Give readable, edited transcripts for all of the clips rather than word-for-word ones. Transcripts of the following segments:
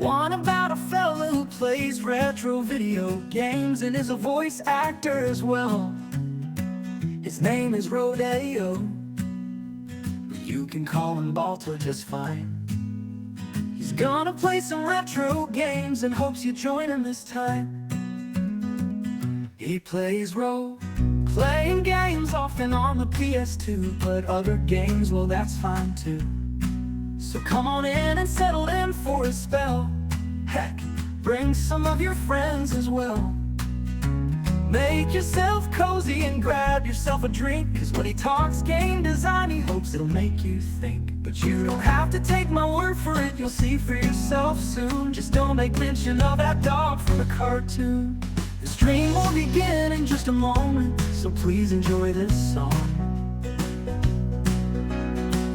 One about a fella who plays retro video games and is a voice actor as well. His name is Rodeo, but you can call him Balto just fine. He's gonna play some retro games and hopes you join him this time. He plays role-playing games often on the PS2, but other games, well, that's fine too. So come on in and settle in for a spell. Heck, bring some of your friends as well. Make yourself cozy and grab yourself a drink, 'cause when he talks game design, he hopes it'll make you think. But you don't have to take my word for it, you'll see for yourself soon. Just don't make mention of that dog from the cartoon. The stream will begin in just a moment, so please enjoy this song.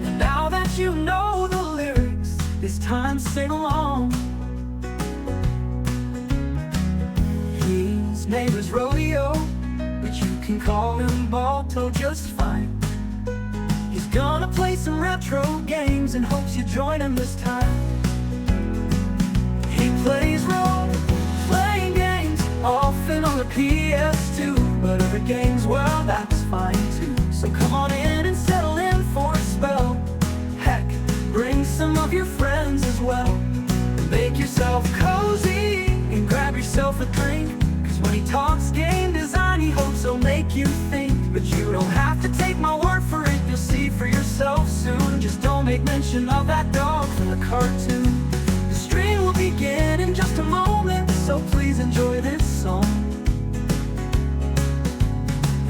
And now that you know the lyrics, it's time to sing along. His name is Rodeo, but you can call him Balto just fine. He's gonna play some retro games and hopes you join him this time. He plays role-playing games often on the PS2, but other games, well, that's fine too. So come on in and settle in for a spell. Heck, bring some of your friends as well. Make yourself cozy and grab yourself a drink, 'cause when he talks game design, he hopes he'll make you think. But you don't have to take my word for it, you'll see for yourself soon. Just don't make mention of that dog from the cartoon. The stream will begin in just a moment, so please enjoy this song.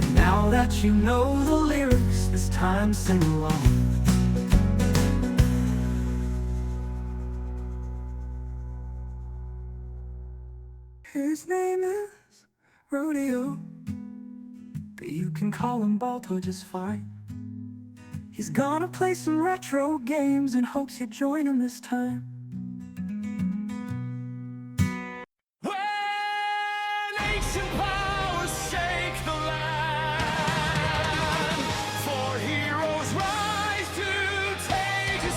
And now that you know the lyrics, it's time to sing along. His name is Rodeo, but you can call him Balto just fine. He's gonna play some retro games and hopes you join him this time. When ancient powers shake the land, for heroes rise to take a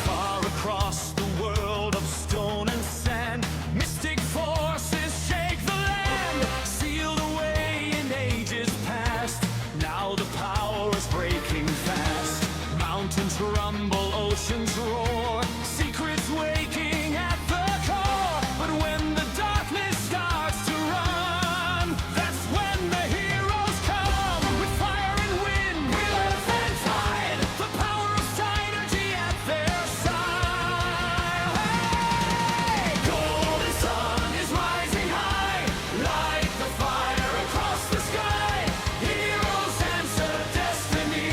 far across the world of stone and sand, mystic forces shake the land, sealed away in ages past. Now the power is breaking fast. Mountains rumble, oceans roar, secrets waking at the core. But when the darkness starts to run, that's when the heroes come. With fire and wind, with earth and tide, the power of synergy at their side. Hey! Golden sun is rising high, light the fire across the sky. Heroes answer destiny,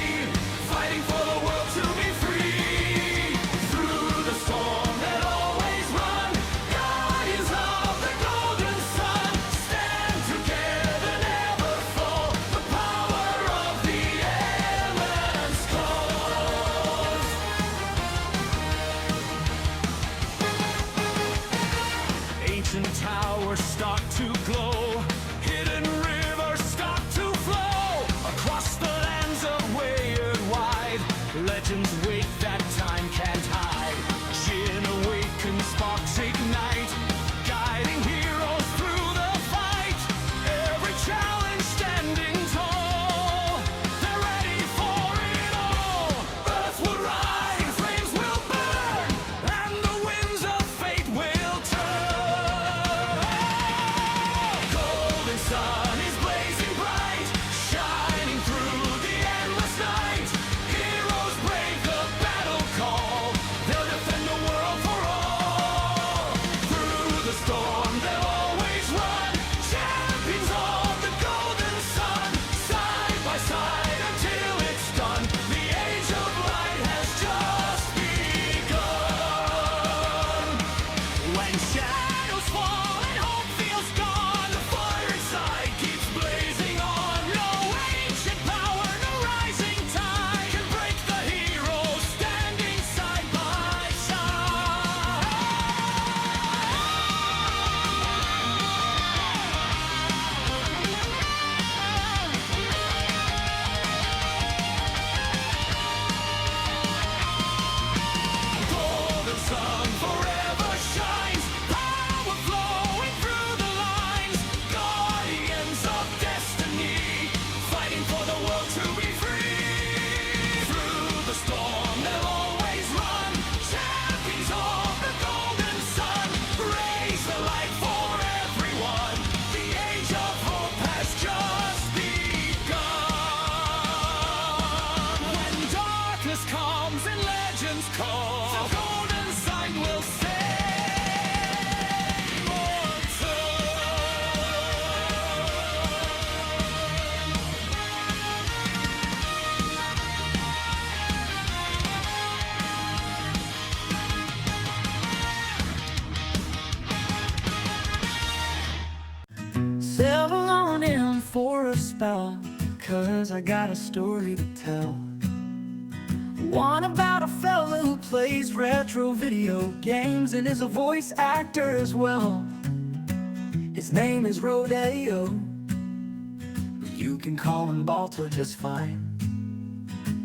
fighting for the world to be free. Through the storm that always run, guardians of the golden sun, stand together, never fall. The power of the elements calls. Ancient towers start to glow, hidden rivers start to flow across the lands of way and wide. Legends wake that time can't hide. Jin awakens, sparks ignite, guiding heroes through the fight. Every challenge standing tall, they're ready for it all. Earth will rise, flames will burn, and the winds of fate will turn. spell, 'cause I got a story to tell. One about a fella who plays retro video games and is a voice actor as well. His name is Rodeo. You can call him Balto just fine.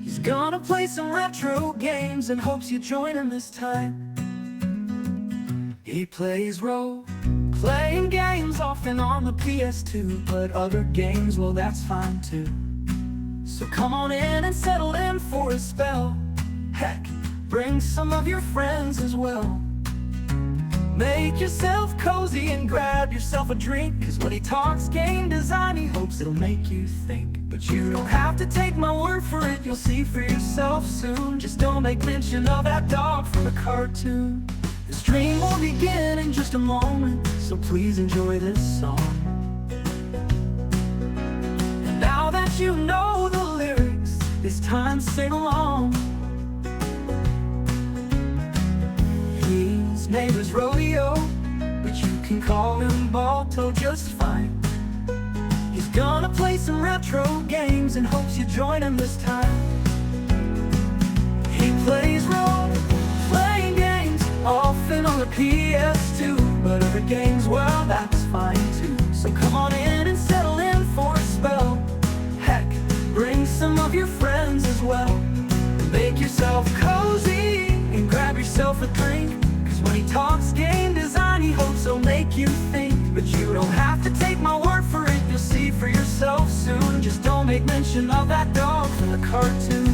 He's gonna play some retro games and hopes you join him this time. He plays role-playing games often on the PS2, but other games, well, that's fine too. So come on in and settle in for a spell. Heck, bring some of your friends as well. Make yourself cozy and grab yourself a drink, 'cause when he talks game design, he hopes it'll make you think. But you don't have to take my word for it, you'll see for yourself soon. Just don't make mention of that dog from the cartoon. The stream will begin in just a moment, so please enjoy this song. And now that you know the lyrics, it's time to sing along. His name is Rodeo, but you can call him Balto just fine. He's gonna play some retro games and hopes you join him this time. He plays role-playing games often on the PS2, but other games, well, that's fine too. So come on in and settle in for a spell. Heck, bring some of your friends as well. Make yourself cozy and grab yourself a drink, 'cause when he talks game design, he hopes he'll make you think. But you don't have to take my word for it, you'll see for yourself soon. Just don't make mention of that dog from the cartoon.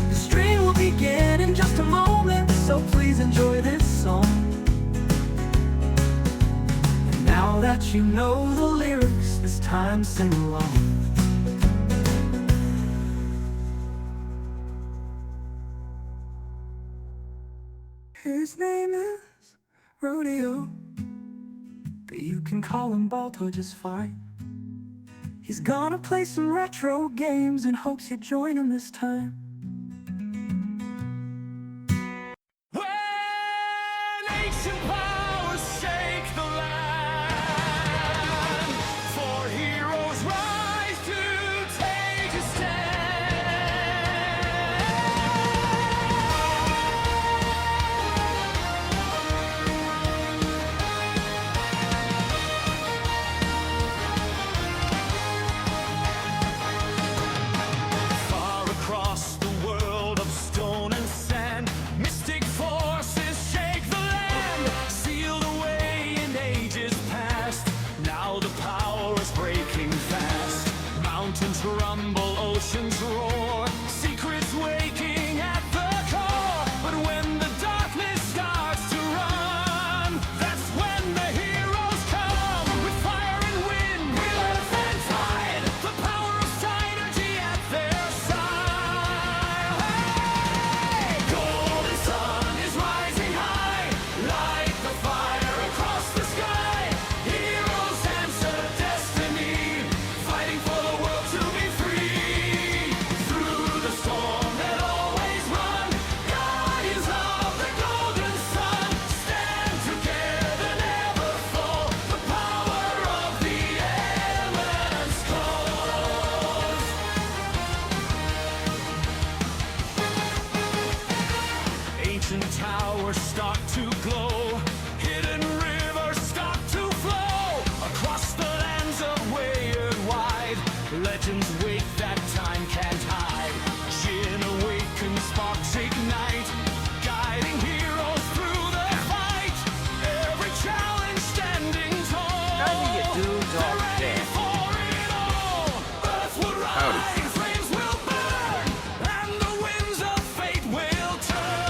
The stream will begin in just a moment, so please enjoy this song. And now that you know the lyrics, it's time to sing along. His name is Rodeo, but you can call him Balto just fine. He's gonna play some retro games and hopes you join him this time. When ancient powers shake the land, for heroes rise to take a far across the world of stone and sand, mystic forces shake the land, sealed away in ages past. Now the power is breaking fast. Mountains rumble, oceans roar, secrets waking at the core. But when the darkness starts to run, that's when the heroes come. With fire and wind, with earth and tide, the power of synergy at their side. Hey! Golden sun is rising high, light the fire across the sky. Heroes answer destiny, fighting for the world to be free. Through the storm that always run, guardians of the golden sun, stand together, never fall. The power of the elements calls. Ancient towers start to glow, hidden rivers start to flow across the lands of way and wide. Legends wake that time can't hide. Jin awakens, sparks ignite, guiding heroes through the fight. Every challenge standing tall. How do you do, Dog They're ready Day? for it all. Earth will Howdy. rise, flames will burn, and the winds of fate will turn.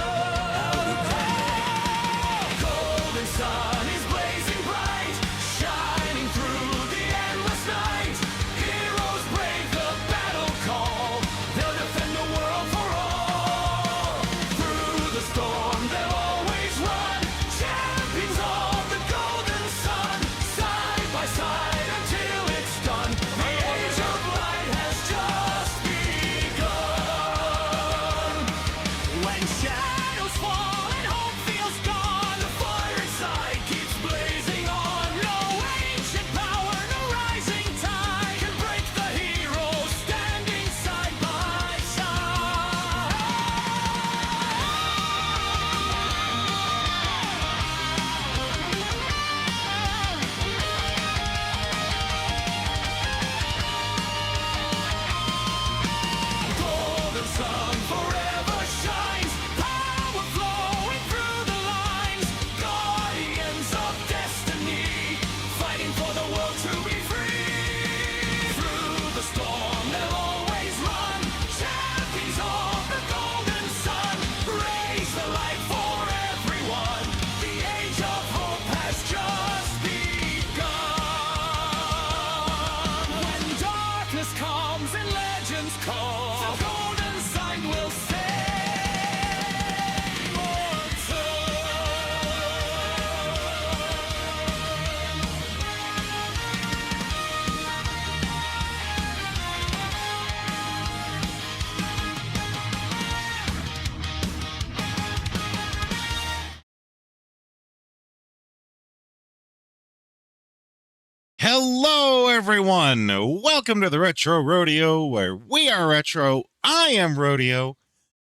Hello, everyone. Welcome to the Retro Rodeo, where we are retro. I am Rodeo,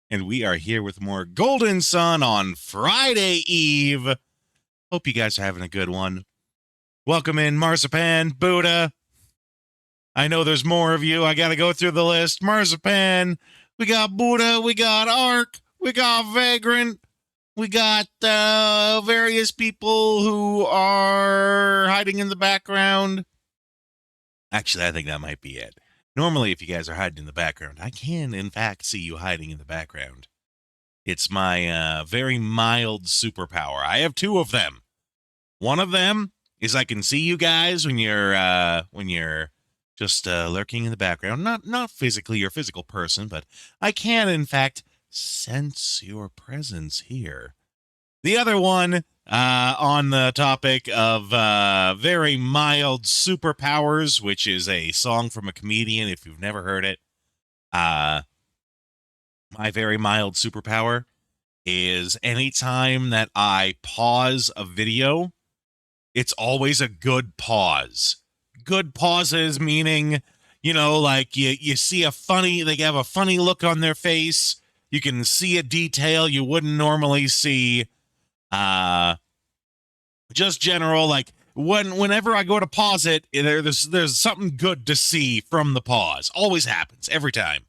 and we are here with more Golden Sun on Friday Eve. Hope you guys are having a good one. Welcome in Marzipan, Buddha. I know there's more of you. I got to go through the list. Marzipan, we got Buddha, we got Ark, we got Vagrant. We got various people who are hiding in the background. Actually, I think that might be it. Normally, if you guys are hiding in the background, I can, in fact, see you hiding in the background. It's my very mild superpower. I have two of them. One of them is I can see you guys when you're just lurking in the background. Not physically your physical person, but I can, in fact, sense your presence here. The other one, on the topic of very mild superpowers, which is a song from a comedian, if you've never heard it. My very mild superpower is anytime that I pause a video, it's always a good pause. Good pauses meaning, like you see they have a funny look on their face. You can see a detail you wouldn't normally see. Just general, like whenever I go to pause it, there's something good to see from the pause. Always happens every time.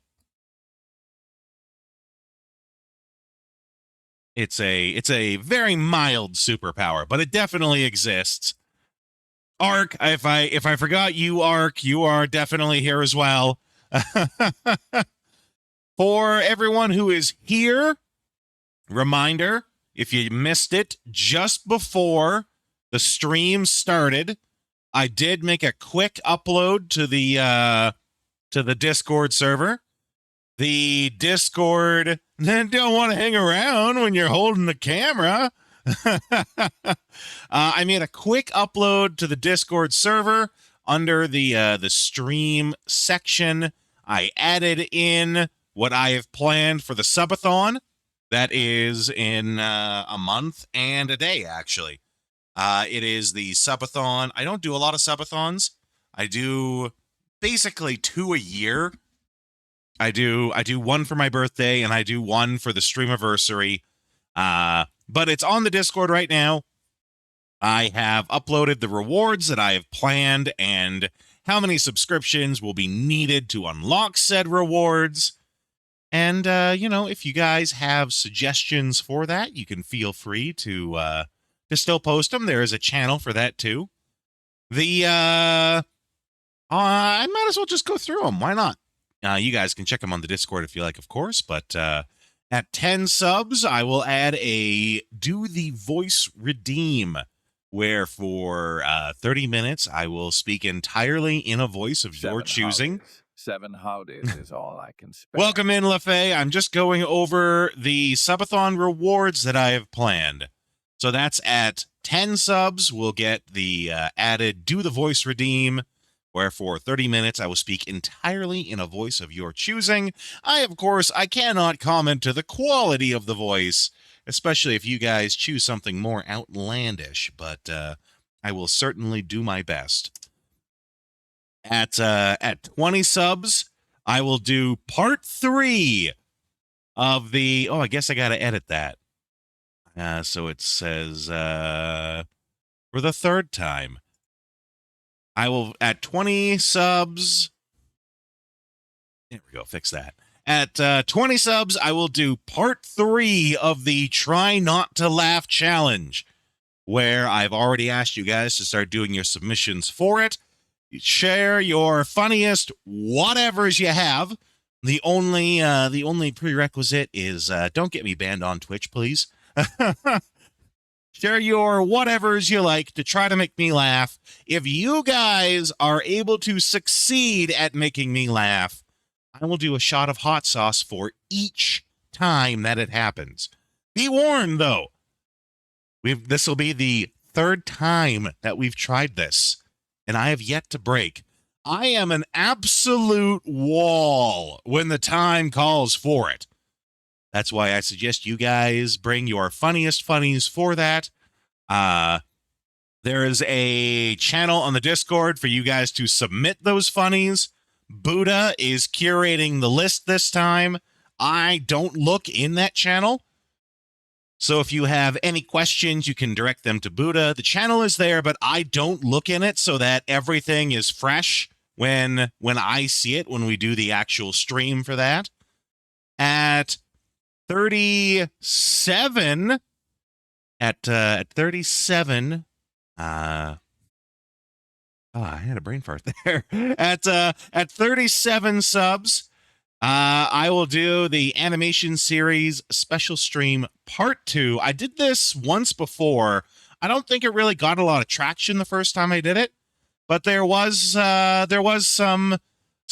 It's a very mild superpower, but it definitely exists. Ark, if I forgot you, Ark, you are definitely here as well. For everyone who is here, reminder, if you missed it just before the stream started, I did make a quick upload to the Discord server. The Discord don't want to hang around when you're holding the camera. I made a quick upload to the Discord server under the stream section. I added in what I have planned for the subathon. That is in a month and a day, actually. It is the subathon. I don't do a lot of subathons. I do basically 2 a year. I do one for my birthday, and I do one for the streamiversary. But it's on the Discord right now. I have uploaded the rewards that I have planned and how many subscriptions will be needed to unlock said rewards. And, if you guys have suggestions for that, you can feel free to still post them. There is a channel for that, too. I might as well just go through them. Why not? You guys can check them on the Discord if you like, of course. But at 10 subs, I will add a Do the Voice Redeem, where for 30 minutes, I will speak entirely in a voice of your choosing. 7 howdies is all I can spare. Welcome in, LaFay. I'm just going over the subathon rewards that I have planned. So that's at 10 subs, we'll get the added Do the Voice Redeem, where for 30 minutes I will speak entirely in a voice of your choosing. I cannot comment to the quality of the voice, especially if you guys choose something more outlandish, but I will certainly do my best. At 20 subs, I will do part 3 of the... Oh, I guess I got to edit that. So it says for the third time. I will, at 20 subs... There we go, fix that. At 20 subs, I will do part 3 of the Try Not to Laugh challenge, where I've already asked you guys to start doing your submissions for it. Share your funniest whatevers you have. The only prerequisite is don't get me banned on Twitch, please. Share your whatevers you like to try to make me laugh. If you guys are able to succeed at making me laugh, I will do a shot of hot sauce for each time that it happens. Be warned, though. This will be the 3rd time that we've tried this, and I have yet to break. I am an absolute wall when the time calls for it. That's why I suggest you guys bring your funniest funnies for that. There is a channel on the Discord for you guys to submit those funnies. Buddha is curating the list this time. I don't look in that channel. So if you have any questions, you can direct them to Buddha. The channel is there, but I don't look in it so that everything is fresh when I see it, when we do the actual stream for that. At 37, at 37, I had a brain fart there. At 37 subs, I will do the animation series special stream part 2. I did this once before. I don't think it really got a lot of traction the first time I did it, but there was some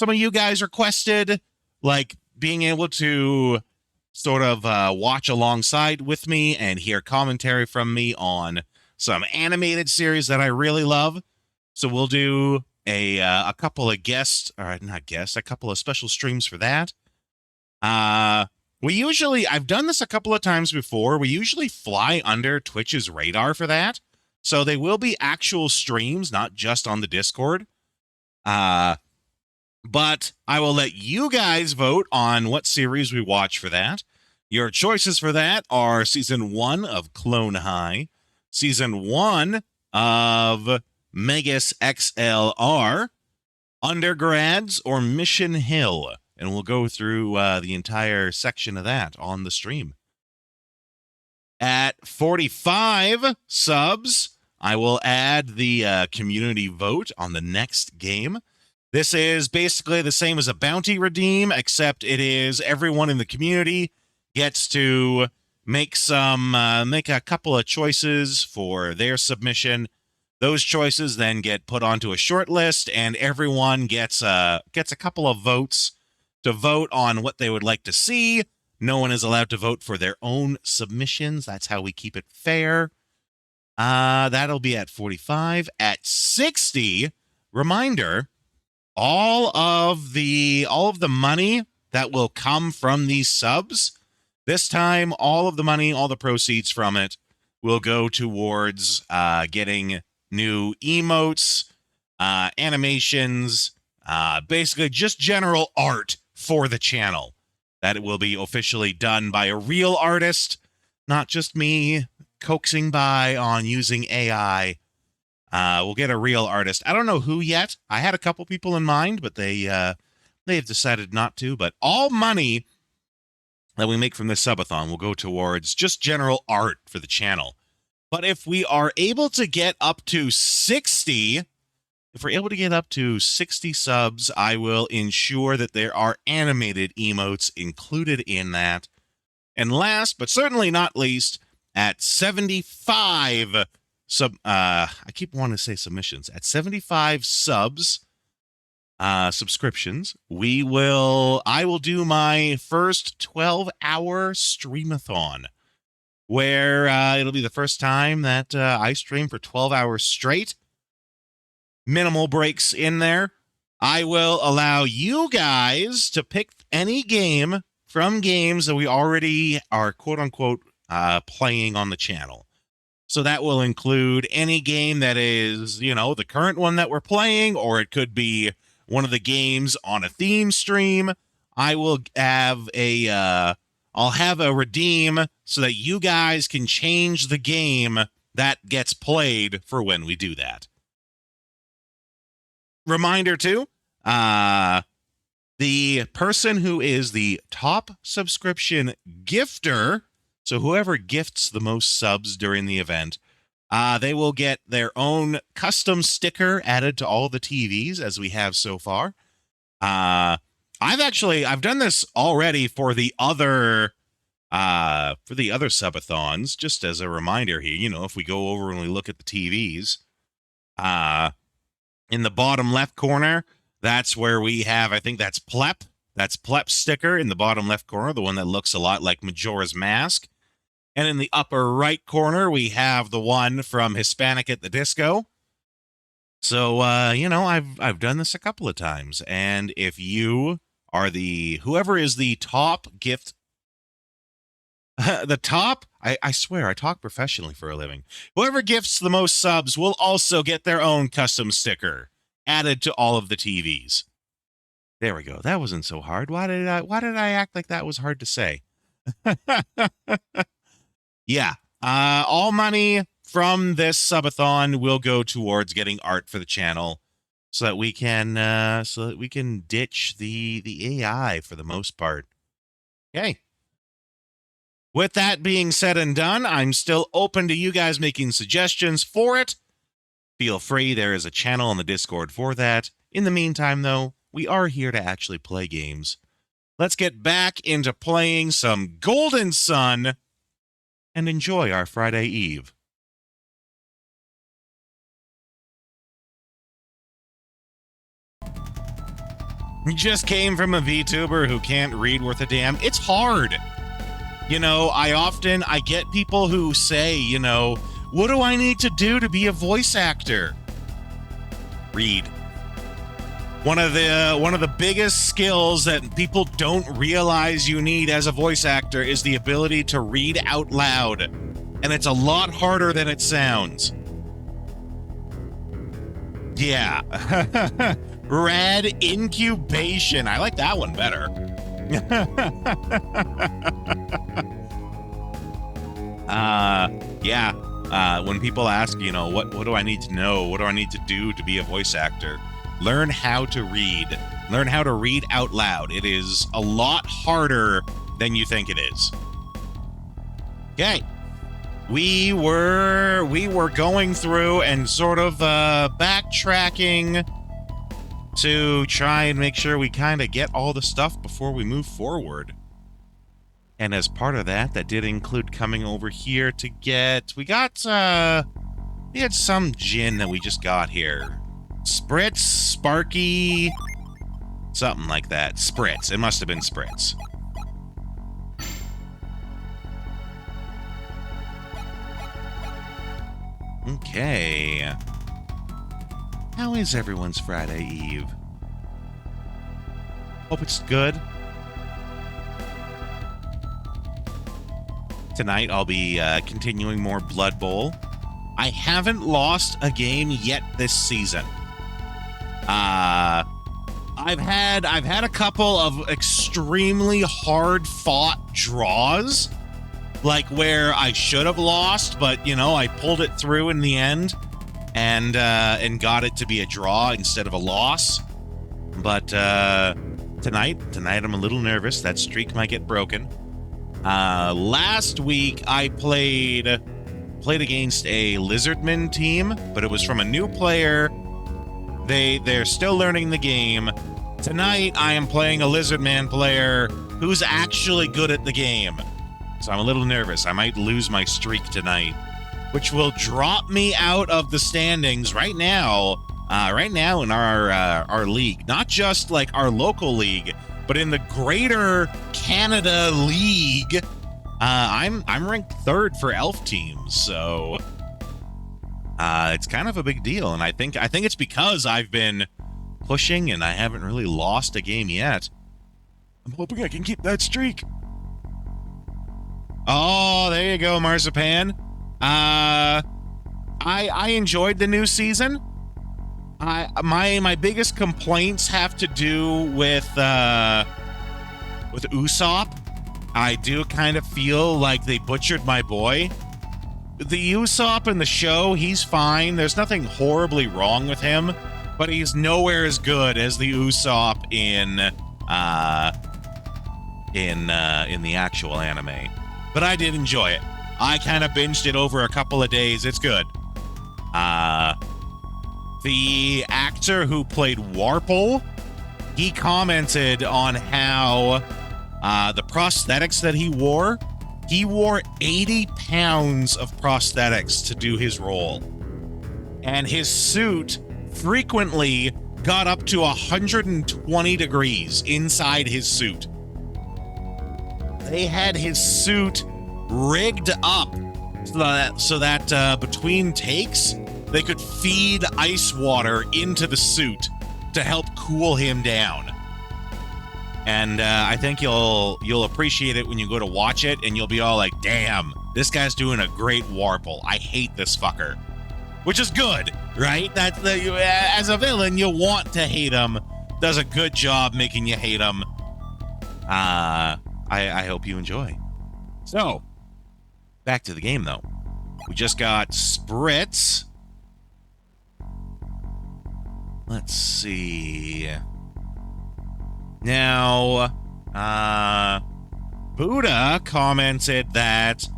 of you guys requested like being able to sort of watch alongside with me and hear commentary from me on some animated series that I really love. So we'll do a couple of a couple of special streams for that. I've done this a couple of times before. We usually fly under Twitch's radar for that. So they will be actual streams, not just on the Discord. But I will let you guys vote on what series we watch for that. Your choices for that are Season 1 of Clone High, Season 1 of Megas XLR, Undergrads, or Mission Hill. And we'll go through the entire section of that on the stream. At 45 subs, I will add the community vote on the next game. This is basically the same as a bounty redeem, except it is everyone in the community gets to make a couple of choices for their submission. Those choices then get put onto a short list, and everyone gets a couple of votes to vote on what they would like to see. No one is allowed to vote for their own submissions. That's how we keep it fair. That'll be at 45. At 60, reminder, all of the money that will come from these subs, this time all of the money, all the proceeds from it will go towards getting new emotes, animations, basically just general art for the channel. That it will be officially done by a real artist, not just me coaxing by on using AI. We'll get a real artist. I don't know who yet. I had a couple people in mind, but they have decided not to. But all money that we make from this subathon will go towards just general art for the channel. But if we are able to get up to 60, subs, I will ensure that there are animated emotes included in that. And last, but certainly not least, at 75 I keep wanting to say submissions. At 75 subscriptions, I will do my first 12-hour streamathon, where it'll be the first time that I stream for 12 hours straight. Minimal breaks in there. I will allow you guys to pick any game from games that we already are quote-unquote playing on the channel. So that will include any game that is, the current one that we're playing, or it could be one of the games on a theme stream. I will have I'll have a redeem so that you guys can change the game that gets played for when we do that. Reminder too, the person who is the top subscription gifter, so whoever gifts the most subs during the event, they will get their own custom sticker added to all the TVs as we have so far. I've done this already for the other subathons, just as a reminder here, if we go over and we look at the TVs, in the bottom left corner, that's where we have, I think that's Plep. That's Plep's sticker in the bottom left corner, the one that looks a lot like Majora's Mask. And in the upper right corner, we have the one from Hispanic at the Disco. So, I've done this a couple of times. And if you are whoever is the top gift, I I swear, I talk professionally for a living. Whoever gifts the most subs will also get their own custom sticker added to all of the TVs. There we go. That wasn't so hard. Why did I act like that was hard to say? Yeah. All money from this subathon will go towards getting art for the channel so that we can ditch the AI for the most part. Okay. With that being said and done, I'm still open to you guys making suggestions for it. Feel free, there is a channel on the Discord for that. In the meantime, though, we are here to actually play games. Let's get back into playing some Golden Sun and enjoy our Friday Eve. We just came from a VTuber who can't read worth a damn. It's hard. You know, I get people who say, you know, what do I need to do to be a voice actor? Read. One of the biggest skills that people don't realize you need as a voice actor is the ability to read out loud. And it's a lot harder than it sounds. Yeah. Rad incubation. I like that one better. When people ask, you know, what do I need to know? What do I need to do to be a voice actor? Learn how to read. Learn how to read out loud. It is a lot harder than you think it is. Okay. We were going through and sort of backtracking to try and make sure we kind of get all the stuff before we move forward. And as part of that, that did include coming over here to get... We had some gin that we just got here. Spritz, Sparky, something like that. Spritz. It must have been Spritz. Okay. How is everyone's Friday Eve? Hope it's good. Tonight I'll be continuing more Blood Bowl. I haven't lost a game yet this season. I've had a couple of extremely hard fought draws, like where I should have lost, but you know, I pulled it through in the end and got it to be a draw instead of a loss. But tonight I'm a little nervous. That streak might get broken. Last week I played against a Lizardman team, but it was from a new player. They're still learning the game. Tonight I am playing a Lizardman player who's actually good at the game. So I'm a little nervous. I might lose my streak tonight, which will drop me out of the standings right now in our league. Not just like our local league, but in the greater Canada League. I'm ranked 3rd for elf teams, so it's kind of a big deal. And I think it's because I've been pushing and I haven't really lost a game yet. I'm hoping I can keep that streak. Oh, there you go, Marzipan. I enjoyed the new season. My biggest complaints have to do with Usopp. I do kind of feel like they butchered my boy. The Usopp in the show, he's fine. There's nothing horribly wrong with him, but he's nowhere as good as the Usopp in the actual anime. But I did enjoy it. I kind of binged it over a couple of days. It's good. The actor who played Warple, he commented on how the prosthetics that he wore 80 pounds of prosthetics to do his role. And his suit frequently got up to 120 degrees inside his suit. They had his suit rigged up so that between takes, they could feed ice water into the suit to help cool him down. And I think you'll appreciate it when you go to watch it, and you'll be all like, damn, This guy's doing a great Warple. I hate this fucker. Which is good, right? As a villain, you want to hate him. Does a good job making you hate him. I hope you enjoy. So, back to the game, though. We just got Spritz. Let's see. Now, Buddha commented that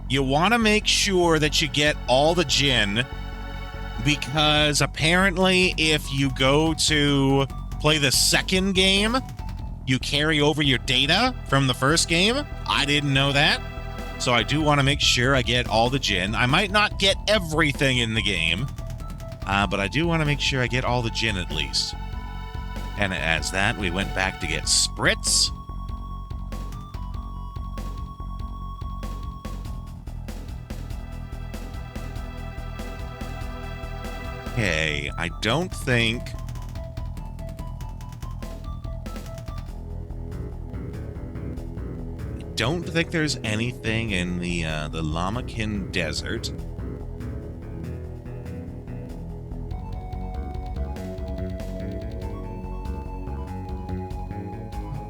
you want to make sure that you get all the Jinn, because apparently if you go to play the second game, you carry over your data from the first game. I didn't know that. So I do want to make sure I get all the Jinn. I might not get everything in the game, but I do want to make sure I get all the Jinn at least. And as that, we went back to get Spritz. Okay, I don't think... there's anything in the Lamakin Desert.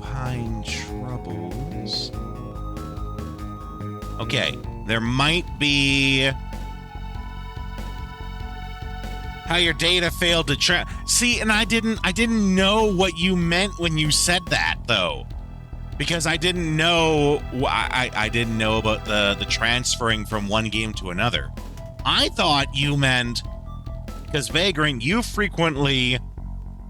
Pine Troubles. Okay, there might be... How your data failed to see, and I didn't know what you meant when you said that, though. Because I didn't know I didn't know about the transferring from one game to another. I thought you meant, because Vagrant, you frequently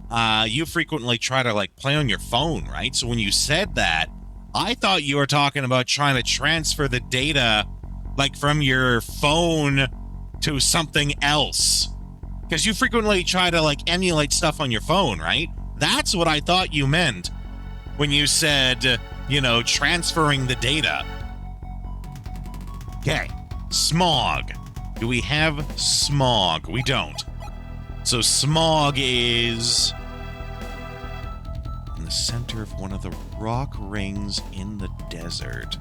try to like play on your phone, right? So when you said that, I thought you were talking about trying to transfer the data like from your phone to something else. Because you frequently try to like emulate stuff on your phone, right? That's what I thought you meant when you said, you know, transferring the data. Okay, Smog. Do we have Smog? We don't. So Smog is in the center of one of the rock rings in the desert.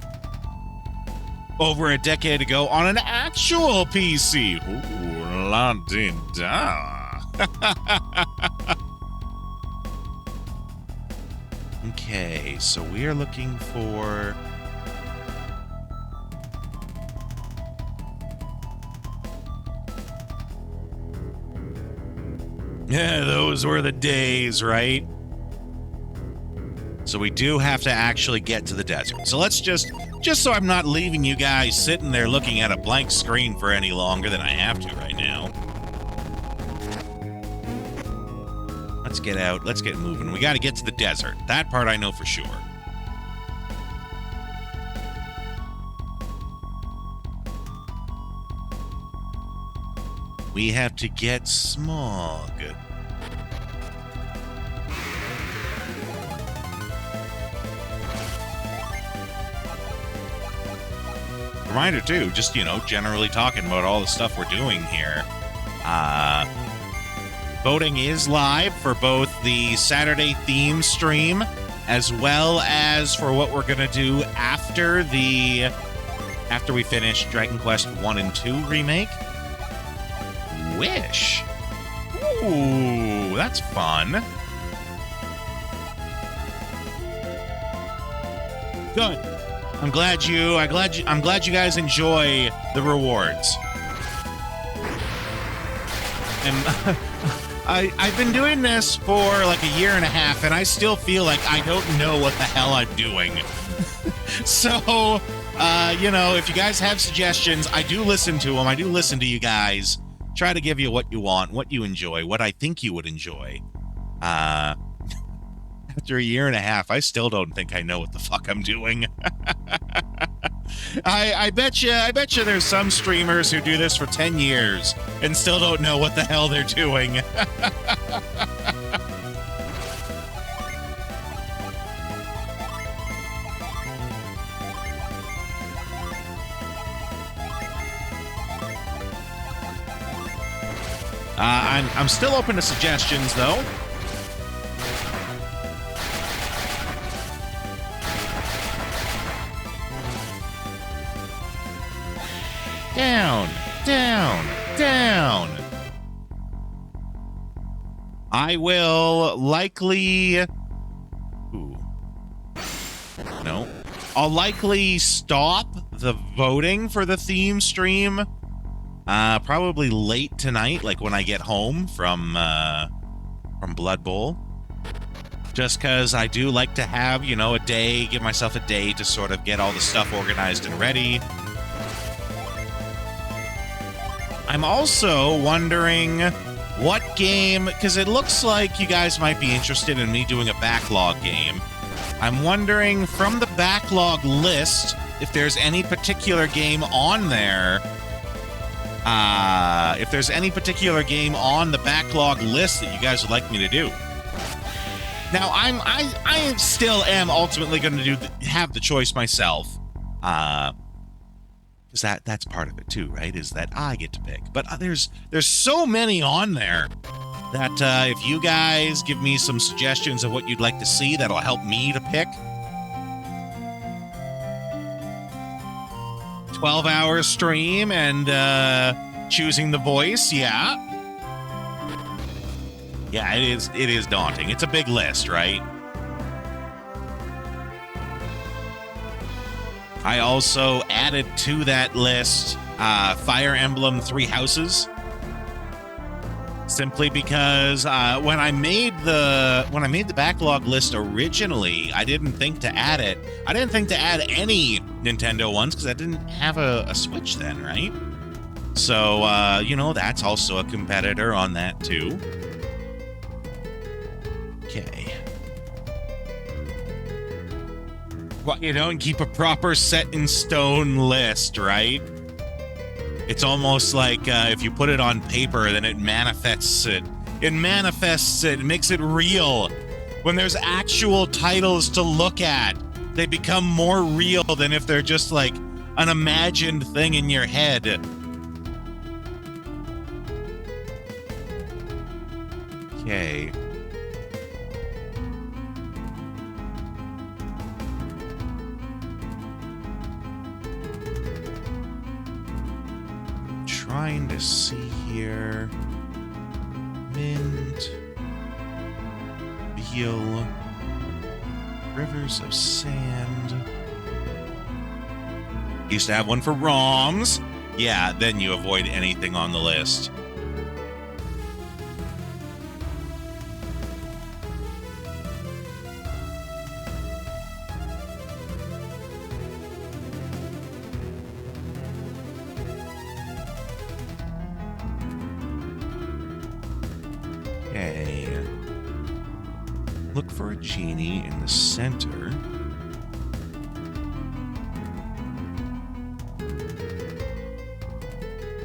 Over a decade ago on an actual PC. Ooh, la-di-da. Okay, so we are looking for... Yeah, those were the days, right? So we do have to actually get to the desert. So let's just so I'm not leaving you guys sitting there looking at a blank screen for any longer than I have to right now. Let's get out. Let's get moving. We got to get to the desert. That part I know for sure. We have to get Smog. Reminder too, just, you know, generally talking about all the stuff we're doing here. Voting is live for both the Saturday theme stream as well as for what we're gonna do after we finish Dragon Quest 1 and 2 remake. Wish. Ooh, that's fun. Good. I'm glad you guys enjoy the rewards. And I've been doing this for like a year and a half, and I still feel like I don't know what the hell I'm doing. So, you know, if you guys have suggestions, I do listen to them. I do listen to you guys. Try to give you what you want, what you enjoy, what I think you would enjoy. After a year and a half, I still don't think I know what the fuck I'm doing. I bet you there's some streamers who do this for 10 years and still don't know what the hell they're doing. I'm still open to suggestions, though. down, down, down. I will likely... Ooh. No. I'll likely stop the voting for the theme stream probably late tonight, like when I get home from Blood Bowl. Just because I do like to have, you know, a day, give myself a day to sort of get all the stuff organized and ready. I'm also wondering what game, because it looks like you guys might be interested in me doing a backlog game. I'm wondering from the backlog list if there's any particular game on there. If there's any particular game on the backlog list that you guys would like me to do. Now, I still am ultimately going to have the choice myself, because that's part of it too, right? Is that I get to pick. But there's so many on there that if you guys give me some suggestions of what you'd like to see, that'll help me to pick. 12-hour stream and choosing the voice, yeah. Yeah, it is daunting. It's a big list, right? I also added to that list Fire Emblem Three Houses. Simply because when I made the backlog list originally, I didn't think to add it. I didn't think to add any Nintendo ones because I didn't have a Switch then, right? So you know, that's also a competitor on that too. Okay. Well, you know, and keep a proper set in stone list, right? It's almost like if you put it on paper, then it manifests it. It manifests it, makes it real. When there's actual titles to look at, they become more real than if they're just like an imagined thing in your head. Okay. Trying to see here. Mint. Beal. Rivers of Sand. Used to have one for ROMs. Yeah, then you avoid anything on the list. Look for a genie in the center.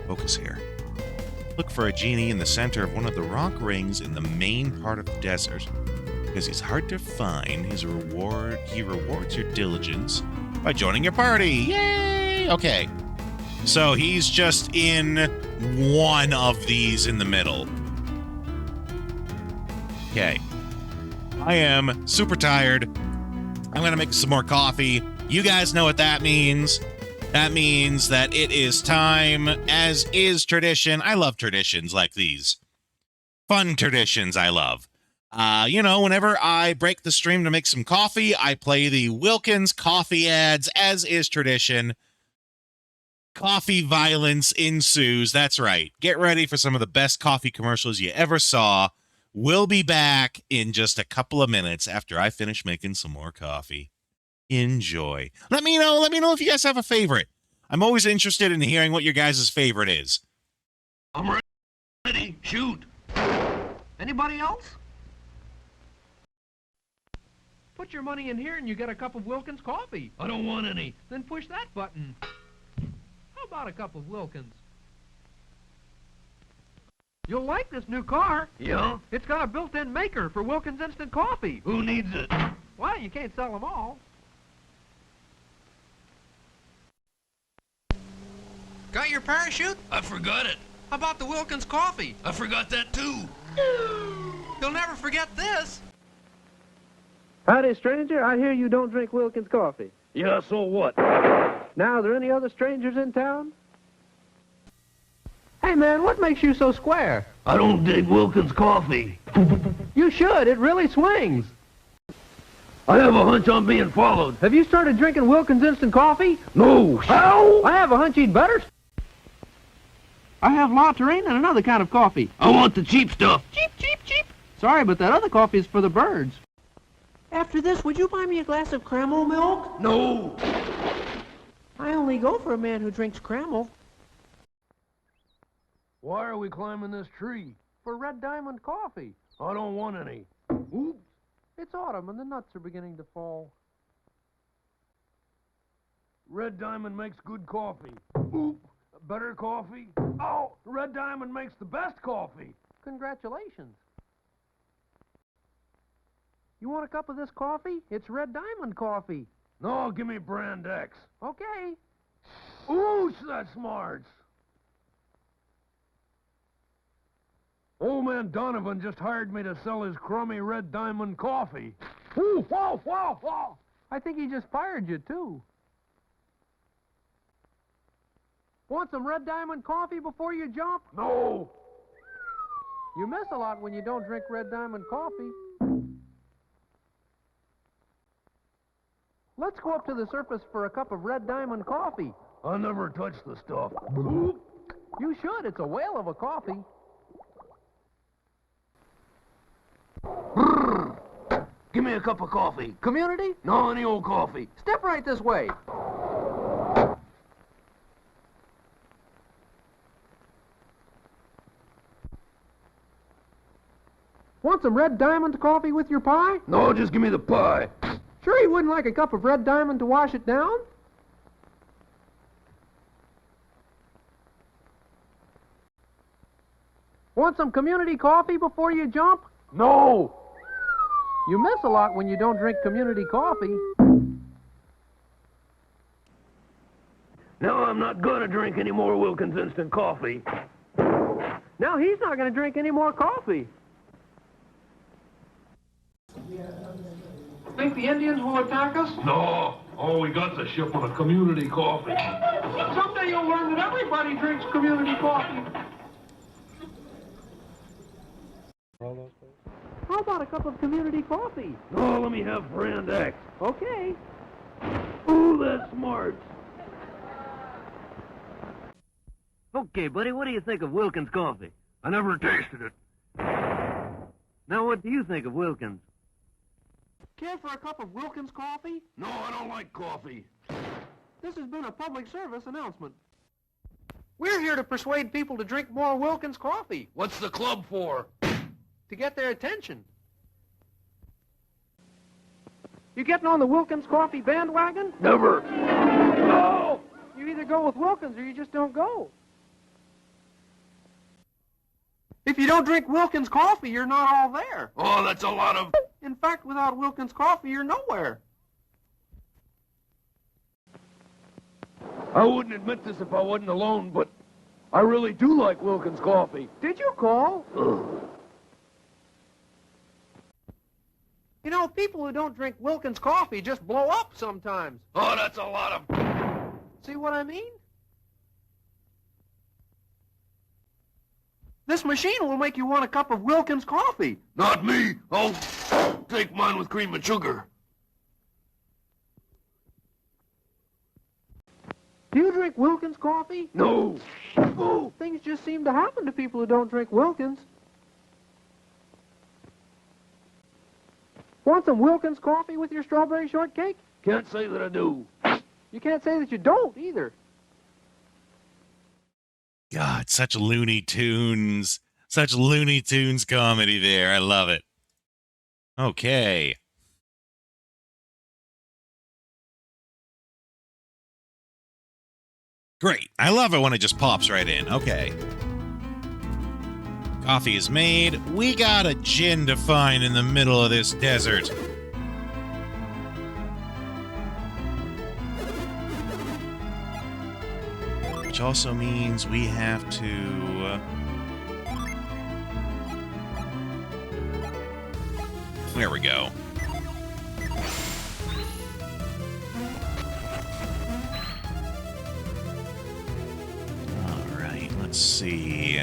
Focus here. Look for a genie in the center of one of the rock rings in the main part of the desert. Because he's hard to find, he rewards your diligence by joining your party. Yay! Okay. So he's just in one of these in the middle. Okay. I am super tired. I'm going to make some more coffee. You guys know what that means. That means that it is time, as is tradition. I love traditions like these. Fun traditions I love. You know, whenever I break the stream to make some coffee, I play the Wilkins coffee ads, as is tradition. Coffee violence ensues. That's right. Get ready for some of the best coffee commercials you ever saw. We'll be back in just a couple of minutes after I finish making some more coffee. Enjoy. Let me know if you guys have a favorite. I'm always interested in hearing what your guys' favorite is. I'm ready. Shoot. Anybody else? Put your money in here and you get a cup of Wilkins coffee. I don't want any. Then push that button. How about a cup of Wilkins? You'll like this new car. Yeah? It's got a built-in maker for Wilkins Instant Coffee. Who needs it? Well, you can't sell them all. Got your parachute? I forgot it. How about the Wilkins coffee? I forgot that too. You'll never forget this. Howdy, stranger. I hear you don't drink Wilkins coffee. Yeah, so what? Now, are there any other strangers in town? Hey, man, what makes you so square? I don't dig Wilkins coffee. You should. It really swings. I have a hunch I'm being followed. Have you started drinking Wilkins instant coffee? No. How? I have a hunch he'd better. I have La Terrain and another kind of coffee. I want the cheap stuff. Cheap, cheap, cheap. Sorry, but that other coffee is for the birds. After this, would you buy me a glass of Cramel milk? No. I only go for a man who drinks Cramel. Why are we climbing this tree? For Red Diamond coffee. I don't want any. Oops. It's autumn and the nuts are beginning to fall. Red Diamond makes good coffee. Oop. Better coffee? Oh, Red Diamond makes the best coffee. Congratulations. You want a cup of this coffee? It's Red Diamond coffee. No, give me Brand X. Okay. Ooh, that's smart. Old man Donovan just hired me to sell his crummy Red Diamond coffee. Ooh, wow, wow, wow. I think he just fired you, too. Want some Red Diamond coffee before you jump? No. You miss a lot when you don't drink Red Diamond coffee. Let's go up to the surface for a cup of Red Diamond coffee. I never touched the stuff. Oop. You should. It's a whale of a coffee. Give me a cup of coffee. Community? No, any old coffee. Step right this way. Want some Red Diamond coffee with your pie? No, just give me the pie. Sure you wouldn't like a cup of Red Diamond to wash it down? Want some community coffee before you jump? No. You miss a lot when you don't drink community coffee. Now I'm not gonna drink any more Wilkins instant coffee. Now he's not going to drink any more coffee. Think the Indians will attack us? No. All we got's a shipment of community coffee. Someday you'll learn that everybody drinks community coffee. How about a cup of community coffee? No, let me have Brand X. Okay. Ooh, that's smart. Okay, buddy, what do you think of Wilkins coffee? I never tasted it. Now, what do you think of Wilkins? Care for a cup of Wilkins coffee? No, I don't like coffee. This has been a public service announcement. We're here to persuade people to drink more Wilkins coffee, What's the club for? to get their attention. You getting on the Wilkins coffee bandwagon? Never. No! You either go with Wilkins or you just don't go. If you don't drink Wilkins coffee, you're not all there. Oh, that's a lot of... In fact, without Wilkins coffee, you're nowhere. I wouldn't admit this if I wasn't alone, but I really do like Wilkins coffee. Did you call? Ugh. You know, people who don't drink Wilkins coffee just blow up sometimes. Oh, that's a lot of... See what I mean? This machine will make you want a cup of Wilkins coffee. Not me. I'll take mine with cream and sugar. Do you drink Wilkins coffee? No. Oh, things just seem to happen to people who don't drink Wilkins. Want some Wilkins coffee with your strawberry shortcake? Can't say that I do. You can't say that you don't either. God, such Looney Tunes comedy there. I love it. Okay. Great. I love it when it just pops right in. Okay. Coffee is made. We got a gin to find in the middle of this desert. Which also means we have to... there we go. Alright, let Let's see.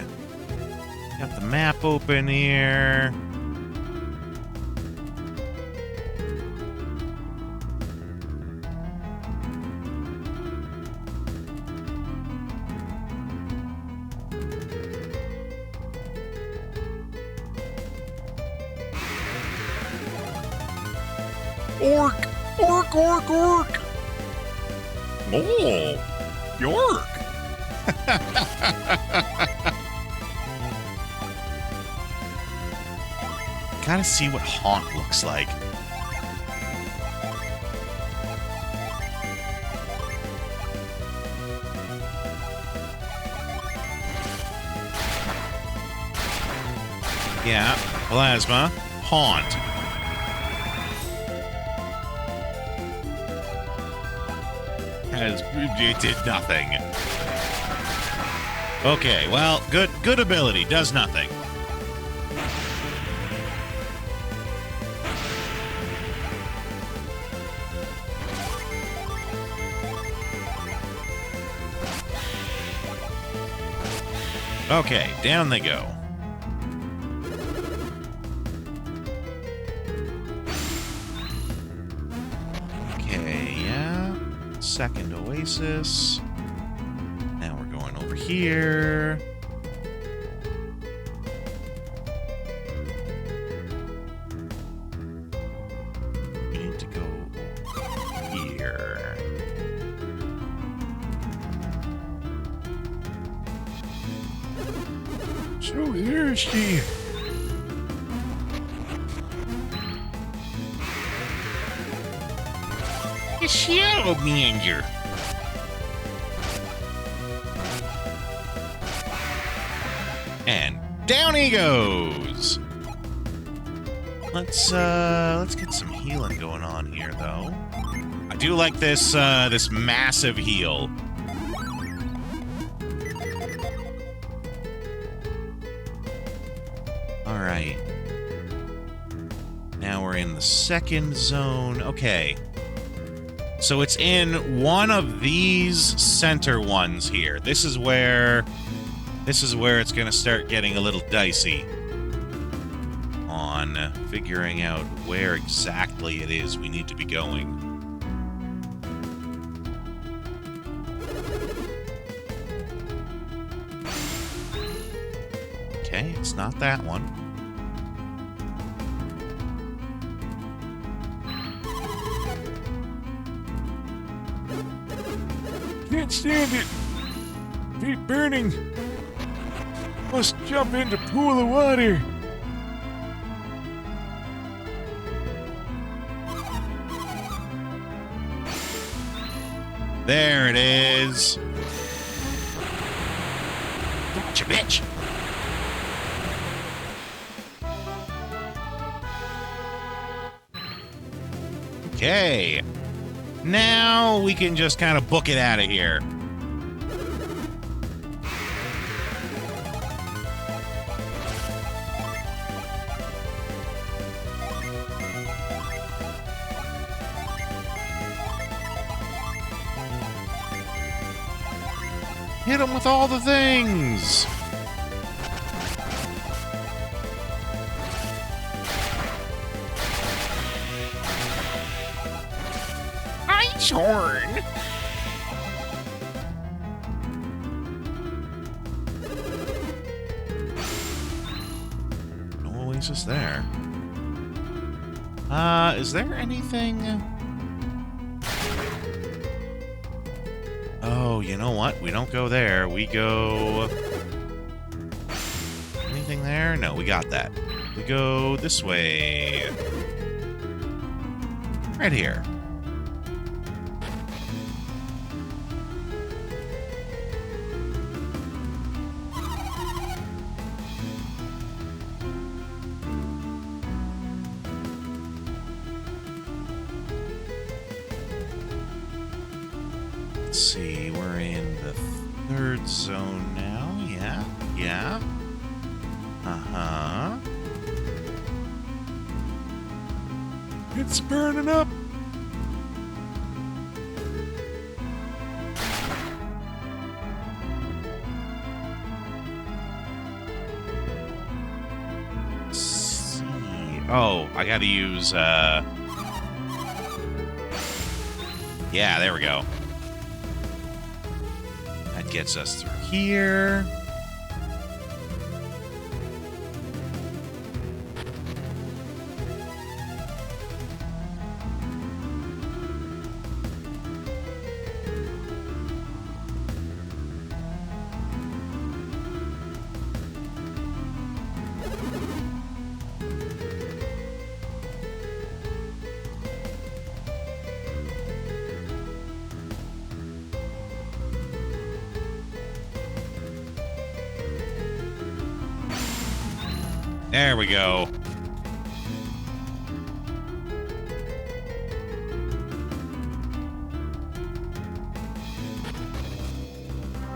Got the map open here. Orc! Orc, orc, orc! Oh, York! Gotta see what Haunt looks like. Yeah, Plasma, Haunt. It did nothing. Okay, well, good ability, does nothing. Okay, down they go. Okay, yeah. Second oasis. Now we're going over here. We need to go here. So here's the... The Shadow Manger. And down he goes. Let's get some healing going on here, though. I do like this this massive heal. All right. Now we're in the second zone. Okay. So it's in one of these center ones here. This is where it's going to start getting a little dicey on figuring out where exactly it is we need to be going. Okay, it's not that one. Can't stand it. Feet burning. Must jump into pool of water. There it is. Gotcha, bitch. Okay. Now we can just kind of book it out of here. Hit him with all the things. Ice horn. No oasis there. Is there anything? Oh, you know what? We don't go there. We go... Anything there? No, we got that. We go this way. Right here. Let's see, we're in the third zone now. Yeah, yeah. Uh-huh. It's burning up. Oh, I gotta use, yeah, there we go. That gets us through here. There we go.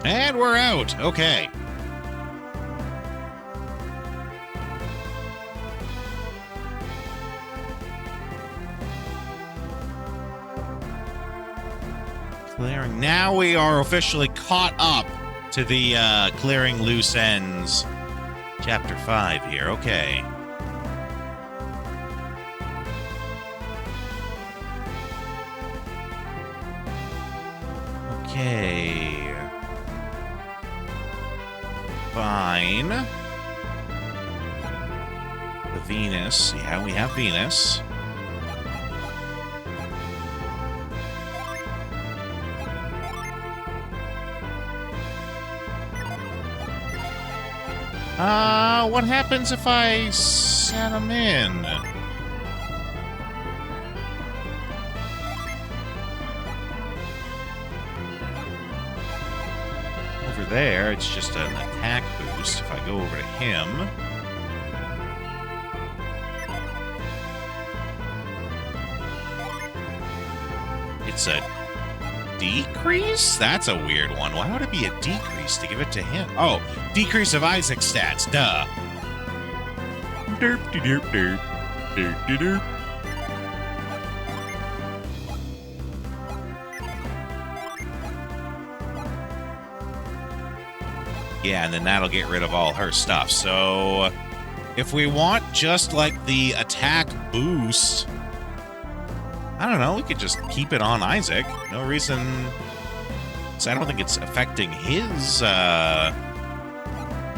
And we're out. Okay. Clearing. Now we are officially caught up to the clearing loose ends. Chapter 5 here, okay. Okay. Fine. The Venus. Yeah, we have Venus. What happens if I set them in? Over there, it's just an attack boost. If I go over to him... It's a decrease? That's a weird one. Why would it be a decrease to give it to him? Oh, decrease of Isaac stats. Duh. Derp de derp derp. Derp de derp. Yeah, and then that'll get rid of all her stuff. So, if we want just like the attack boost, I don't know, we could just keep it on Isaac. No reason. So I don't think it's affecting his, yeah,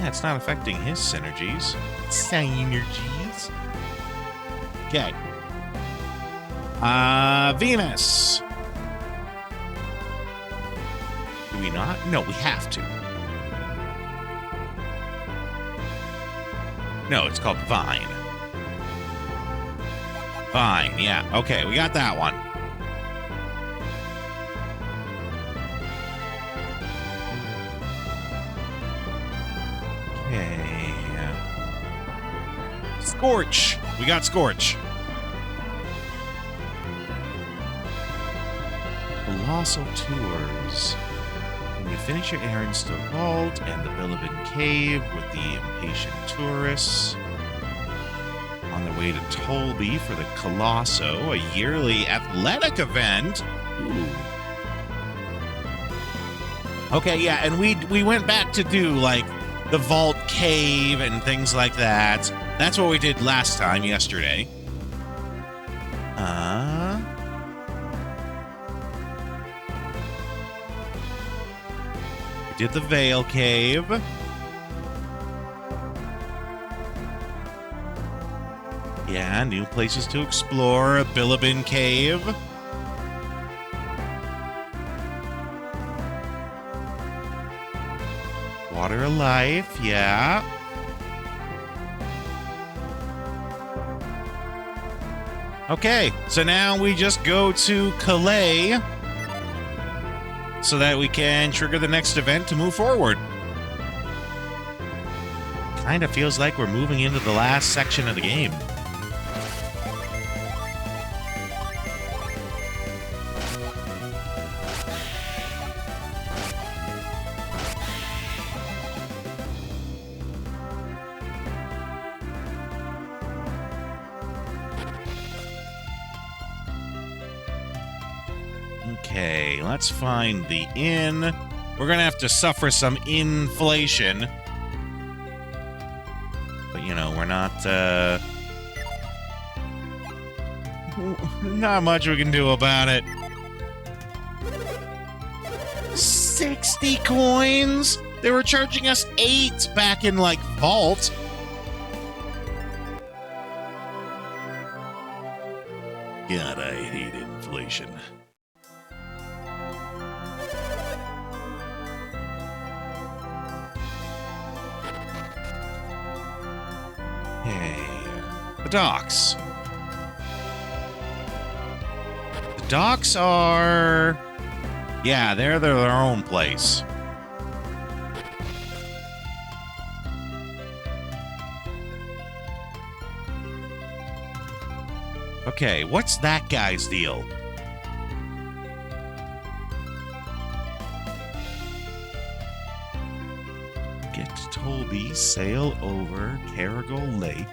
it's not affecting his synergies. Synergies. Okay. Venus. Do we not? No, we have to. No, it's called Vine. Vine, yeah. Okay, we got that one. Okay. Scorch. We got Scorch. Colossal Tours. When you finish your errands to Vault and the Bilibin Cave with the impatient tourists. On their way to Tolby for the Colosso, a yearly athletic event. Ooh. Okay, yeah, and we went back to do, like, the Vault Cave and things like that. That's what we did last time, yesterday. We did the Veil Cave. Yeah, new places to explore. A Bilibin Cave. Water of Life, yeah. Okay, so now we just go to Calais so that we can trigger the next event to move forward. Kind of feels like we're moving into the last section of the game. Okay, let's find the inn. We're gonna have to suffer some inflation. But, you know, we're not Not much we can do about it. 60 coins? They were charging us 8 back in, like, Vault. God, I hate inflation. Hey, the docks. The docks are... Yeah, they're their own place. Okay, what's that guy's deal? Get to Tolby, sail over Carrigal Lake.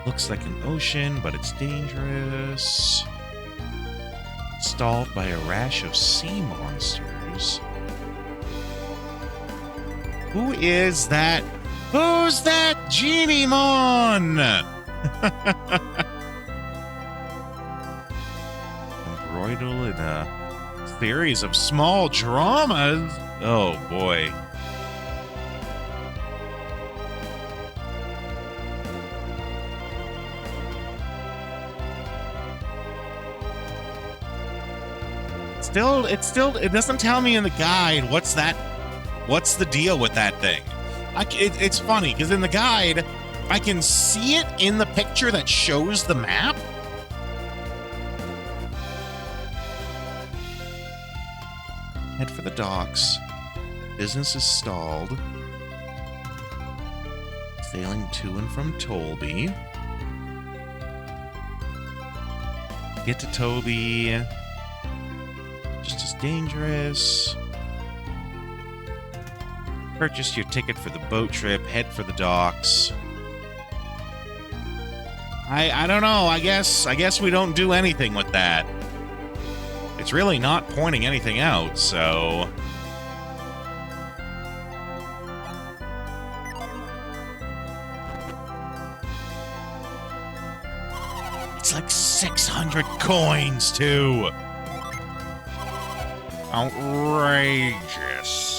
Looks like an ocean, but it's dangerous. Stalled by a rash of sea monsters. Who is that? Who's that Genie Mon? Embroided in a series of small dramas. Oh boy. It doesn't tell me in the guide what's the deal with that thing. It's funny because in the guide I can see it in the picture that shows the map. Head for the docks. Business is stalled. Sailing to and from Tolby. Get to Toby. Just as dangerous. Purchase your ticket for the boat trip. Head for the docks. I don't know. I guess we don't do anything with that. It's really not pointing anything out, so... It's like 600 coins, too! Outrageous.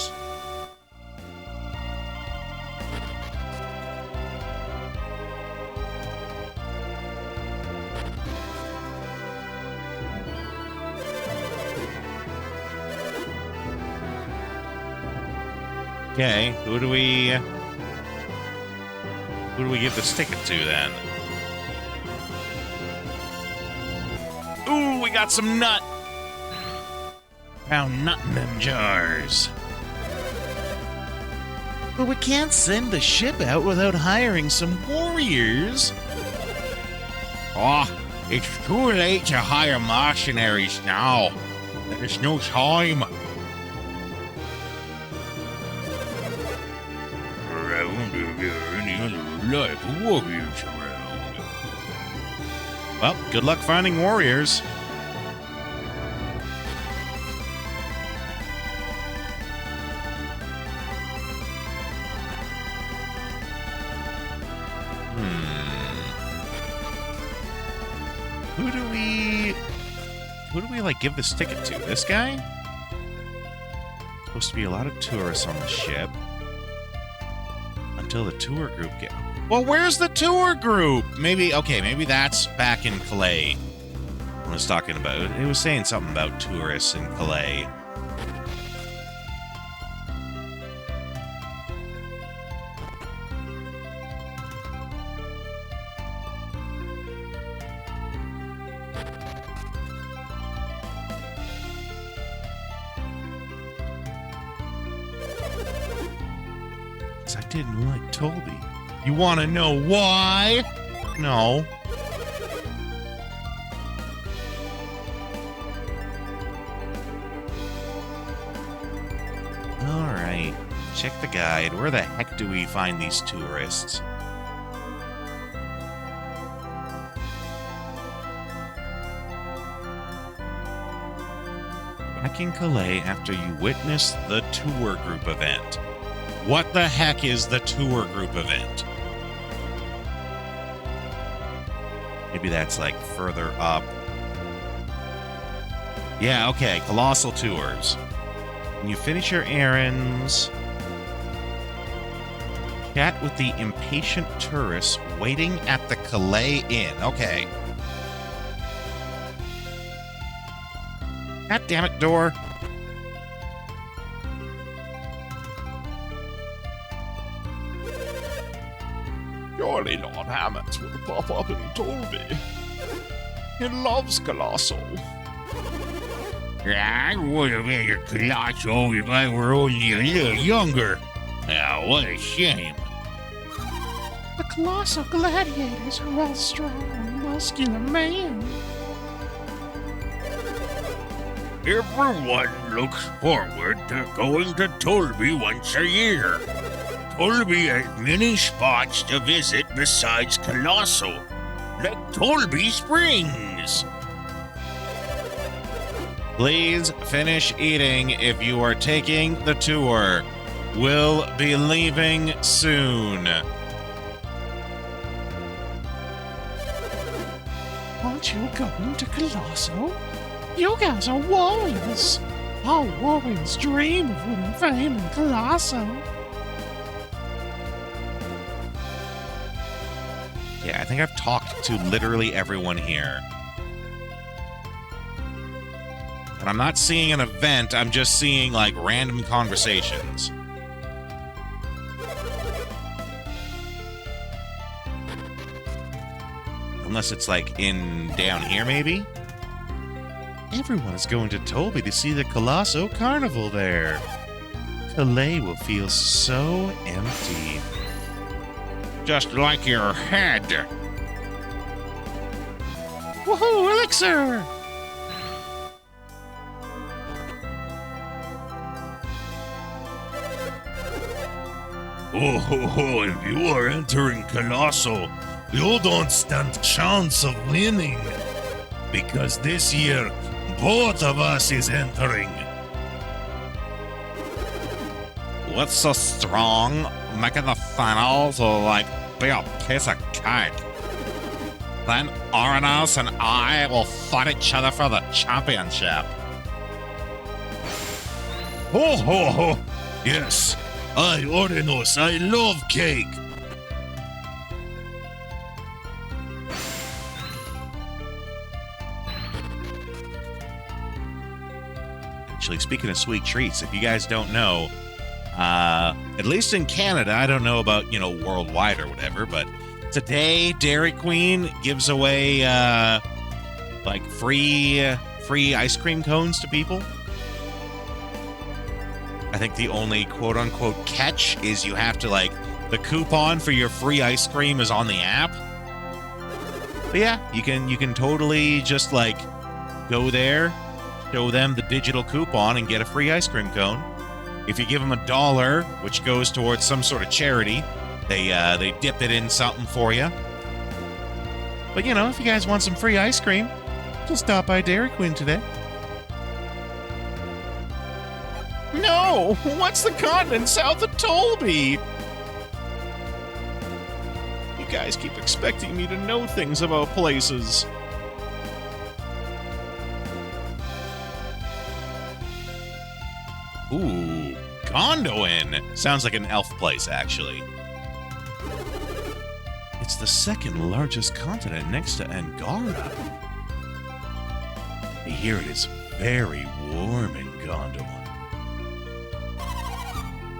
Okay, who do we give this ticket to then? Ooh, we got some nut. Found nut in them jars. But we can't send the ship out without hiring some warriors. Oh, it's too late to hire mercenaries now. There's no time. Warriors around. Well, good luck finding warriors. Who do we like give this ticket to? This guy? Supposed to be a lot of tourists on the ship. Until the tour group get... Well, where's the tour group? Maybe that's back in Calais. I was talking about. It was saying something about tourists in Calais. I didn't like Tolby. You want to know why? No. All right. Check the guide. Where the heck do we find these tourists? Back in Calais after you witnessed the tour group event. What the heck is the tour group event? Maybe that's like further up. Yeah, okay, Colossal Tours. When you finish your errands, chat with the impatient tourists waiting at the Calais Inn. Okay. God damn it, door. Surely Lord Hammond will pop up in Tolby. He loves Colossal. I would have been a Colossal if I were only a little younger. Now, what a shame. The colossal gladiators are all strong and muscular men. Everyone looks forward to going to Tolby once a year. Tolby has many spots to visit besides Colossal, like Tolby Springs. Please finish eating if you are taking the tour. We'll be leaving soon. Aren't you going to Colossal? You guys are warriors. All warriors dream of winning fame in Colossal. Yeah, I think I've talked to literally everyone here. And I'm not seeing an event, I'm just seeing, like, random conversations. Unless it's, like, down here, maybe? Everyone is going to Tolby to see the Colosso Carnival there. Calais will feel so empty. Just like your head. Woohoo, Elixir! Oh, if you are entering Colossal, you don't stand a chance of winning. Because this year, both of us is entering. What's so strong? Making the finals or like be a piece of cake. Then Oranos and I will fight each other for the championship. Ho ho ho! Yes, I Oranos, I love cake. Actually, speaking of sweet treats, if you guys don't know, at least in Canada, I don't know about, worldwide or whatever, but today Dairy Queen gives away, like free ice cream cones to people. I think the only quote unquote catch is you have to the coupon for your free ice cream is on the app. But yeah, you can totally just go there, show them the digital coupon and get a free ice cream cone. If you give them $1, which goes towards some sort of charity, they dip it in something for you. But if you guys want some free ice cream, just stop by Dairy Queen today. No! What's the continent south of Tolby? You guys keep expecting me to know things about places. Ooh, Gondolin. Sounds like an elf place, actually. It's the second largest continent next to Angara. I hear it is very warm in Gondolin.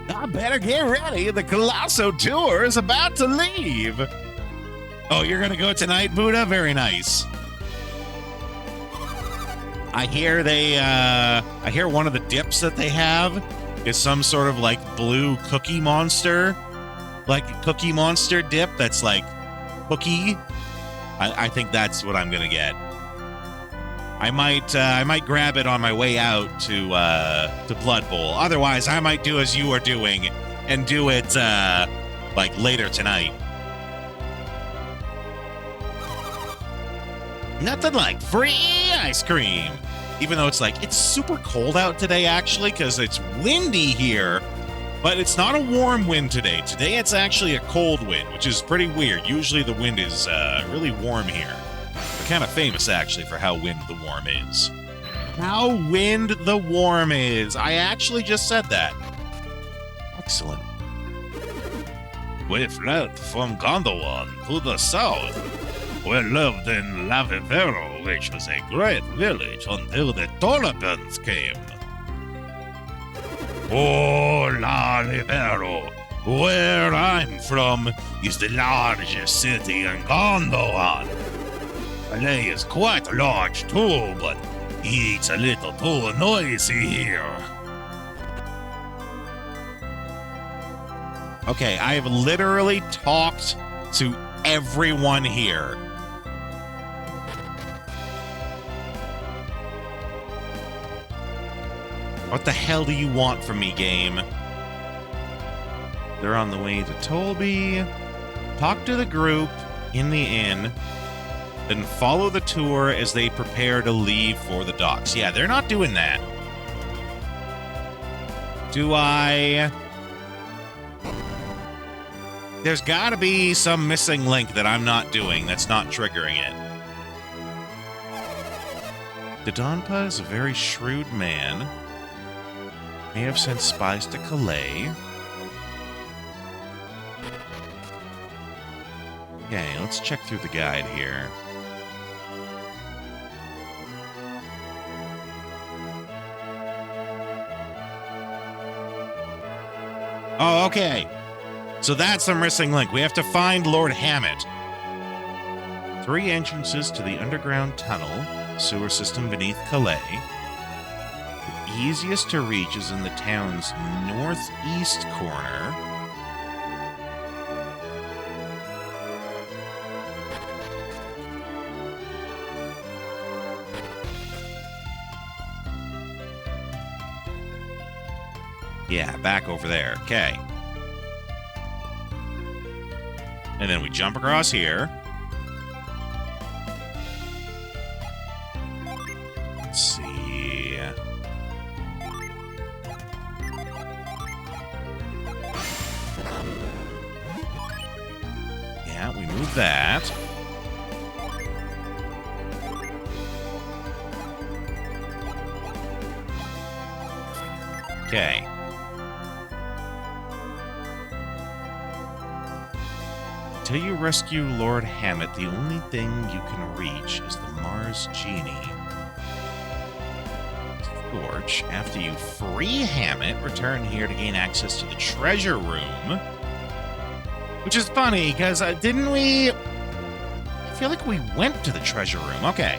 I better get ready. The Colosso tour is about to leave. Oh, you're going to go tonight, Buddha? Very nice. I hear I hear one of the dips that they have is some sort of blue cookie monster. Like a cookie monster dip that's cookie. I think that's what I'm going to get. I might grab it on my way out to Blood Bowl. Otherwise, I might do as you are doing and do it later tonight. Nothing like free ice cream. Even though it's super cold out today, actually, because it's windy here. But it's not a warm wind today. Today it's actually a cold wind, which is pretty weird. Usually the wind is really warm here. Kind of famous, actually, for how wind the warm is. How wind the warm is. I actually just said that. Excellent. We fled from Gondwan to the south. We lived in Lavivero, which was a great village until the Tolopans came. Oh, Lavivero, where I'm from, is the largest city in Gondwan. Calais is quite large too, but it's a little too noisy here. Okay, I have literally talked to everyone here. What the hell do you want from me, game? They're on the way to Tolby. Talk to the group in the inn. Then follow the tour as they prepare to leave for the docks. Yeah, they're not doing that. Do I... There's gotta be some missing link that I'm not doing that's not triggering it. Dodonpa is a very shrewd man. May have sent spies to Calais. Okay, let's check through the guide here. Oh, okay. So that's the missing link. We have to find Lord Hammett. 3 entrances to the underground tunnel, sewer system beneath Calais. The easiest to reach is in the town's northeast corner. Yeah, back over there. Okay. And then we jump across here. Let's see. Yeah, we move that. Okay. Until you rescue Lord Hammett, the only thing you can reach is the Mars Genie. Scorch, after you free Hammett, return here to gain access to the treasure room. Which is funny, because didn't we... I feel like we went to the treasure room. Okay.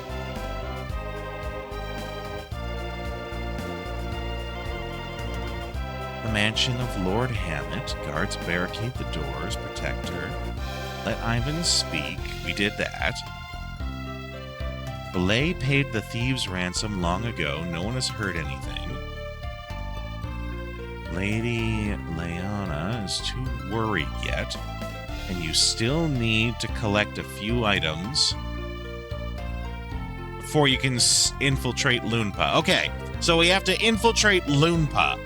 The mansion of Lord Hammett. Guards barricade the doors, protect her. Let Ivan speak. We did that. Belay paid the thieves' ransom long ago. No one has heard anything. Lady Leona is too worried yet. And you still need to collect a few items before you can infiltrate Loonpa. Okay, so we have to infiltrate Loonpa.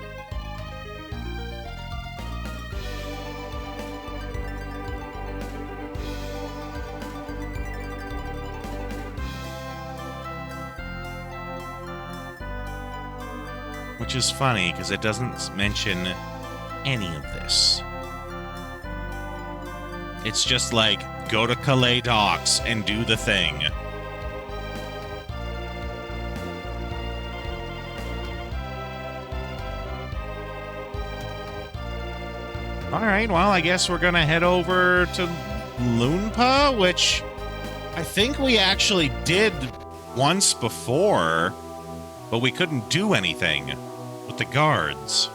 Which is funny, because it doesn't mention any of this. It's just like, go to Calais Docks and do the thing. Alright, well, I guess we're gonna head over to Loonpa, which I think we actually did once before, but we couldn't do anything with the guards.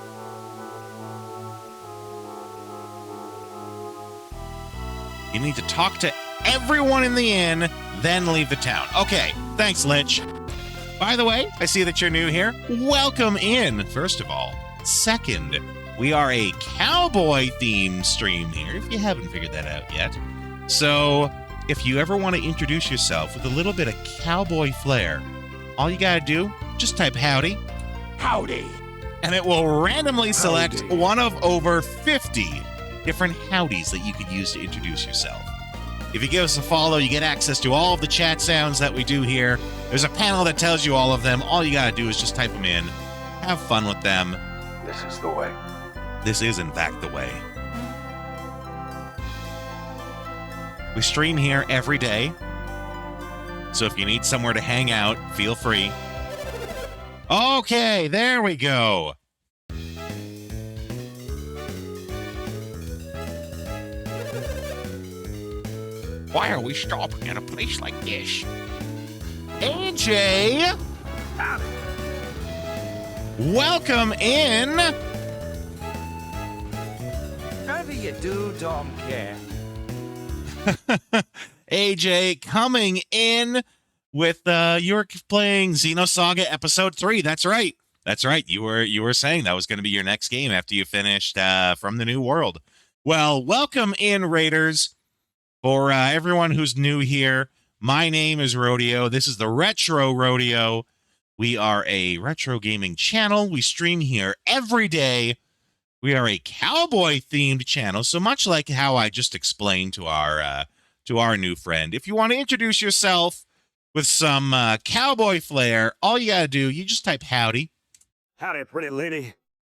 You need to talk to everyone in the inn, then leave the town. Okay, thanks, Lich. By the way, I see that you're new here. Welcome in, first of all. Second, we are a cowboy-themed stream here, if you haven't figured that out yet. So, if you ever want to introduce yourself with a little bit of cowboy flair, all you gotta do, just type howdy. Howdy. And it will randomly select one of over 50 different howdies that you could use to introduce yourself. If you give us a follow, you get access to all of the chat sounds that we do here. There's a panel that tells you all of them. All you got to do is just type them in. Have fun with them. This is the way. This is, in fact, the way. We stream here every day. So if you need somewhere to hang out, feel free. Okay, there we go. Why are we stopping at a place like this? AJ! Welcome in! Whatever you do, don't care. AJ coming in with you're playing Xenosaga Episode 3. That's right. That's right. You were saying that was going to be your next game after you finished From the New World. Well, welcome in, Raiders. For everyone who's new here, my name is Rodeo. This is the Retro Rodeo. We are a retro gaming channel. We stream here every day. We are a cowboy-themed channel, so much like how I just explained to our new friend. If you want to introduce yourself with some cowboy flair, all you gotta do, you just type howdy. Howdy, pretty lady.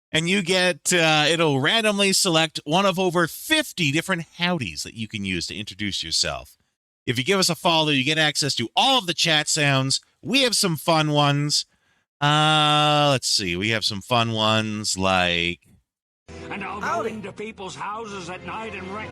And you get, it'll randomly select one of over 50 different howdies that you can use to introduce yourself. If you give us a follow, you get access to all of the chat sounds. We have some fun ones. Let's see. We have some fun ones like... And I'll go into people's houses at night and wreck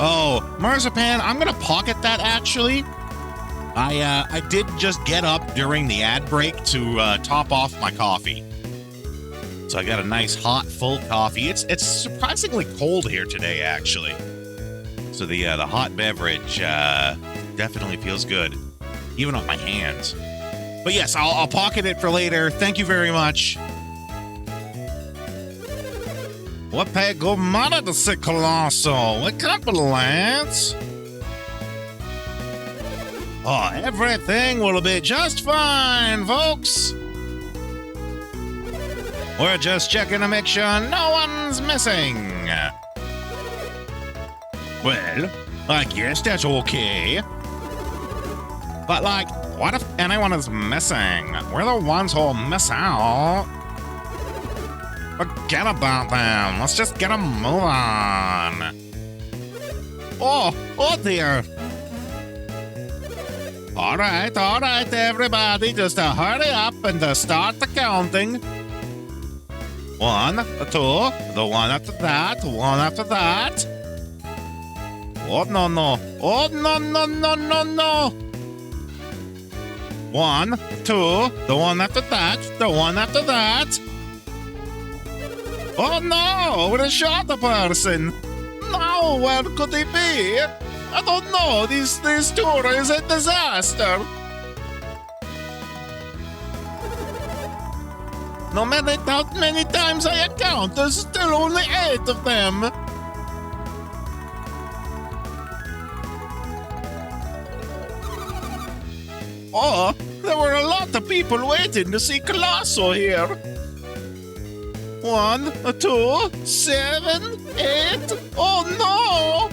Oh, marzipan, I'm gonna pocket that actually. I did just get up during the ad break to top off my coffee. So I got a nice hot full coffee. It's surprisingly cold here today actually. So the hot beverage definitely feels good, even on my hands. But yes, I'll pocket it for later. Thank you very much. What pego mana to se colossal? What couple lads? Oh, everything will be just fine, folks. We're just checking to make sure no one's missing. Well, I guess that's okay. But like, what if anyone is missing? We're the ones who'll miss out. Forget about them. Let's just get a move on. Oh dear. All right, everybody, just hurry up and start the counting. 1, 2, the one after that, one after that. Oh, no. Oh, no. 1, 2, the one after that, the one after that. Oh, no, we shot the person. No, where could he be? I don't know, this tour is a disaster. No matter how many times I count, there's still only 8 of them. Oh, there were a lot of people waiting to see Colosso here. 1, 2, 7, 8. Oh no!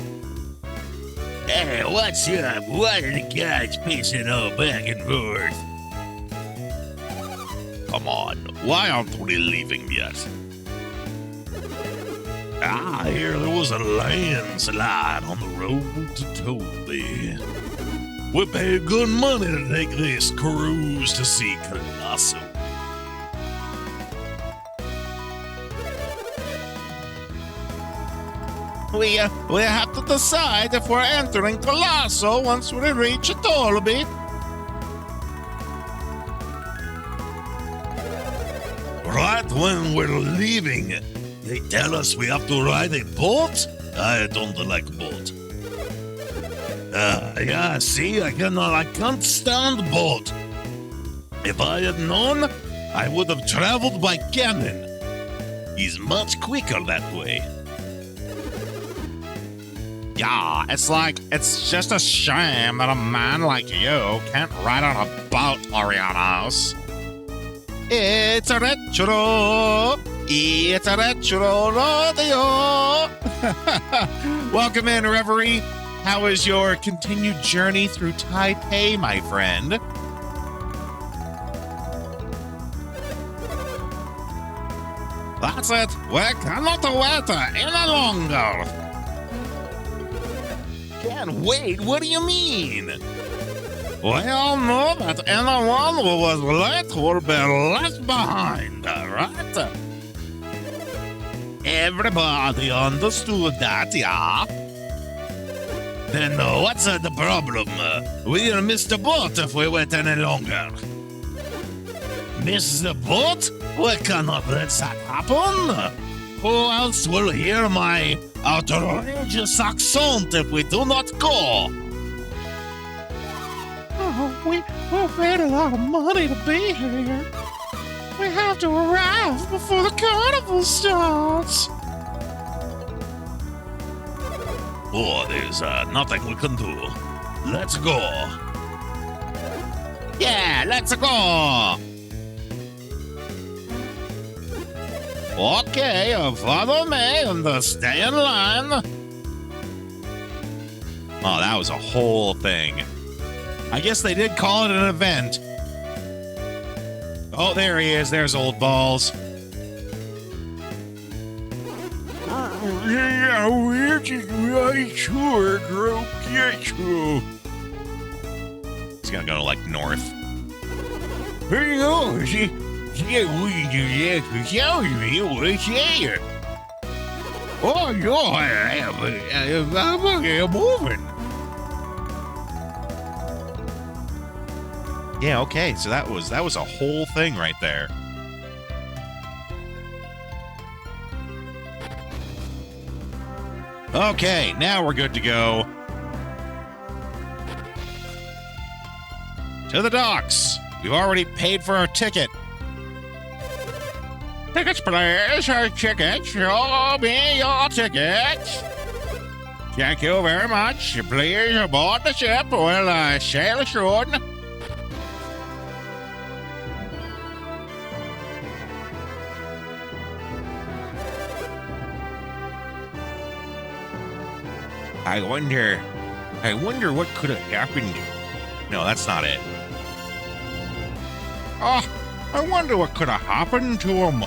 Hey, what's up? Why are the guys pacing all back and forth? Come on, why aren't we leaving yet? I hear there was a landslide on the road to Toby. We paid good money to take this cruise to see Colosso. We have to decide if we're entering Colosso once we reach Tolby. Right when we're leaving, they tell us we have to ride a boat? I don't like boat. Yeah, see, I can't stand boat. If I had known, I would have traveled by cannon. He's much quicker that way. Yeah, it's just a shame that a man like you can't ride on a boat, Arianos. It's a retro rodeo. Welcome in, Reverie. How is your continued journey through Taipei, my friend? That's it. We cannot wait any longer. Can't wait? What do you mean? We all know that anyone who was late will be left behind, right? Everybody understood that, yeah? Then what's the problem? We'll miss the boat if we wait any longer. Miss the boat? We cannot let that happen. Who else will hear my outrageous accent if we do not go? Oh, we paid a lot of money to be here. We have to arrive before the carnival starts. Oh, there's nothing we can do. Let's go. Yeah, let's go. Okay, follow me and stay in line. Oh, that was a whole thing. I guess they did call it an event. Oh, there he is. There's Old Balls. Yeah, we're just right sure, girl. Get you. He's gonna go like north. Here you go. Yeah, we do that to show me what's here. Oh, no, I'm moving. Yeah, okay, so that was a whole thing right there. Okay, now we're good to go. To the docks. We've already paid for our ticket. Tickets, please. Our tickets. Show me your tickets. Thank you very much. Please aboard the ship. We'll sail soon. I wonder what could have happened. No, that's not it. Oh, I wonder what could have happened to him.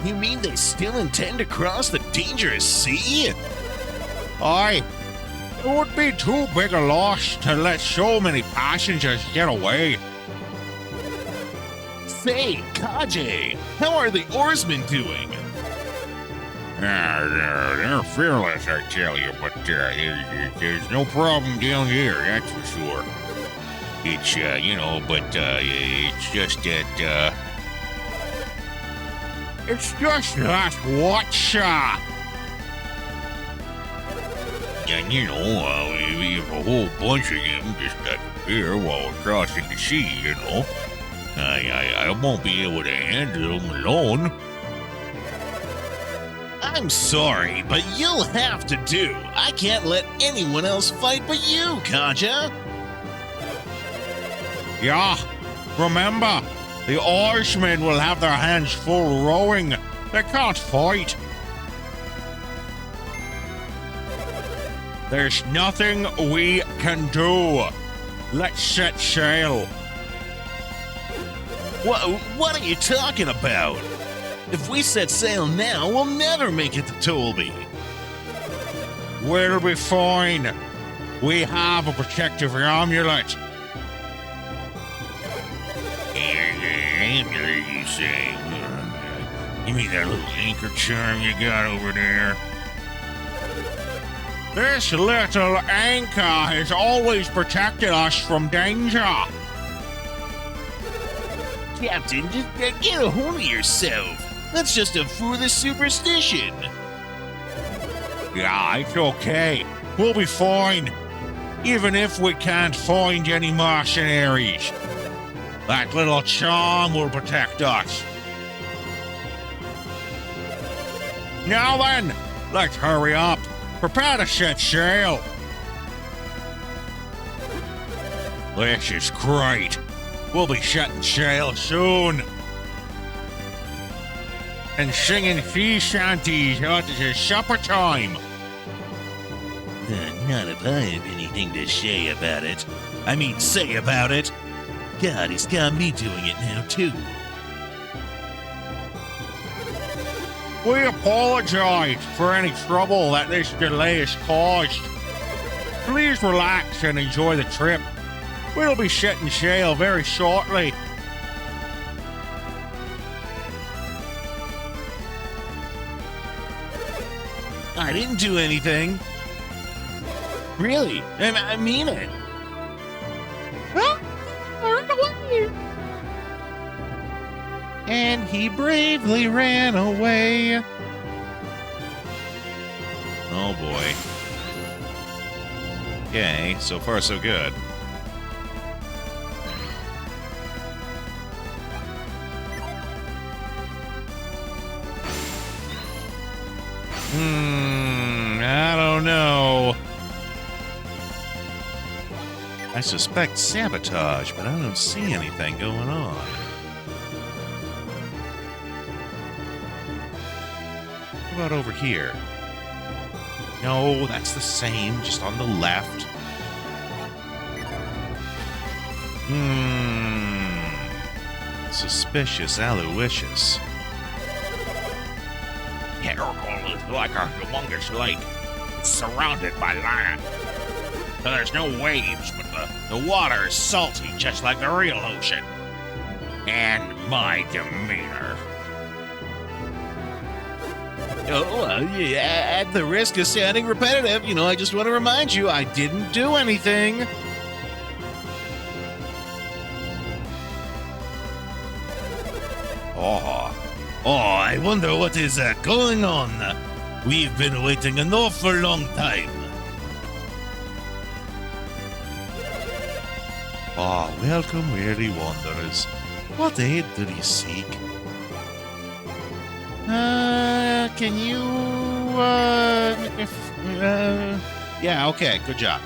You mean they still intend to cross the dangerous sea? Aye. It would be too big a loss to let so many passengers get away. Say, Kaji, how are the oarsmen doing? They're fearless, I tell you, but there's no problem down here, that's for sure. It's, it's just that, it's just that what's, and if a whole bunch of them just disappear while we're crossing the sea, I won't be able to handle them alone. I'm sorry, but you'll have to do. I can't let anyone else fight but you, Kaja. Yeah, remember, the oarsmen will have their hands full rowing. They can't fight. There's nothing we can do. Let's set sail. What are you talking about? If we set sail now, we'll never make it to Tolby. We'll be fine. We have a protective amulet. Amulet, you say? You mean that little anchor charm you got over there? This little anchor has always protected us from danger. Captain, just get a hold of yourself. That's just a foolish superstition. Yeah, it's okay. We'll be fine. Even if we can't find any mercenaries. That little charm will protect us. Now then, let's hurry up. Prepare to set sail. This is great. We'll be setting sail soon. And singing sea shanties out to supper time. Not if I have anything to say about it. I mean, say about it. God, he's got me doing it now, too. We apologize for any trouble that this delay has caused. Please relax and enjoy the trip. We'll be setting sail very shortly. I didn't do anything. Really? I mean it. And he bravely ran away. Oh boy. Okay, so far so good. I don't know. I suspect sabotage, but I don't see anything going on. What about over here? No, that's the same, just on the left. Suspicious Aloysius. Caracol is like a humongous lake. It's surrounded by land. There's no waves, but the water is salty, just like the real ocean. And my demeanor. Yeah, at the risk of sounding repetitive, I just want to remind you I didn't do anything. I wonder what is going on. We've been waiting an awful long time. Welcome, weary wanderers. What aid do you seek? Can you, yeah, okay, good job.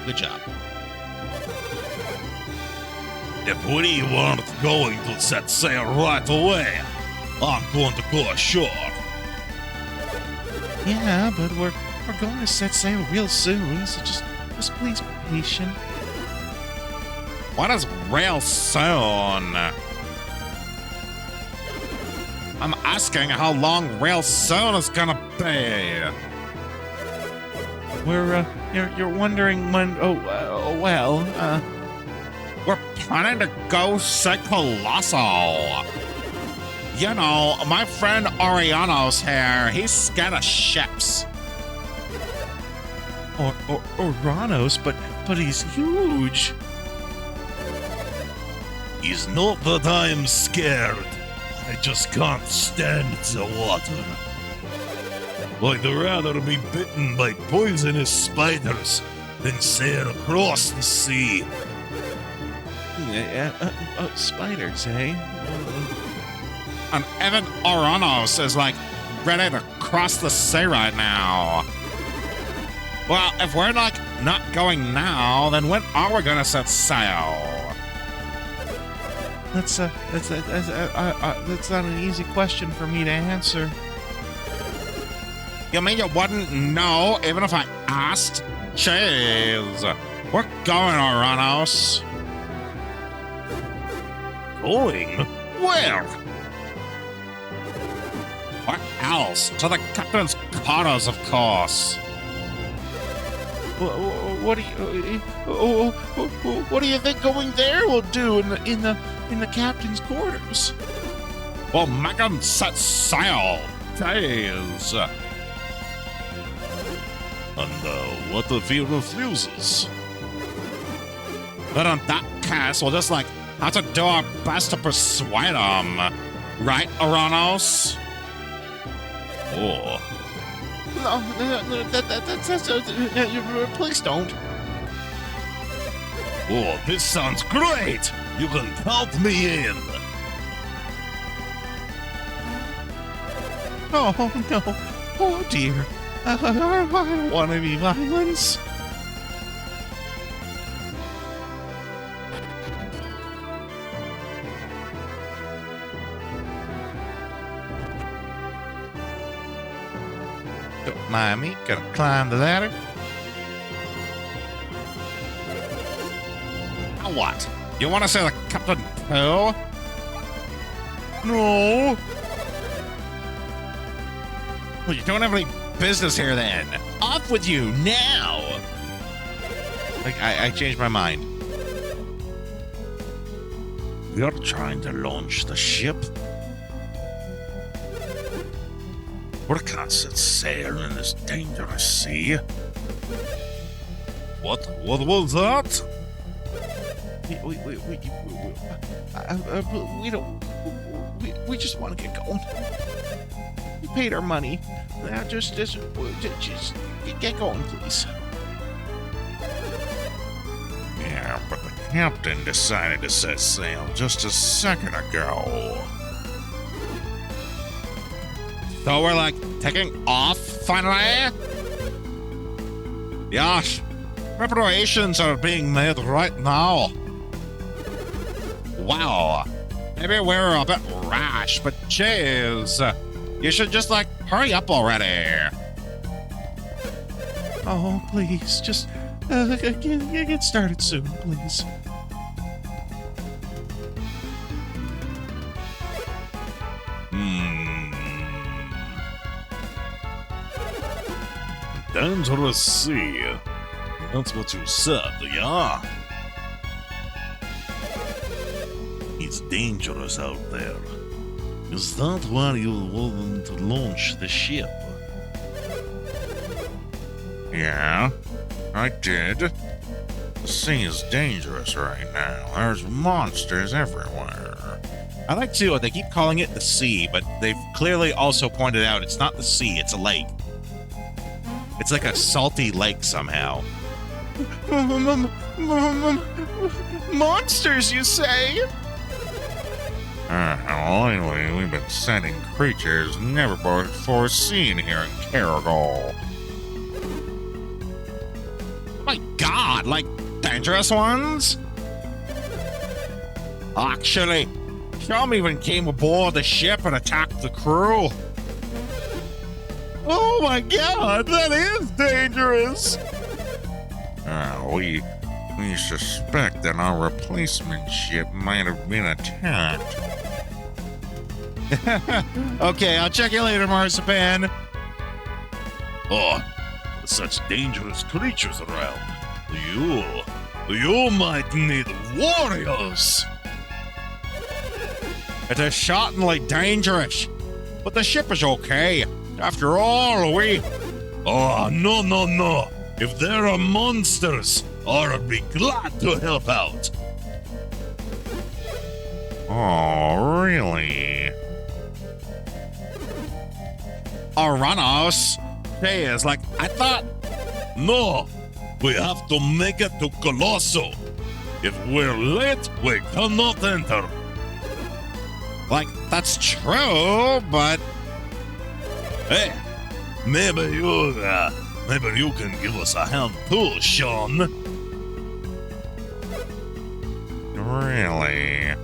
If we weren't going to set sail right away, I'm going to go ashore. Yeah, but we're going to set sail real soon, so just please be patient. What is real soon? I'm asking how long real soon is gonna be. You're wondering when? We're planning to go see Colosso. My friend Orianos here, he's scared of ships. Oranos, but he's huge. It's not that I'm scared. I just can't stand the water. I'd rather be bitten by poisonous spiders than sail across the sea. Spiders, eh? And Evan Oranos is ready to cross the sea right now. Well, if we're not going now, then when are we gonna set sail? That's not an easy question for me to answer. You mean you wouldn't know even if I asked? Jeez. We're going, Oranos. Going? Where? Where else? To the captain's quarters, of course. What do you think going there will do in the captain's quarters? Well, make 'em set sail. Jeez. And what if he refuses? But in that case, we'll just have to do our best to persuade him. Right, Oranos? Oh. No, please don't. Oh, this sounds great! You can count me in! Oh, no. Oh, dear. I don't want any violence. Don't mind me. Gonna climb the ladder. Now what? You want to say the captain too? No. Well, you don't have any business here then. Off with you now. I changed my mind. You're trying to launch the ship? We can't set sail in this dangerous sea. What was that? We just want to get going. We paid our money. Now just get going, please. Yeah, but the captain decided to set sail just a second ago. So we're taking off finally? Yes. Preparations are being made right now. Wow. Maybe we're a bit rash, but jeez. You should just hurry up already. Oh, please, just get started soon, please. Dangerous sea. That's what you said, yeah? It's dangerous out there. Is that why you want to launch the ship? Yeah, I did. The sea is dangerous right now. There's monsters everywhere. I like too, they keep calling it the sea, but they've clearly also pointed out it's not the sea, it's a lake. It's like a salty lake somehow. Monsters, you say? Lately, we've been sending creatures never before seen here in Caragol. Oh my god, like dangerous ones? Actually, some even came aboard the ship and attacked the crew. Oh my god, that is dangerous! We suspect that our replacement ship might have been attacked. Okay, I'll check you later, Marzipan. Oh, such dangerous creatures around. You might need warriors. It is certainly dangerous, but the ship is okay. After all, we... Oh, no. If there are monsters, I'd be glad to help out. Oh, really? Aranos? Cheers, like, I thought... No, we have to make it to Colosso. If we're late, we cannot enter. Like, that's true, but... Hey, maybe you can give us a hand too, Sean. Really?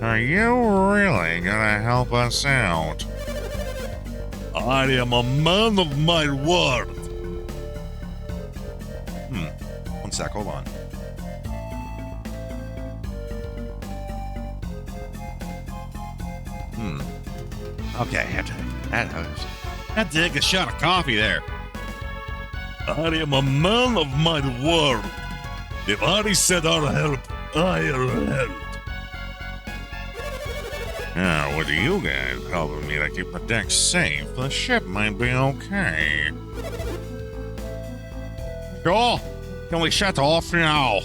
Are you really gonna help us out? I am a man of my word. One sec, hold on. Okay, had to take a shot of coffee there. I am a man of my word. If Ari said I'll help, I'll help. Now, with you guys helping me to keep the deck safe, the ship might be okay. Sure. Can we shut off now?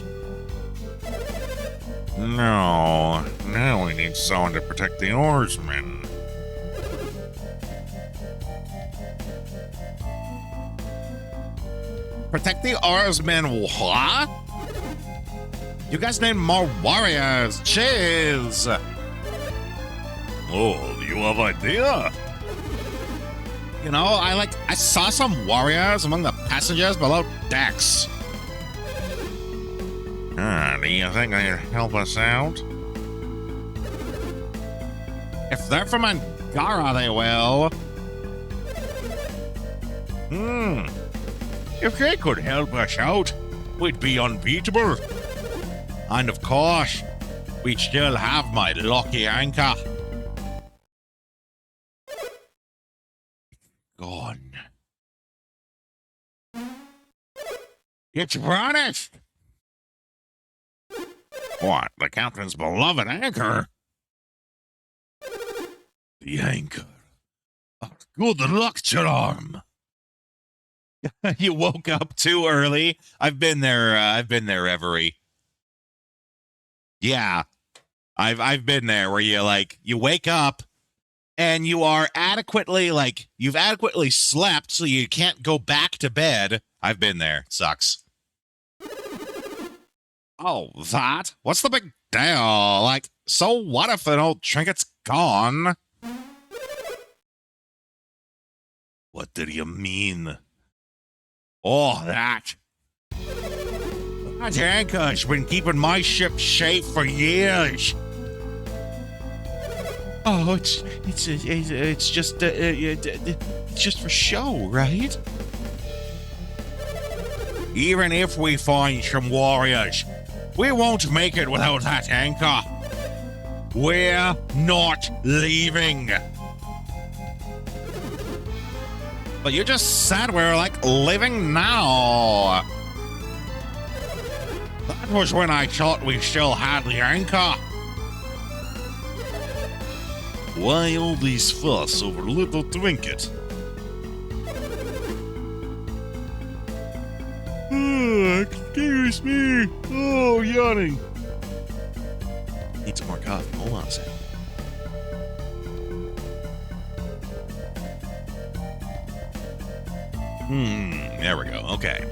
No, now we need someone to protect the oarsmen. Protect the oarsmen, what? You guys need more warriors. Cheers. Oh, you have idea? You know, I saw some warriors among the passengers below decks. Do you think they'd help us out? If they're from Angara, they will. If they could help us out, we'd be unbeatable. And of course, we'd still have my lucky anchor. Gone. It's vanished! What, the captain's beloved anchor? The anchor. Oh, good luck, Charm. You woke up too early. I've been there, Every. Yeah. I've been there where you wake up and you are you've adequately slept so you can't go back to bed. I've been there. It sucks. Oh, that? What's the big deal? So what if an old trinket's gone? What do you mean? Oh, that. That anchor's been keeping my ship safe for years. Oh, it's just for show, right? Even if we find some warriors, we won't make it without that anchor. We're not leaving. But you just said we were leaving now. That was when I thought we still had the anchor. Why all these fuss over little trinket? Excuse me. Oh, yawning. Need some more coffee. Hold on a second. There we go. Okay.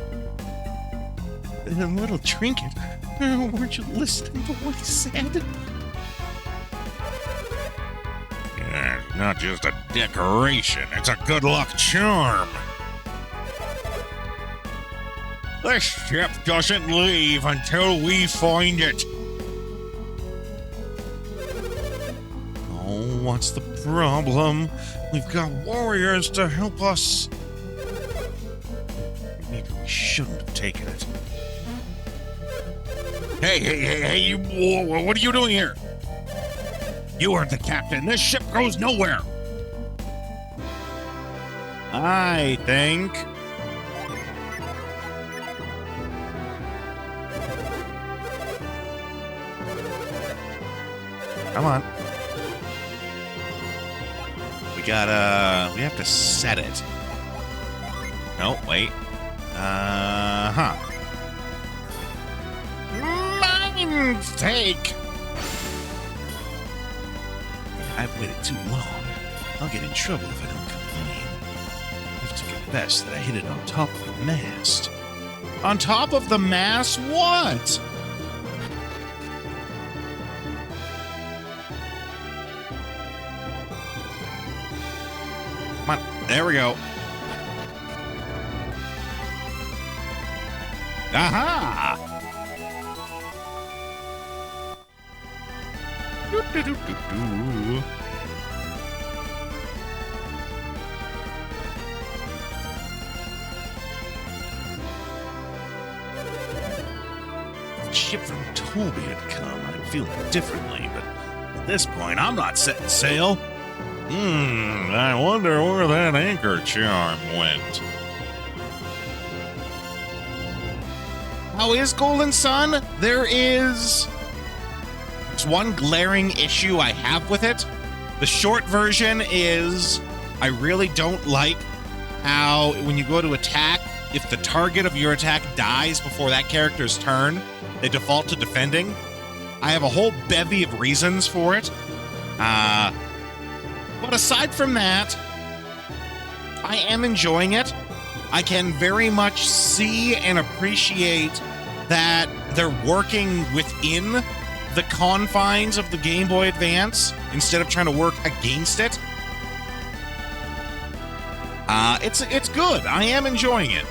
A little trinket. Weren't you listening to what he said? Yeah, not just a decoration. It's a good luck charm. The ship doesn't leave until we find it. Oh, what's the problem? We've got warriors to help us. Maybe we shouldn't have taken it. Hey, you, what are you doing here? You are the captain. This ship goes nowhere. I think. Come on. We have to set it. No, wait. Mistake. I've waited too long. I'll get in trouble if I don't complain. I have to confess that I hit it on top of the mast. On top of the mast? What? Come on. There we go. Aha! Do-do-do-do-do. If the ship from Tolby had come, I'd feel differently, but at this point, I'm not setting sail. I wonder where that anchor charm went. How is Golden Sun? There's one glaring issue I have with it. The short version is I really don't like how when you go to attack, if the target of your attack dies before that character's turn, they default to defending. I have a whole bevy of reasons for it. But aside from that, I am enjoying it. I can very much see and appreciate that they're working within the confines of the Game Boy Advance instead of trying to work against it. It's good. I am enjoying it.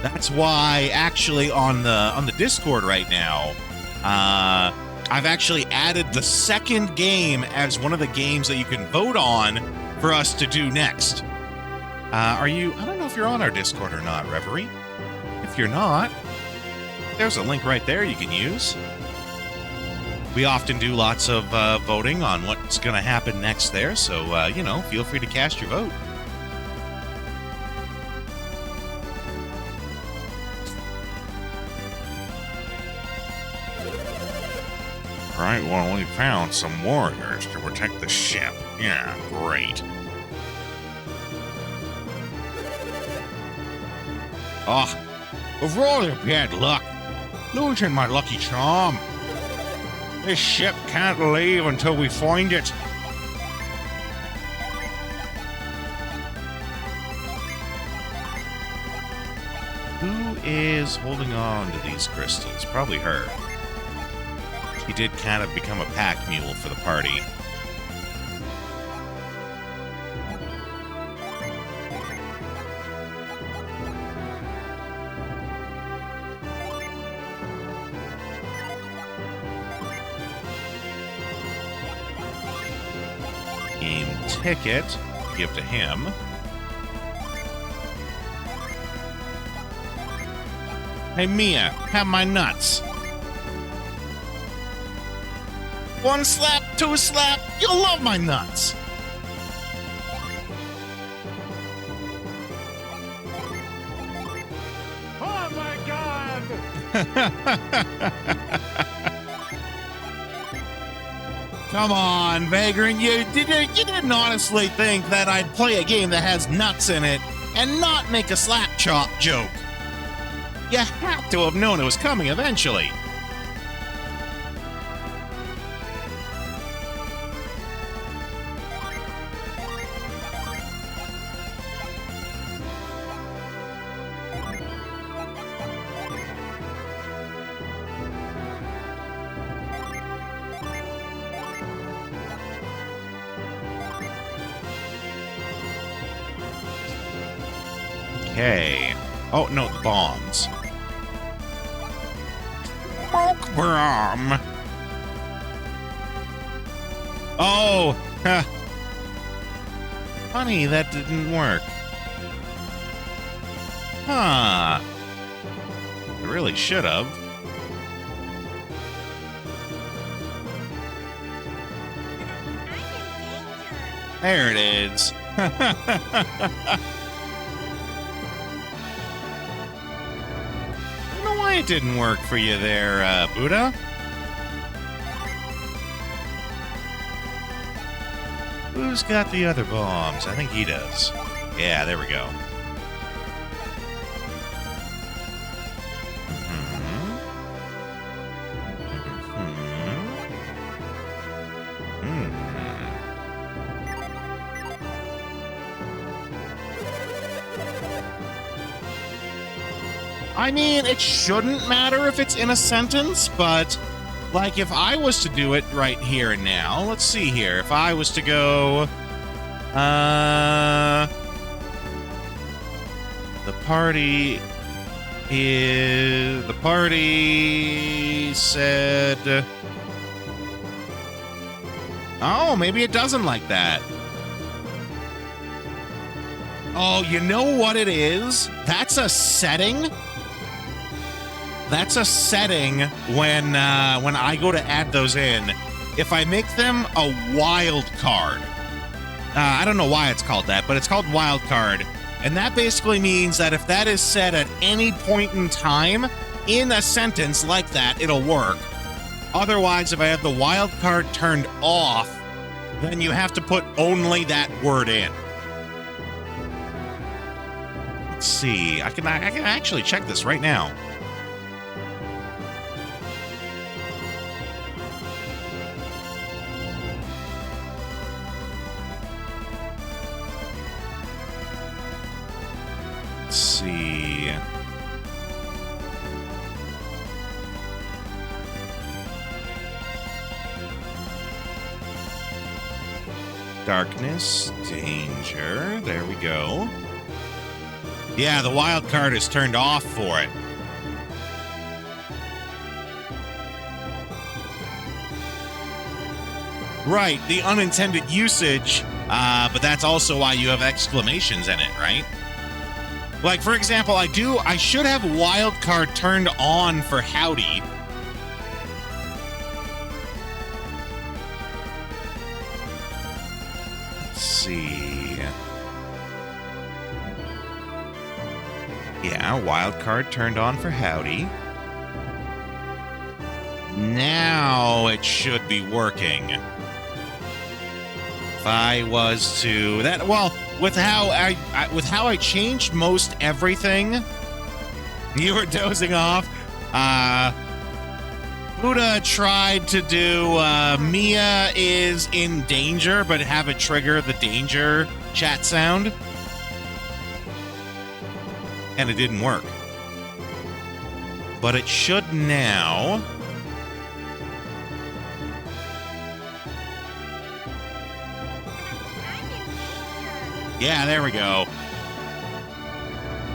That's why actually on the Discord right now, I've actually added the second game as one of the games that you can vote on for us to do next. I don't know if you're on our Discord or not, Reverie. If you're not, there's a link right there you can use. We often do lots of voting on what's going to happen next there, so, feel free to cast your vote. Right, well, we found some warriors to protect the ship. Yeah, great. Of all your bad luck, losing my lucky charm. This ship can't leave until we find it. Who is holding on to these crystals? Probably her. She did kind of become a pack mule for the party. Game ticket, give to him. Hey Mia, have my nuts. One slap, two slap, you'll love my nuts. Oh my God! Come on, Vagrant, you didn't honestly think that I'd play a game that has nuts in it and not make a slap chop joke. You had to have known it was coming eventually. Okay. Oh, no, the bombs. Smoke bomb. Oh, huh. Funny, that didn't work. Huh. It really should have. There it is. I don't know why it didn't work for you there, Buddha. Who's got the other bombs? I think he does. Yeah, there we go. I mean, it shouldn't matter if it's in a sentence, but, like, if I was to do it right here and now, let's see here. If I was to go, the party said, oh, maybe it doesn't like that. Oh, you know what it is? That's a setting. That's a setting when I go to add those in. If I make them a wild card, I don't know why it's called that, but it's called wild card. And that basically means that if that is said at any point in time in a sentence like that, it'll work. Otherwise, if I have the wild card turned off, then you have to put only that word in. Let's see. I can actually check this right now. Let's see. Darkness, danger. There we go. Yeah, the wild card is turned off for it. Right, the unintended usage, but that's also why you have exclamations in it, right? Like, for example, I should have wild card turned on for howdy. Let's see. Yeah, wild card turned on for howdy. Now it should be working. If I was to that, well, with how I changed most everything, you were dozing off. Buddha tried to do Mia is in danger, but have it trigger the danger chat sound, and it didn't work. But it should now. Yeah, there we go.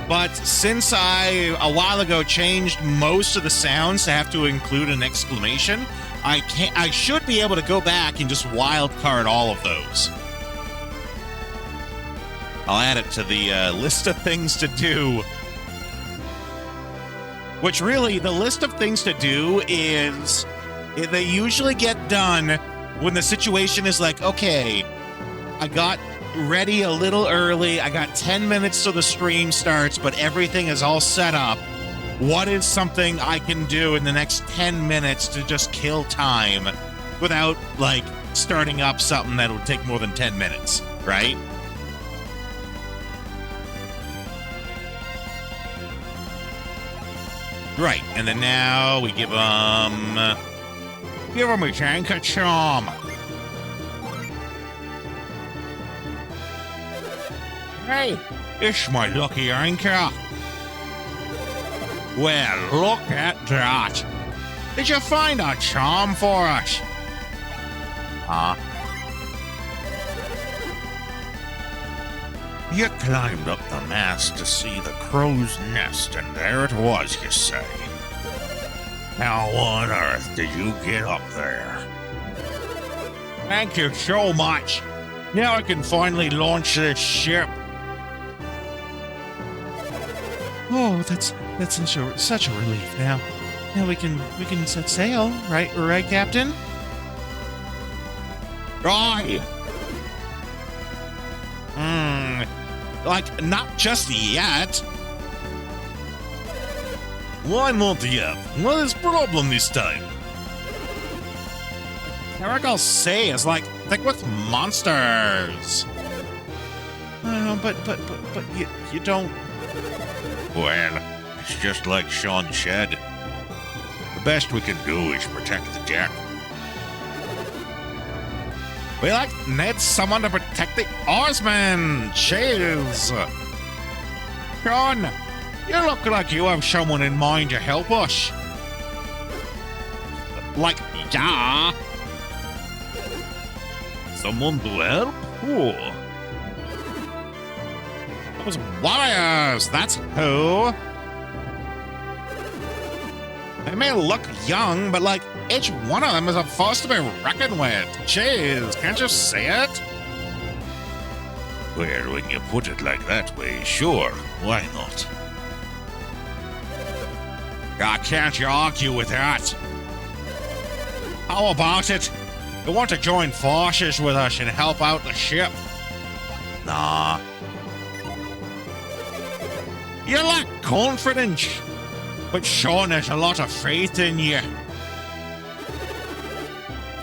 But since I, a while ago, changed most of the sounds to have to include an exclamation, I should be able to go back and just wildcard all of those. I'll add it to the list of things to do. Which really, the list of things to do is, they usually get done when the situation is like, okay, I got ready a little early. I got 10 minutes till the stream starts, but everything is all set up. What is something I can do in the next 10 minutes to just kill time without, like, starting up something that would take more than 10 minutes, right? Right, and then now we give him a Shanka Charm. Hey, it's my lucky anchor. Well, look at that. Did you find a charm for us? Huh? You climbed up the mast to see the crow's nest, and there it was, you say. How on earth did you get up there? Thank you so much. Now I can finally launch this ship. Oh, that's such a relief. Now we can set sail, right, Captain? Right. Like, not just yet. Why not yet? What is problem this time? Eric, I'll say, is like, thick with monsters. But you don't. Well, it's just like Sean said. The best we can do is protect the deck. We need someone to protect the oarsmen. Jeez. Sean, you look like you have someone in mind to help us. Like, yeah. Someone to help? Who? Those warriors, that's who. They may look young, but like, each one of them is a force to be reckoned with. Jeez, can't you see it? Well, when you put it like that way, sure, why not? Can't you argue with that? How about it? You want to join forces with us and help out the ship? Nah. You lack confidence, but Sean has a lot of faith in you.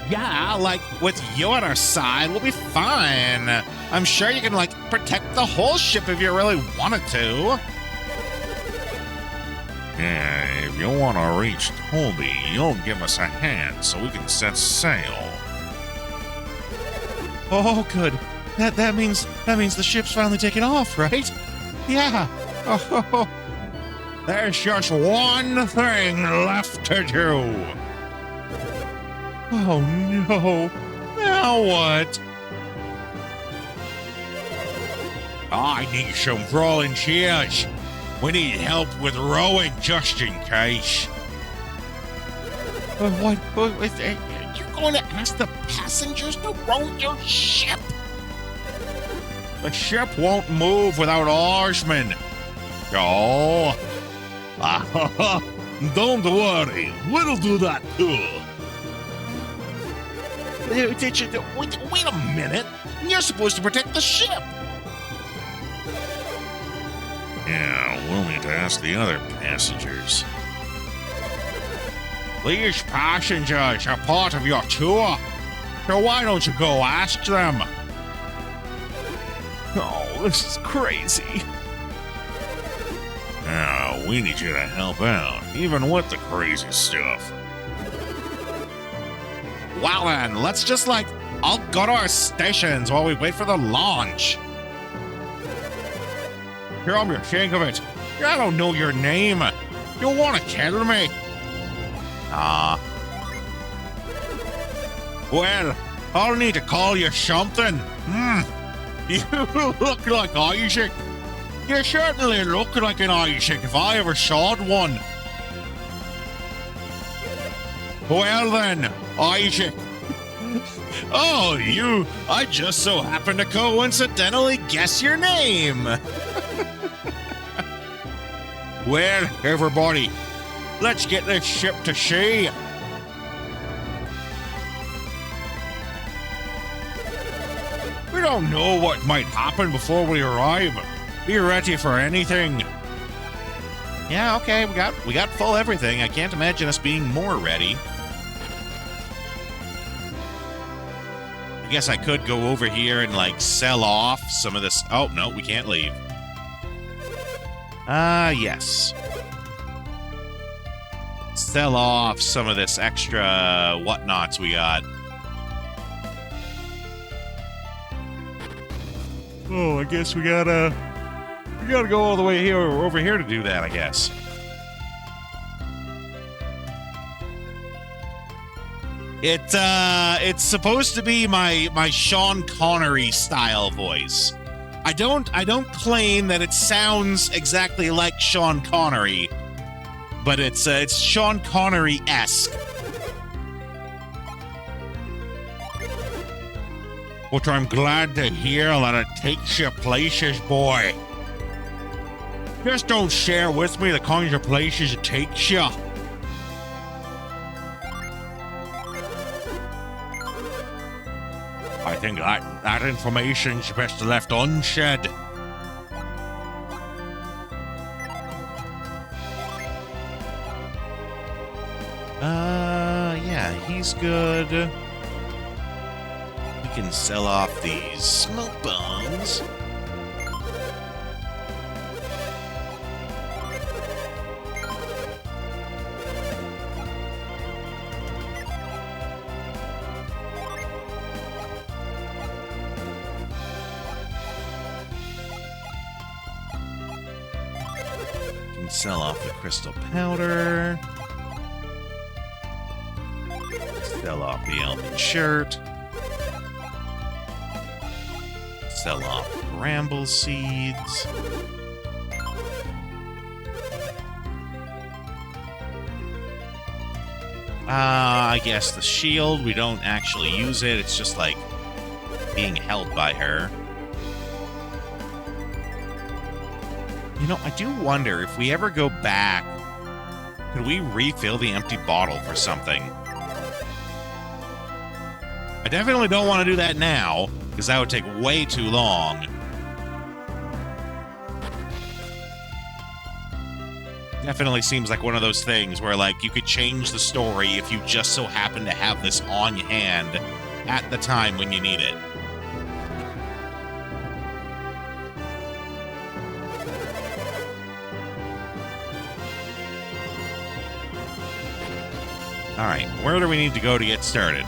Yeah, like, with you at our side, we'll be fine. I'm sure you can, like, protect the whole ship if you really wanted to. Yeah, if you want to reach Toby, you'll give us a hand so we can set sail. Oh, good. That means the ship's finally taken off, right? Yeah. Oh. There's just one thing left to do. Oh no. Now what? I need some volunteers. We need help with rowing just in case. What? You're going to ask the passengers to row your ship? The ship won't move without oarsmen. Oh. Don't worry, we'll do that too. Wait a minute. You're supposed to protect the ship. Yeah, we'll need to ask the other passengers. These passengers are part of your tour. So why don't you go ask them? Oh, this is crazy. Now, we need you to help out, even with the crazy stuff. Well then, let's just all go to our stations while we wait for the launch. Here, I'm your king of it. I don't know your name. You want to kill me? Well, I'll need to call you something. You look like Isaac. You certainly look like an Isaac if I ever saw one. Well then, Isaac. Oh, you! I just so happened to coincidentally guess your name. Well, everybody, let's get this ship to sea. We don't know what might happen before we arrive. Be ready for anything. Yeah, okay, we got full everything. I can't imagine us being more ready. I guess I could go over here and sell off some of this. Oh, no, we can't leave. Yes. sell off some of this extra whatnots we got. Oh, I guess we gotta go all the way here over here to do that, I guess. It's supposed to be my Sean Connery style voice. I don't claim that it sounds exactly like Sean Connery, but it's Sean Connery-esque. Which I'm glad to hear that it takes you places, boy. Just don't share with me the kinds of places it takes you. I think that information's best left unshed. Yeah, he's good. We can sell off these smoke bombs. Sell off the crystal powder. Sell off the elven shirt. Sell off bramble seeds. I guess the shield, we don't actually use it. It's just like being held by her. You know, I do wonder if we ever go back, could we refill the empty bottle for something? I definitely don't want to do that now, because that would take way too long. Definitely seems like one of those things where, like, you could change the story if you just so happen to have this on your hand at the time when you need it. All right, where do we need to go to get started?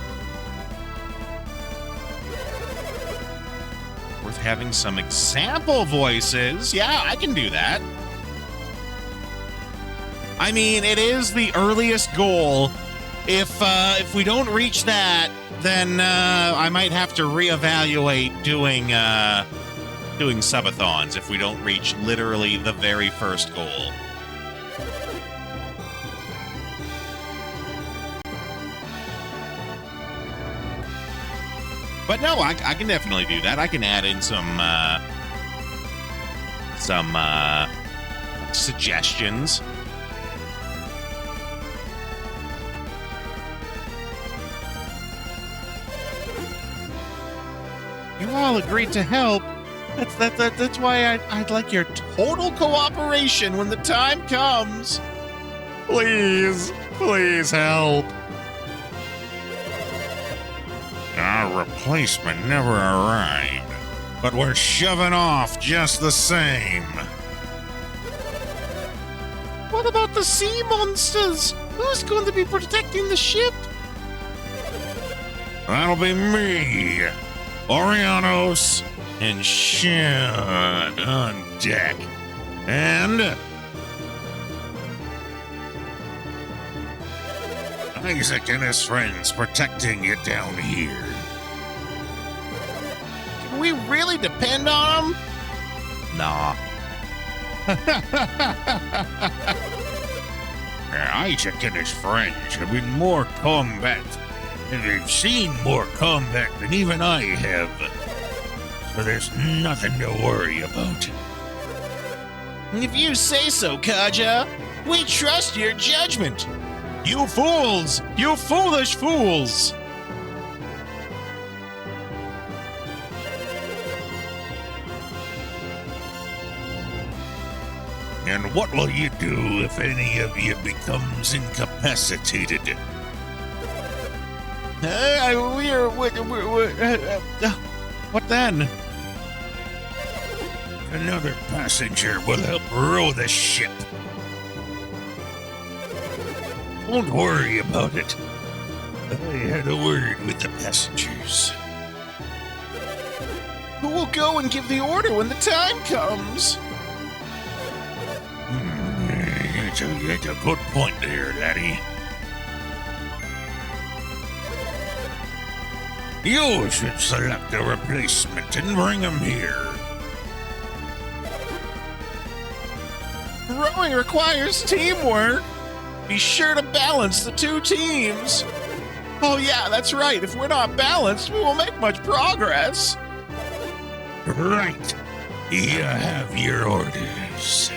Worth having some example voices. Yeah, I can do that. I mean, it is the earliest goal. If we don't reach that, then I might have to reevaluate doing subathons if we don't reach literally the very first goal. But no, I can definitely do that. I can add in some suggestions. You all agreed to help. That's why I'd like your total cooperation when the time comes. Please help. Our replacement never arrived, but we're shoving off just the same. What about the sea monsters? Who's going to be protecting the ship? That'll be me, Orianos, and Shen on deck. And Isaac and his friends protecting you down here. Can we really depend on them? Nah. Isaac and his friends have been more combat, and they've seen more combat than even I have. So there's nothing to worry about. If you say so, Kaja, we trust your judgment. You fools! You foolish fools! And what will you do if any of you becomes incapacitated? What then? Another passenger will help row the ship. Don't worry about it. I had a word with the passengers. We'll go and give the order when the time comes. It's a good point there, laddie. You should select a replacement and bring him here. Rowing requires teamwork. Be sure to balance the two teams. Oh yeah, that's right. If we're not balanced, we won't make much progress. Right. You have your orders.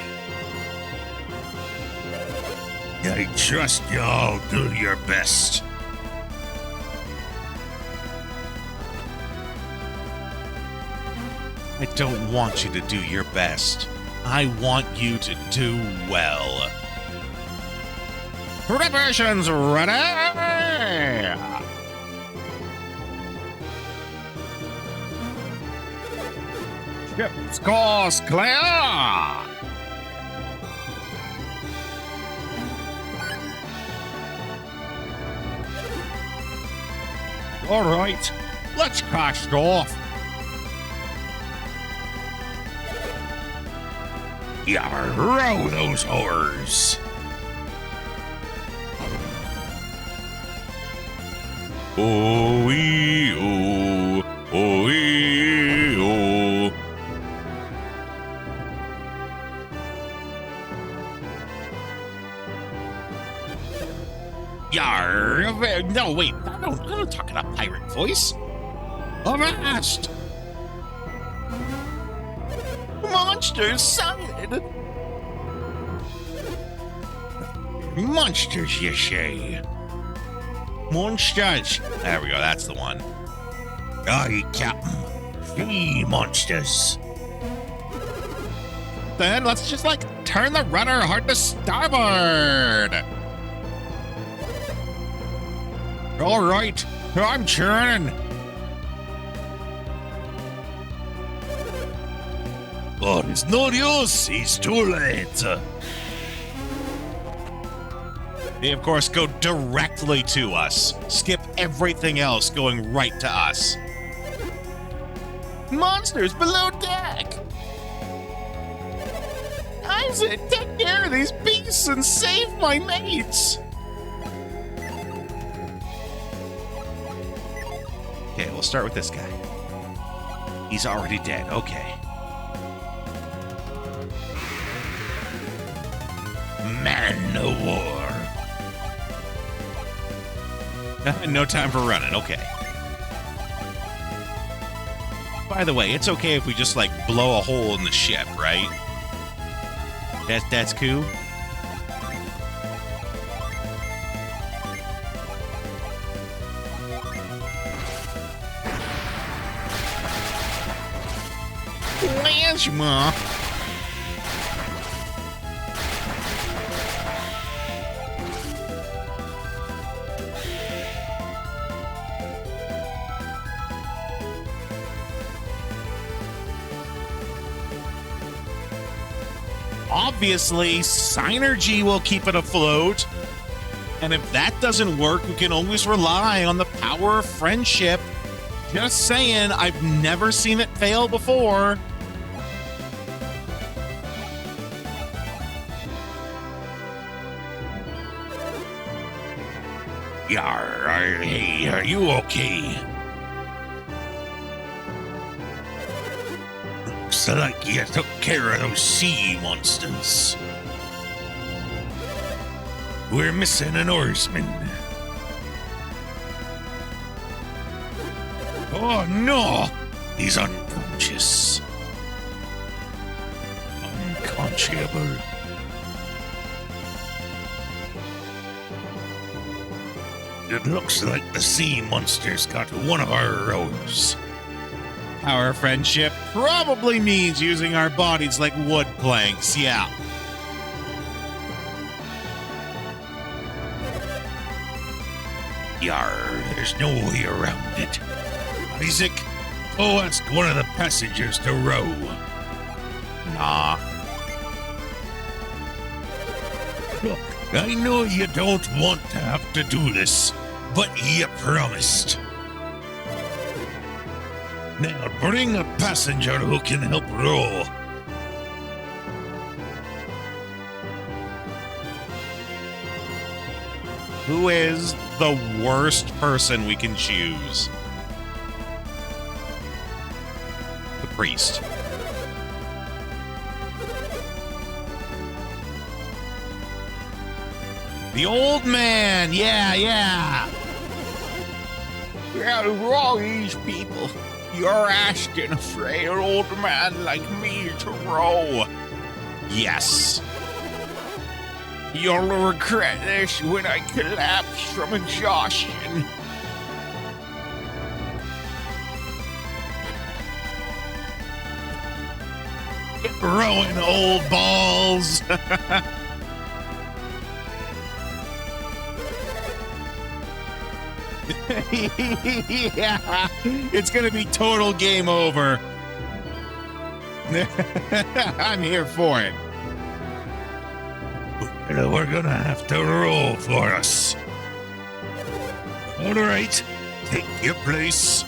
I trust y'all do your best. I don't want you to do your best. I want you to do well. Preparations ready! Ship's course clear! All right, let's cast off. Yeah, row those oars. Oh-ee-oh, oh-ee-oh. Yar, no, wait, I don't talk in a pirate voice. Avast! Monsters sighted! Monsters, you say? Monsters! There we go, that's the one. Aye, Captain. Sea monsters. Then let's just, turn the rudder hard to starboard! All right, I'm churning. Oh, it's no use. He's too late. They, of course, go directly to us. Skip everything else going right to us. Monsters below deck! Isaac, take care of these beasts and save my mates! Okay, we'll start with this guy. He's already dead, okay. Man o' war. No time for running, okay. By the way, it's okay if we just, blow a hole in the ship, right? That's cool? Plasma! Obviously, Synergy will keep it afloat. And if that doesn't work, we can always rely on the power of friendship. Just saying, I've never seen it fail before. Yar, hey, are you okay? Looks like you took care of those sea monsters. We're missing an oarsman. Oh no! He's unconscious. Unconscionable. It looks like the sea monsters got one of our rowers. Our friendship probably means using our bodies like wood planks, yeah. Yar, there's no way around it. Isaac, go ask one of the passengers to row. Nah. Look, I know you don't want to have to do this, but you promised. Now bring a passenger who can help row. Who is the worst person we can choose? The priest. The old man. Yeah. Yeah, who are these people? You're asking a frail old man like me to row. Yes. You'll regret this when I collapse from exhaustion. Get rowing, old balls. Yeah, it's gonna be total game over. I'm here for it. We're gonna have to row for us. All right, take your place.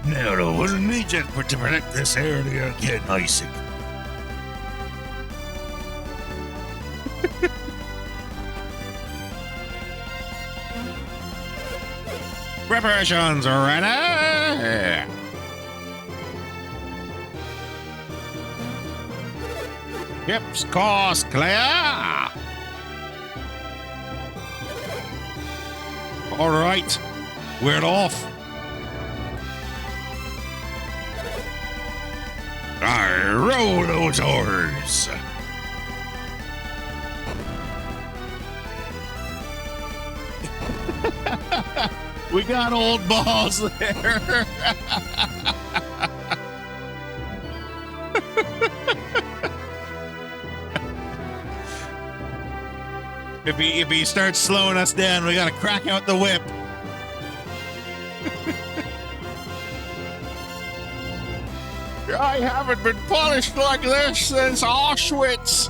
Now, we'll need you to protect this area again, Isaac. Preparations are ready. Ships course clear. All right, we're off. I roll those oars. We got old balls there. If he starts slowing us down, we gotta crack out the whip. I haven't been polished like this since Auschwitz.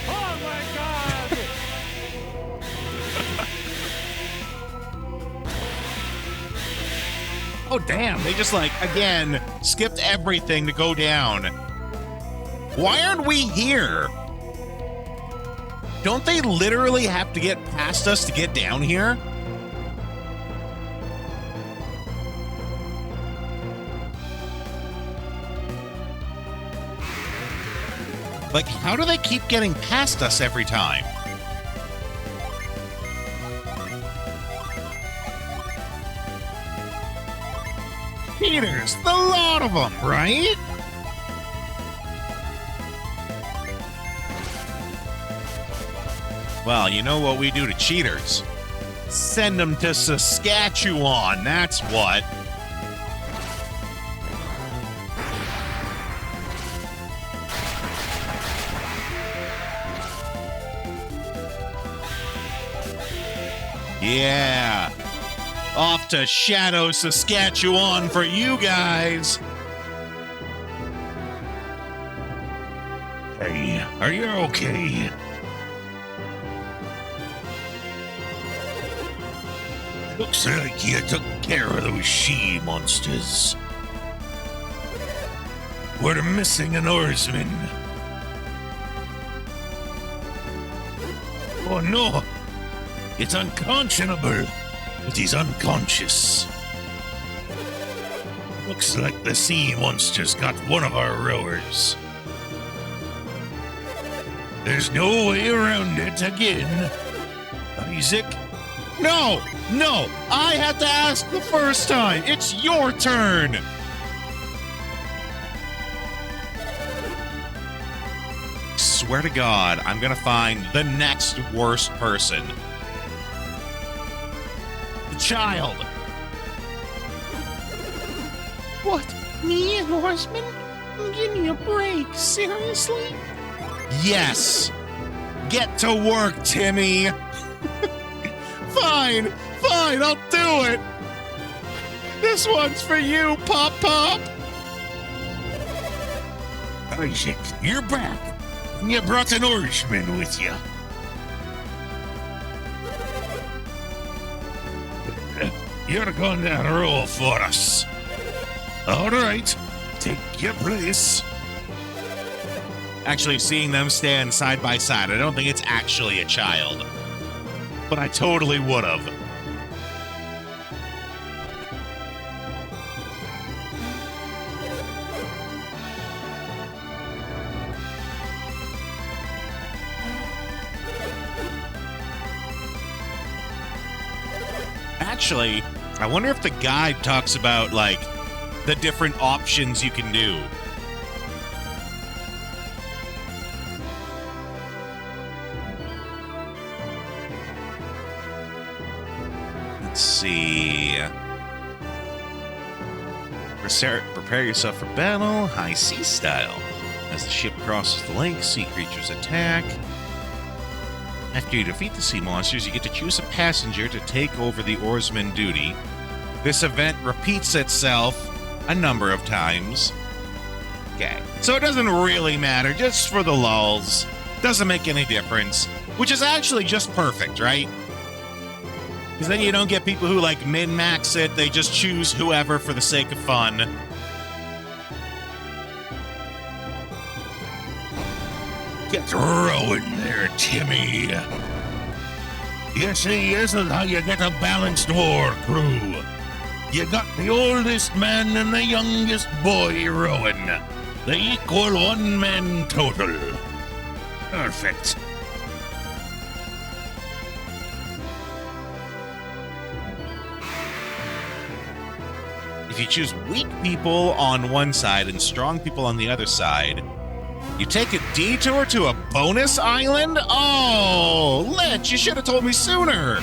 Oh my God! Oh, damn. They just, like, again, skipped everything to go down. Why aren't we here? Don't they literally have to get past us to get down here? Like, how do they keep getting past us every time? Cheaters, the lot of them, right? Well, you know what we do to cheaters? Send them to Saskatchewan, that's what. Yeah. Off to Shadow, Saskatchewan for you guys. Hey, are you okay? Looks like you took care of those she monsters. We're missing an oarsman. Oh no! It's unconscionable, but he's unconscious. Looks like the sea monsters got one of our rowers. There's no way around it again. Isaac? No! No! I had to ask the first time! It's your turn! Swear to God, I'm gonna find the next worst person. The child! What? Me, an oarsman? Give me a break, seriously? Yes! Get to work, Timmy! Fine, I'll do it! This one's for you, Pop Pop. Isaac, you're back. And you brought an Irishman with you. You're going to roll for us. All right, take your place. Actually, seeing them stand side by side, I don't think it's actually a child. But I totally would have. Actually, I wonder if the guide talks about, like, the different options you can do. Let's see. Prepare yourself for battle, high sea style. As the ship crosses the lake, sea creatures attack. After you defeat the sea monsters, you get to choose a passenger to take over the oarsman duty. This event repeats itself a number of times. Okay, so it doesn't really matter, just for the lulz. Doesn't make any difference, which is actually just perfect, right? Because then you don't get people who, like, min-max it, they just choose whoever for the sake of fun. Get rowing there, Timmy. You see, this is how you get a balanced war crew. You got the oldest man and the youngest boy rowing. They equal one man total. Perfect. If you choose weak people on one side and strong people on the other side, you take a detour to a bonus island? Oh, Lich, you should have told me sooner.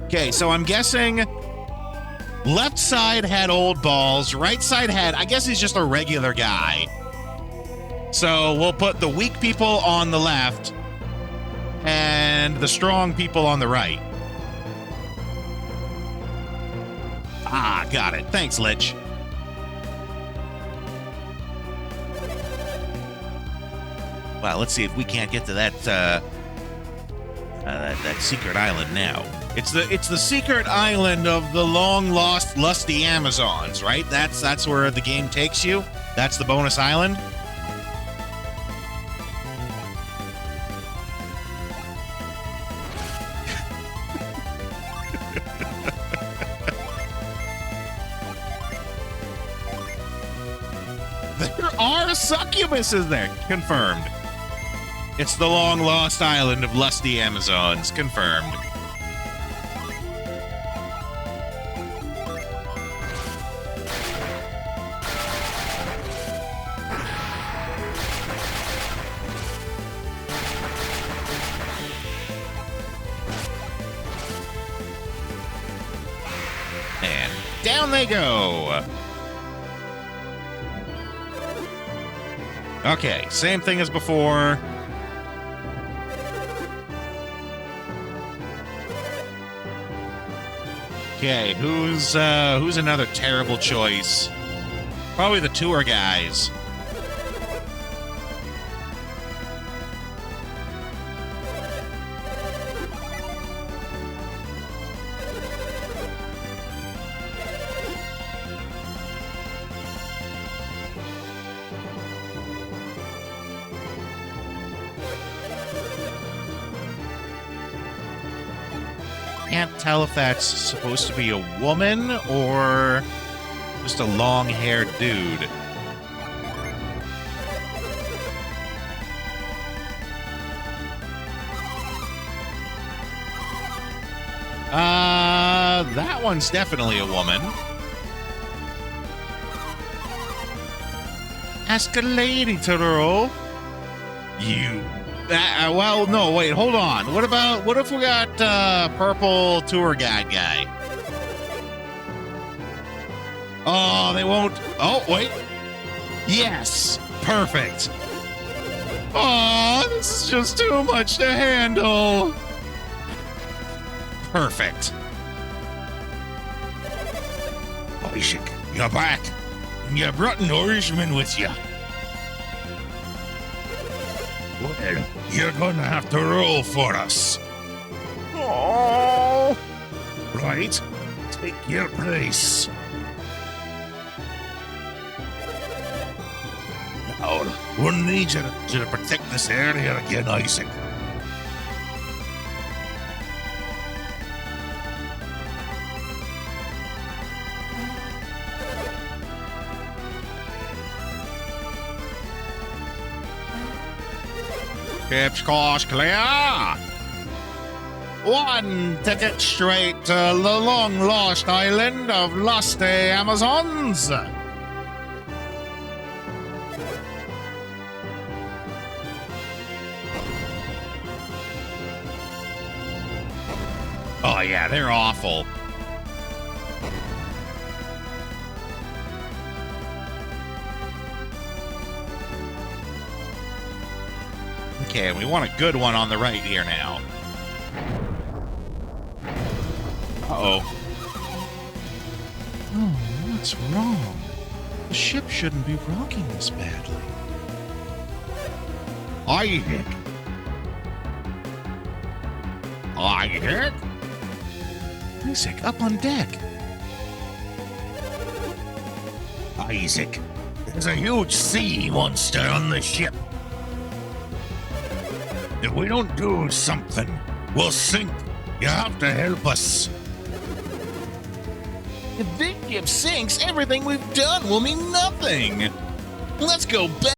Okay, so I'm guessing left side had old balls, right side had, I guess he's just a regular guy. So we'll put the weak people on the left and the strong people on the right. Ah, got it. Thanks, Lich. Well, let's see if we can't get to that that secret island now. It's the secret island of the long lost lusty Amazons, right? That's where the game takes you. That's the bonus island. There are succubuses there. Confirmed. It's the long-lost island of lusty Amazons. Confirmed. And down they go. Okay, same thing as before. Okay, who's another terrible choice? Probably the tour guys. Can't tell if that's supposed to be a woman or just a long-haired dude. That one's definitely a woman. Ask a lady to roll. You. Well, no, wait, hold on. What if we got purple tour guide guy? Oh, they won't. Oh, wait. Yes, perfect. Oh, this is just too much to handle. Perfect. Isaac, you're back. And you brought an Irishman with you. Well, you're gonna have to roll for us. Oh. Right? Take your place. Now, we'll need you to protect this area again, Isaac. Ship's course clear. One ticket straight to the long-lost island of Lusty Amazons. Oh, yeah, they're awful. Okay, we want a good one on the right here now. Uh-oh. Oh, what's wrong? The ship shouldn't be rocking this badly. Isaac. Isaac? Isaac, up on deck. Isaac, there's a huge sea monster on the ship. If we don't do something, we'll sink. You have to help us. If this ship sinks, everything we've done will mean nothing. Let's go back.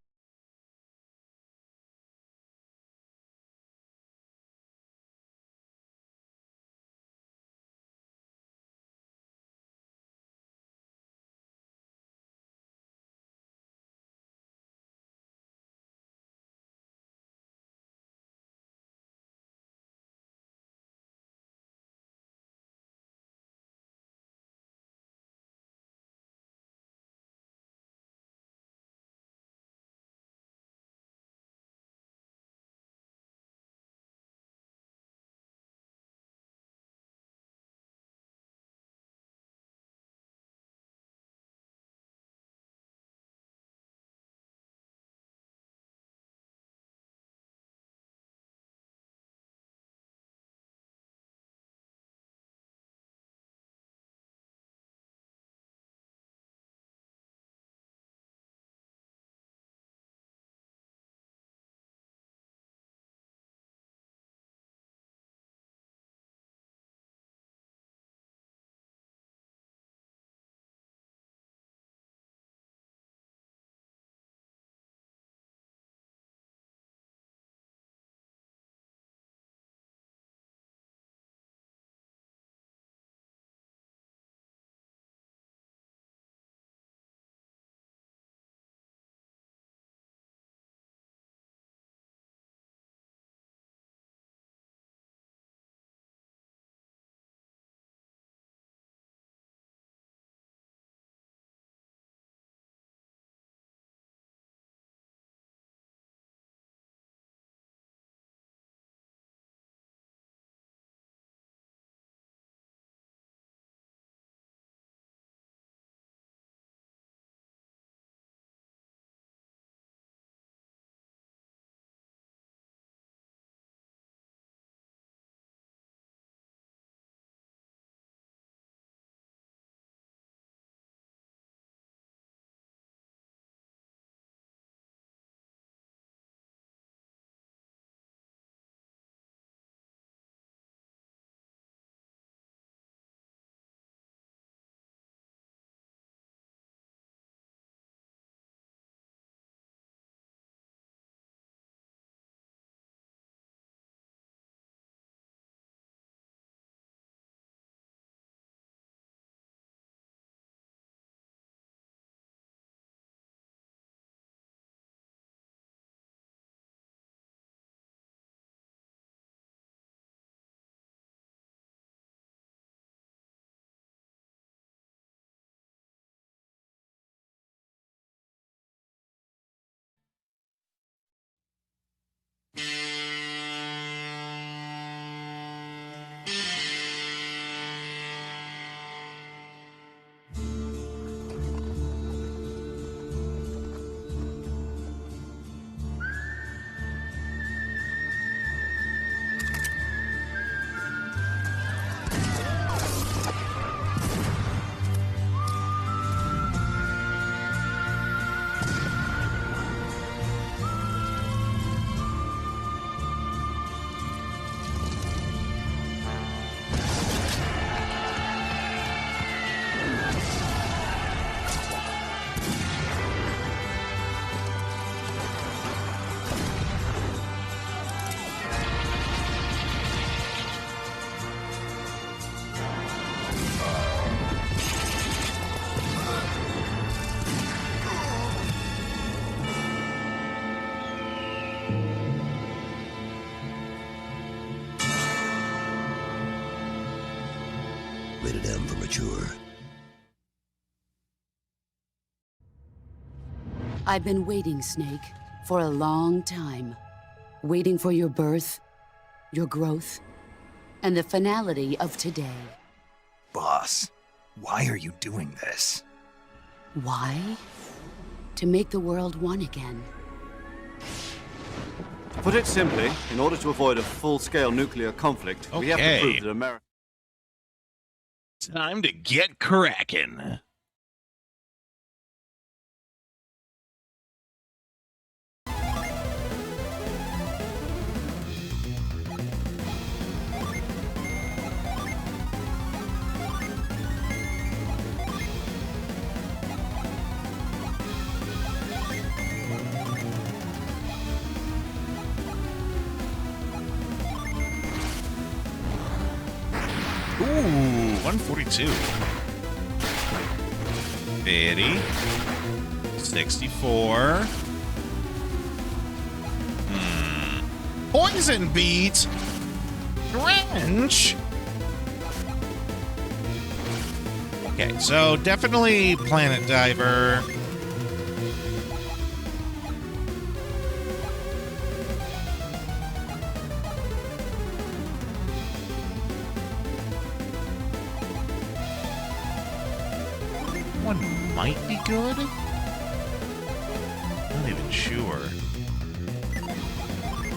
Rated M for mature. I've been waiting, Snake, for a long time. Waiting for your birth, your growth, and the finality of today. Boss, why are you doing this? Why? To make the world one again. To put it simply, in order to avoid a full-scale nuclear conflict, we have to prove that America... Time to get cracking. Ooh, 142. 50. 64. Poison beat. Drench. Okay, so definitely Planet Diver. One might be good. Not even sure.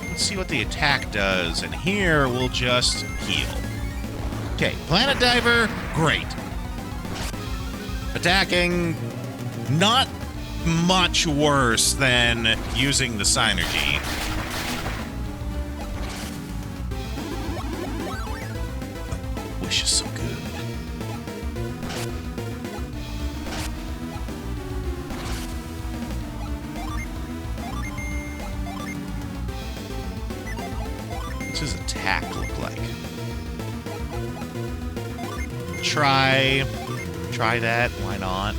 Let's see what the attack does, and here we'll just heal. Okay, Planet Diver, great. Attacking, not much worse than using the Synergy. Oh, Wish is so good. What's his attack look like? Try that, why not?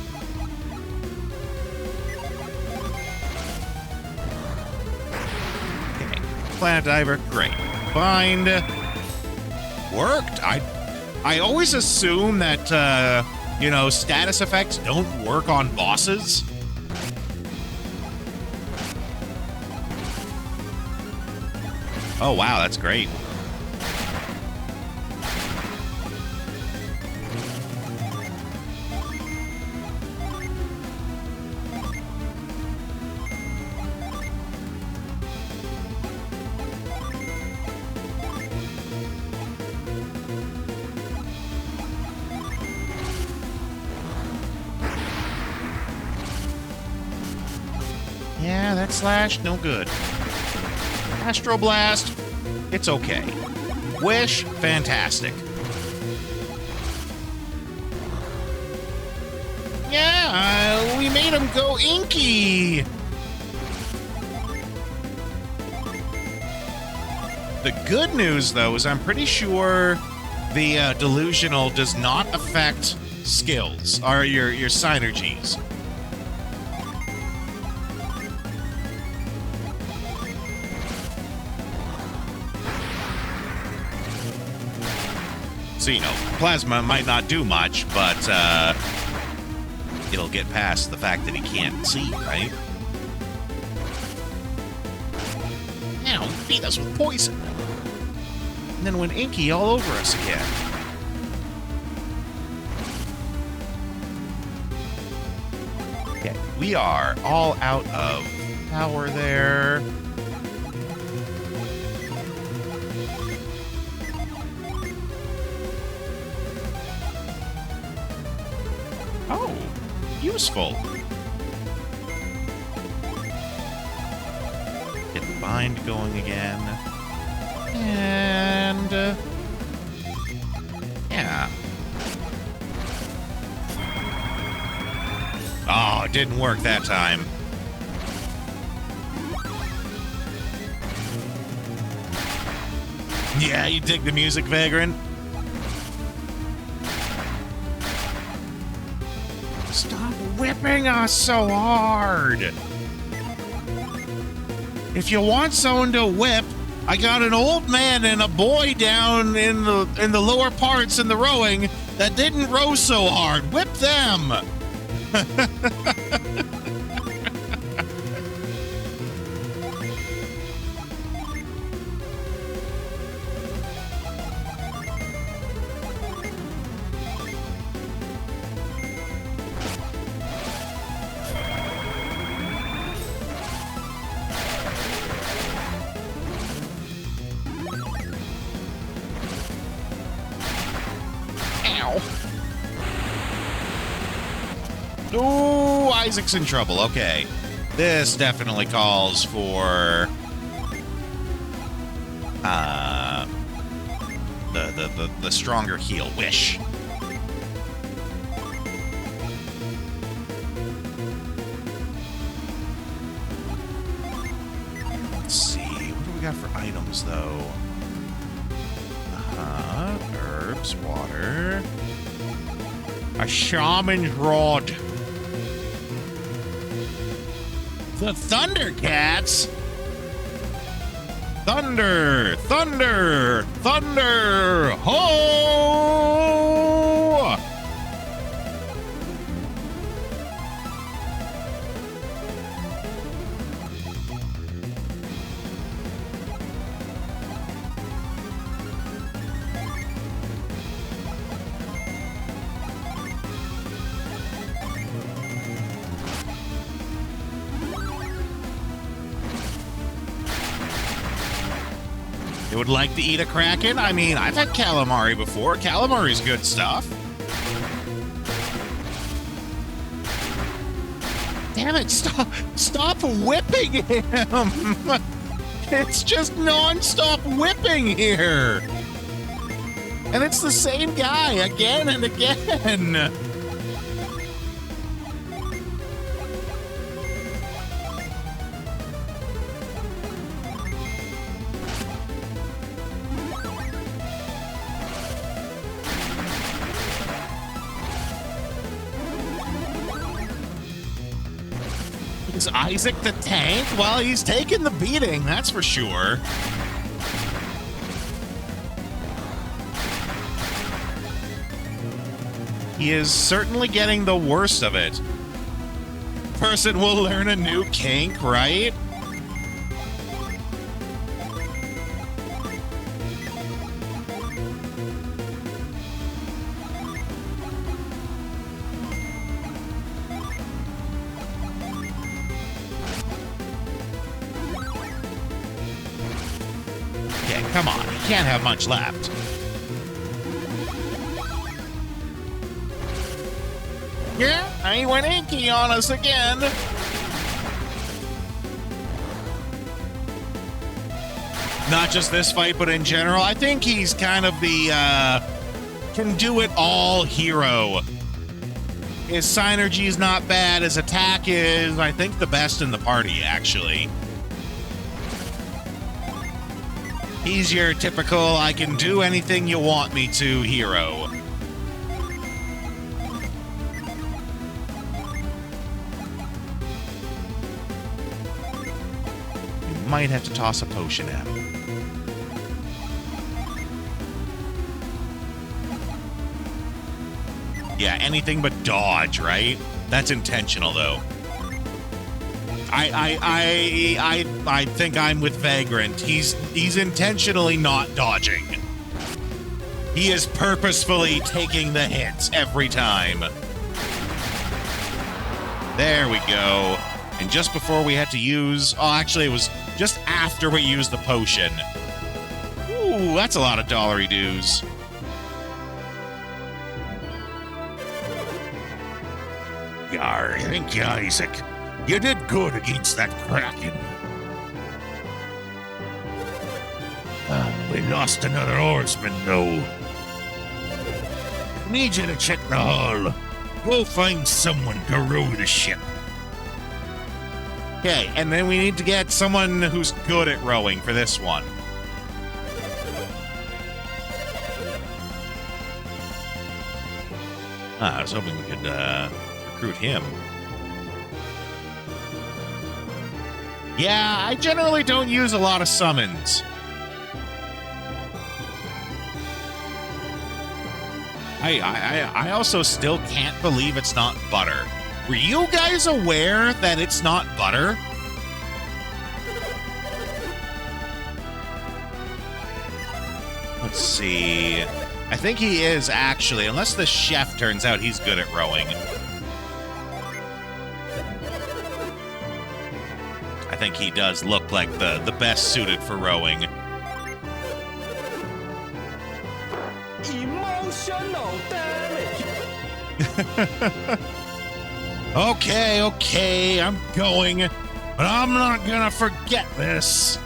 Okay, Planet Diver, great. Bind. Worked. I always assume that, you know, status effects don't work on bosses. Oh, wow, that's great. Yeah, that slash, no good. Astro Blast, it's okay. Wish, fantastic. Yeah, we made him go inky. The good news, though, is I'm pretty sure the delusional does not affect skills, or your synergies. So, you know, Plasma might not do much, but it'll get past the fact that he can't see, right? Now, feed us with poison. And then went inky all over us again. Okay, we are all out of power there. Oh, useful. Get the bind going again. And, yeah. Oh, it didn't work that time. Yeah, you dig the music, Vagrant? Stop whipping us so hard! If you want someone to whip, I got an old man and a boy down in the lower parts in the rowing that didn't row so hard. Whip them. Ooh, Isaac's in trouble. Okay. This definitely calls for the stronger heal wish. Let's see. What do we got for items though? Herbs, water. A shaman's rod. The Thundercats? Thunder! Thunder! Thunder! Ho! You would like to eat a kraken? I mean, I've had calamari before. Calamari's good stuff. Damn it, stop whipping him. It's just non-stop whipping here. And it's the same guy again and again. Is Isaac the tank? Well, he's taking the beating, that's for sure. He is certainly getting the worst of it. Person will learn a new kink, right? Come on, he can't have much left. Yeah, he went inky on us again. Not just this fight, but in general. I think he's kind of the can do it all hero. His synergy is not bad. His attack is, I think, the best in the party, actually. He's your typical, I can do anything you want me to hero. You might have to toss a potion at him. Yeah, anything but dodge, right? That's intentional, though. I think I'm with Vagrant. He's intentionally not dodging. He is purposefully taking the hits every time. There we go. And just before we had to use... Oh, actually, it was just after we used the potion. Ooh, that's a lot of dollary dues. Yar, thank you, Isaac. You did good against that kraken. We lost another oarsman, though. Need you to check the hull. Go find someone to row the ship. Okay, and then we need to get someone who's good at rowing for this one. I was hoping we could recruit him. Yeah, I generally don't use a lot of summons. I also still can't believe it's not butter. Were you guys aware that it's not butter? Let's see. I think he is actually, unless the chef turns out he's good at rowing. I think he does look like the best suited for rowing. Emotional damage. Okay, I'm going, but I'm not gonna forget this.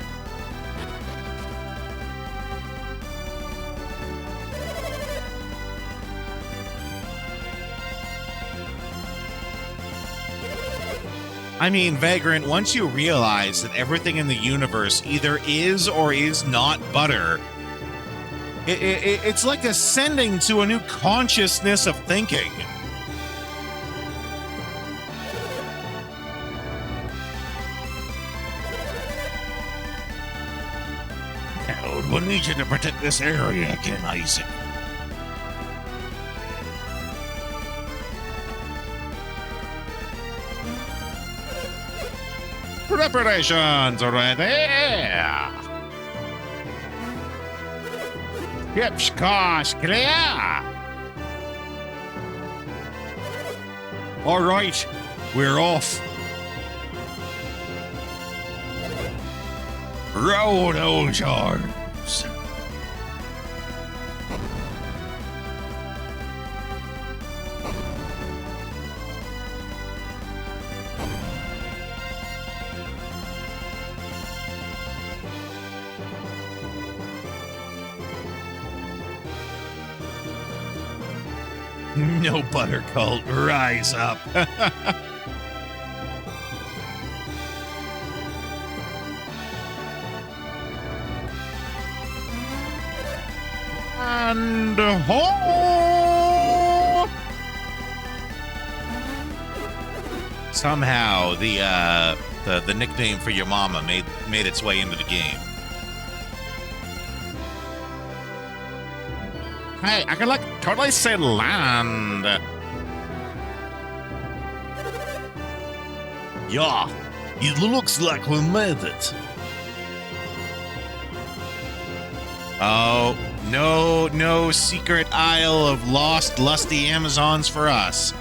I mean, Vagrant, once you realize that everything in the universe either is or is not butter, it's like ascending to a new consciousness of thinking. Now, we'll need you to protect this area again, Isaac. Preparations ready. Ship's course clear. All right, we're off. Row those arms. No butter cult, rise up. And ho! Somehow the nickname for your mama made its way into the game. Hey, I can like totally say land. Yeah, it looks like we made it. Oh, no secret isle of lost lusty Amazons for us.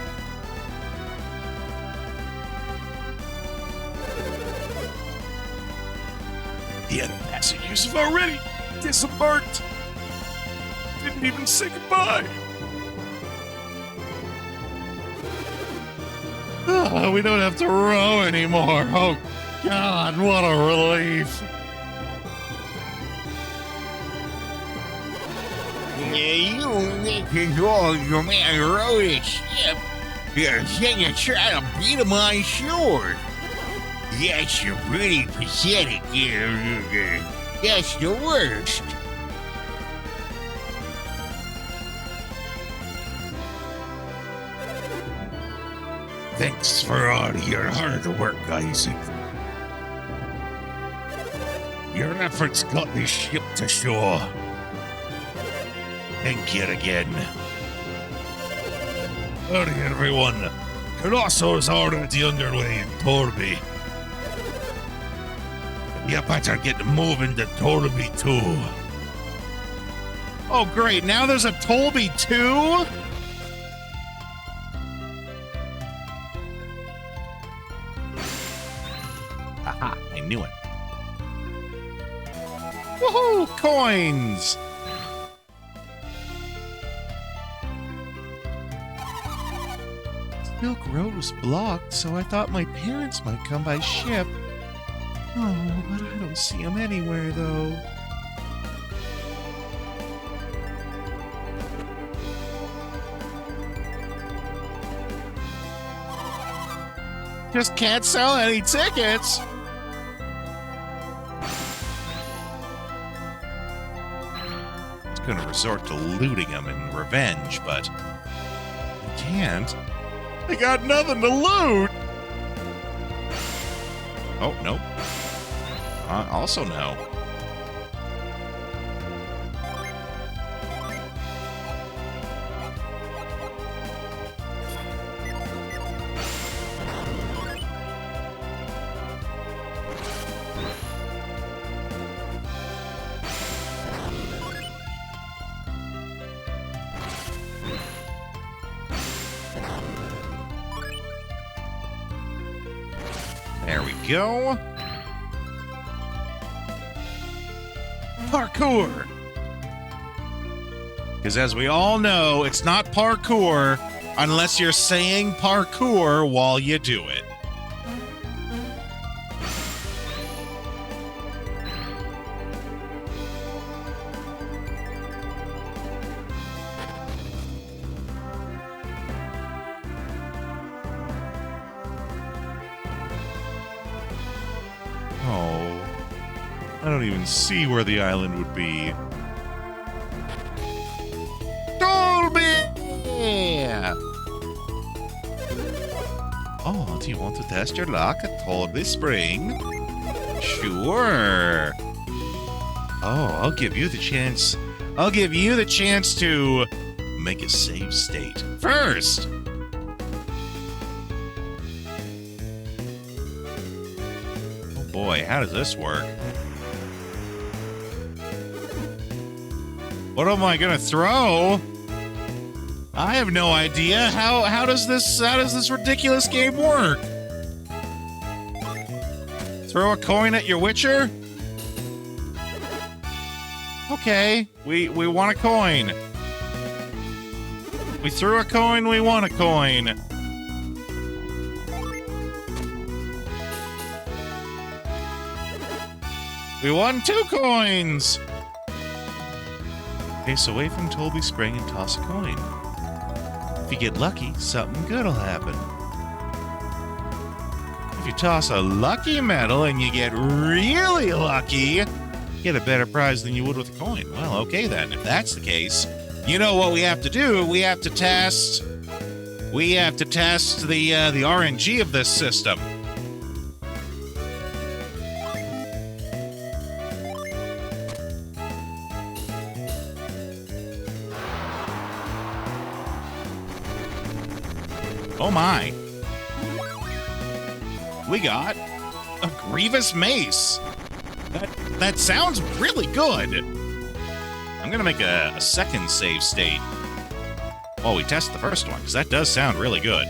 The other passengers have already disembarked. Didn't even say goodbye. We don't have to row anymore. Oh, God, what a relief. You all your man rowed a ship. Then you try to beat him on shore. Yes, you're pretty pathetic. That's the worst. Thanks for all your hard work, Isaac. Your efforts got this ship to shore. Thank you again. Howdy, everyone. Colosso's already underway in Torby. You better get moving to Torby too. Oh, great. Now there's a Tolby too? Haha, I knew it. Woohoo! Coins! Silk Road was blocked, so I thought my parents might come by ship. Oh, but I don't see them anywhere, though. Just can't sell any tickets. I was going to resort to looting them in revenge, but I can't. I got nothing to loot. Oh, nope. Also no. There we go. Parkour! Because as we all know, it's not parkour unless you're saying parkour while you do it. Oh, I don't even see where the island would be. Dolby! Oh, do you want to test your luck at Dolby Spring? Sure. Oh, I'll give you the chance. I'll give you the chance to make a save state first. Boy, how does this work? What am I gonna throw? I have no idea. How does this ridiculous game work? Throw a coin at your Witcher? Okay, we want a coin. We threw a coin, we want a coin. We won 2 coins! Pace away from Dolby Spring and toss a coin. If you get lucky, something good will happen. If you toss a lucky medal and you get really lucky, you get a better prize than you would with a coin. Well, okay then, if that's the case, you know what we have to do? We have to test the RNG of this system. Oh my. We got a Grievous Mace. That sounds really good. I'm gonna make a second save state while we test the first one, because that does sound really good.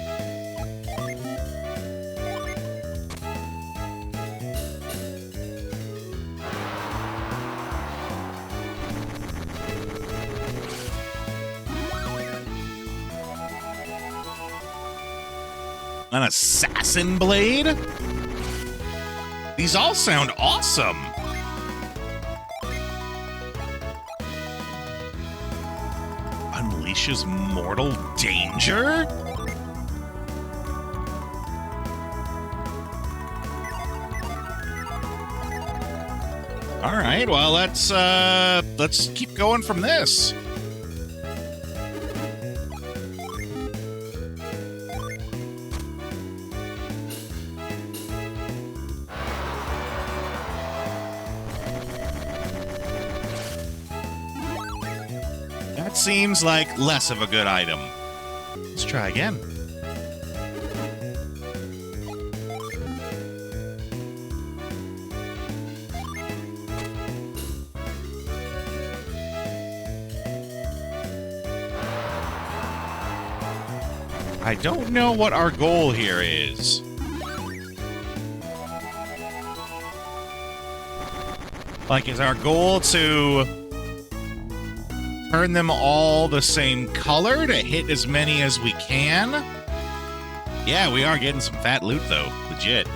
An Assassin Blade? These all sound awesome. Unleashes mortal danger? All right, well, let's keep going from this. That seems like less of a good item. Let's try again. I don't know what our goal here is. Like, is our goal to turn them all the same color to hit as many as we can? Yeah, we are getting some fat loot, though. Legit.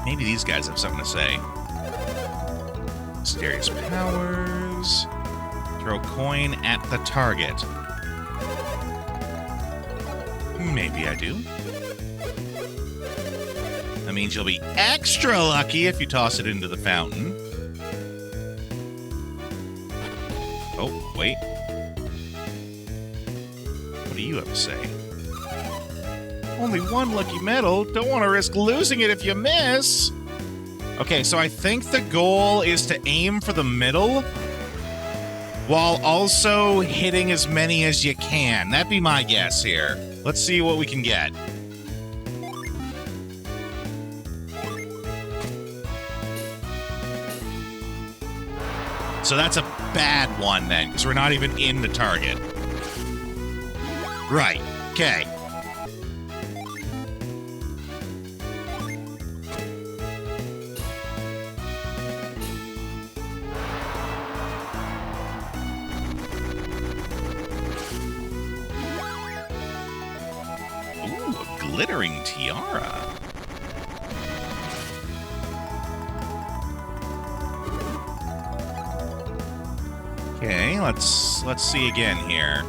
Maybe these guys have something to say. Mysterious powers. Throw coin at the target. Maybe I do. That means you'll be extra lucky if you toss it into the fountain. Oh, wait. What do you have to say? Only one lucky medal. Don't want to risk losing it if you miss. Okay, so I think the goal is to aim for the middle while also hitting as many as you can. That'd be my guess here. Let's see what we can get. So that's a bad one then, because we're not even in the target. Right, okay. Ooh, a glittering tiara. Okay, let's see again here.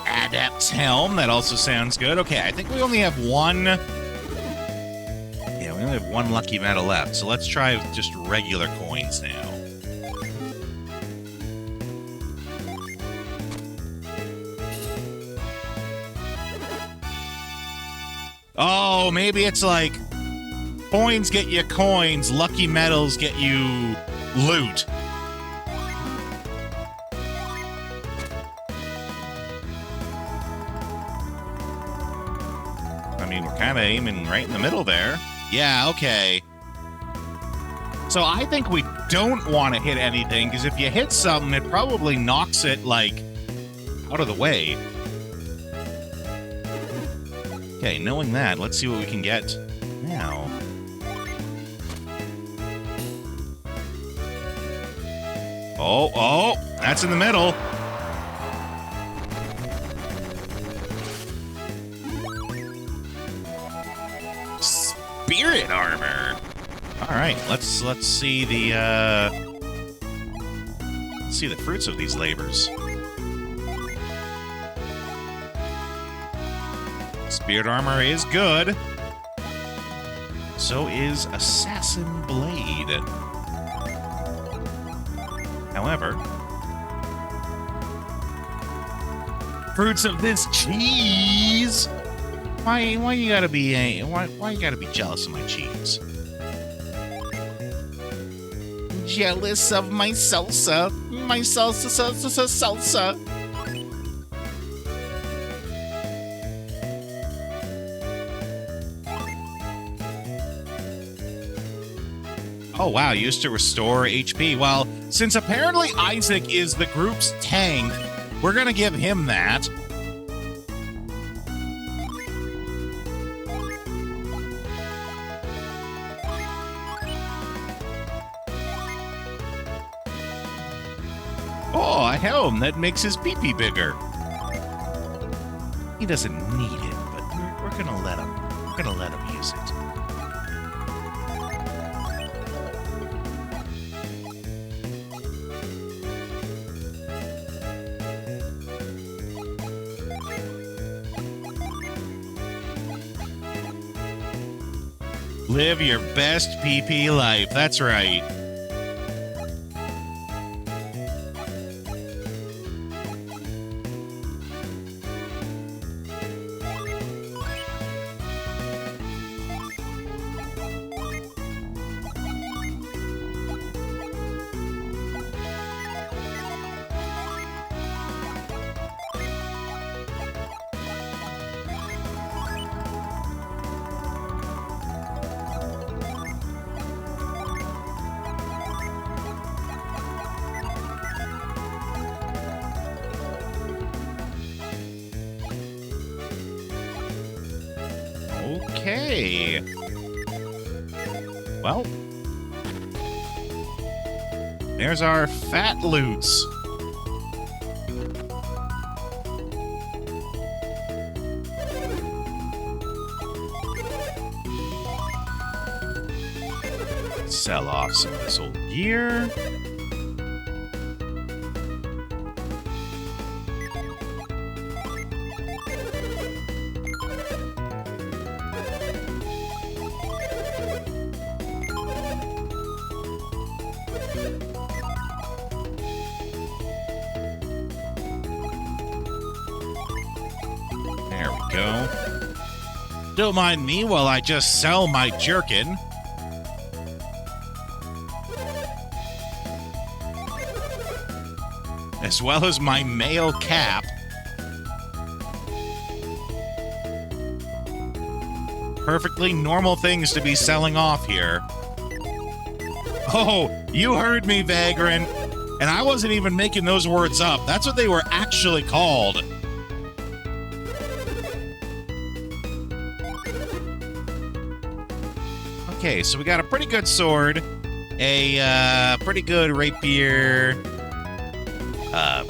Adept's Helm, that also sounds good. Okay, I think we only have one. Yeah, we only have one lucky medal left, so let's try with just regular coins now. Oh, maybe it's like coins get you coins, lucky medals get you loot. I mean, we're kind of aiming right in the middle there. Yeah, okay. So I think we don't want to hit anything, because if you hit something, it probably knocks it, like, out of the way. Okay, knowing that, let's see what we can get now. Oh, that's in the middle. Spirit armor. All right, let's see the fruits of these labors. Spirit armor is good. So is Assassin Blade. However, fruits of this cheese. Why you gotta be why you gotta be jealous of my cheese? Jealous of my salsa, salsa. Oh, wow, used to restore HP. Well, since apparently Isaac is the group's tank, we're gonna give him that. Oh, a helm that makes his pee-pee bigger. He doesn't need it, but we're gonna let him. We're gonna let him use it. Live your best PP life. That's right. Okay. Well, there's our fat loots. Sell off some of this old gear. There we go. Don't mind me while I just sell my jerkin. As well as my male cap. Perfectly normal things to be selling off here. Oh, you heard me, Vagrant. And I wasn't even making those words up. That's what they were actually called. Okay, so we got a pretty good sword, a pretty good rapier,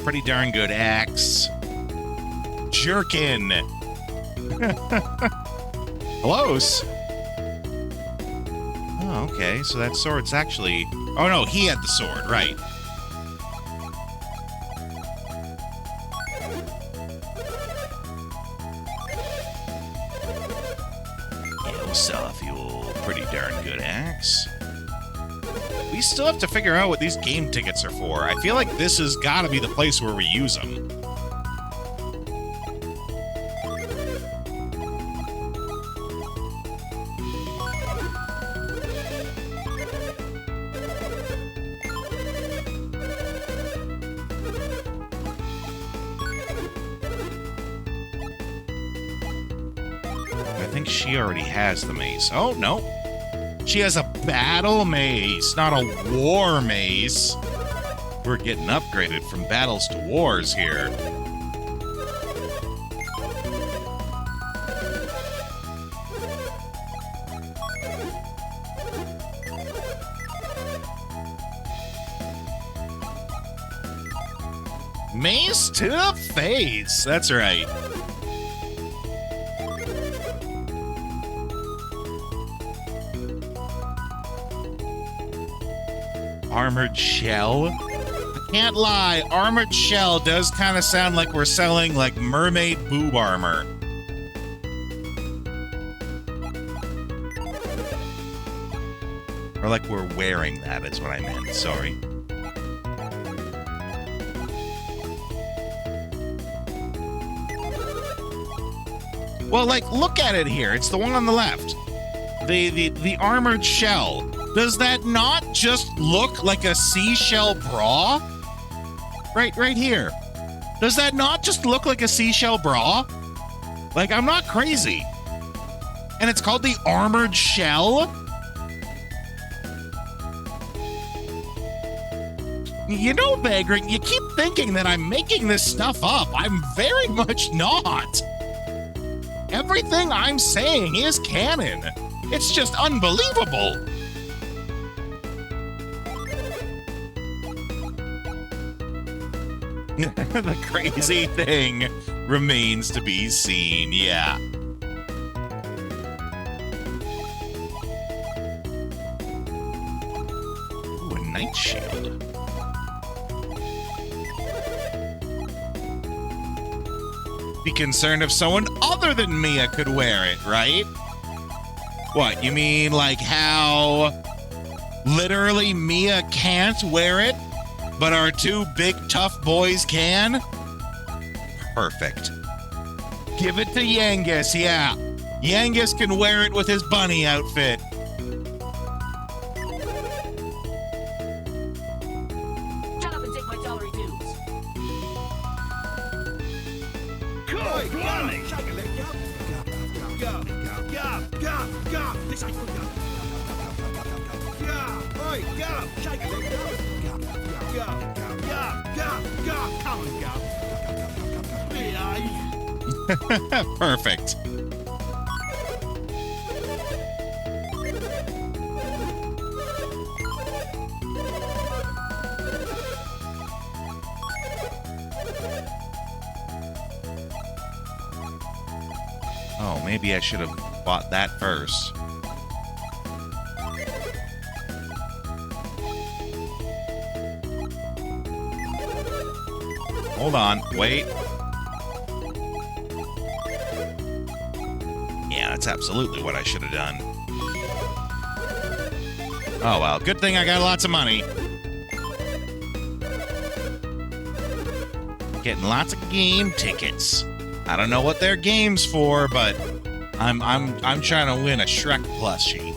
pretty darn good axe, jerkin. Close. Oh, okay, so that sword's actually... Oh, no, he had the sword, right. Yeah, we'll sell off you pretty darn good axe. We still have to figure out what these game tickets are for. I feel like this has got to be the place where we use them. I think she already has the mace. Oh, no. She has a battle mace, not a war mace. We're getting upgraded from battles to wars here. Mace to the face. That's right. Armored shell? I can't lie, armored shell does kind of sound like we're selling, like, mermaid boob armor. Or like we're wearing that is what I meant, sorry. Well, like, look at it here. It's the one on the left. The armored shell. Does that not just look like a seashell bra? Right here. Does that not just look like a seashell bra? Like, I'm not crazy. And it's called the armored shell? You know, Vagrant, you keep thinking that I'm making this stuff up. I'm very much not. Everything I'm saying is canon. It's just unbelievable. The crazy thing remains to be seen, yeah. Ooh, a night shield. Be concerned if someone other than Mia could wear it, right? What, you mean like how literally Mia can't wear it? But our two big tough boys can? Perfect. Give it to Yangus, yeah. Yangus can wear it with his bunny outfit. Shut up and take my salary dues. Perfect. Oh, maybe I should have bought that first. Hold on, wait. Yeah, that's absolutely what I should have done. Oh well, good thing I got lots of money. Getting lots of game tickets. I don't know what they're games for, but I'm trying to win a Shrek plushie.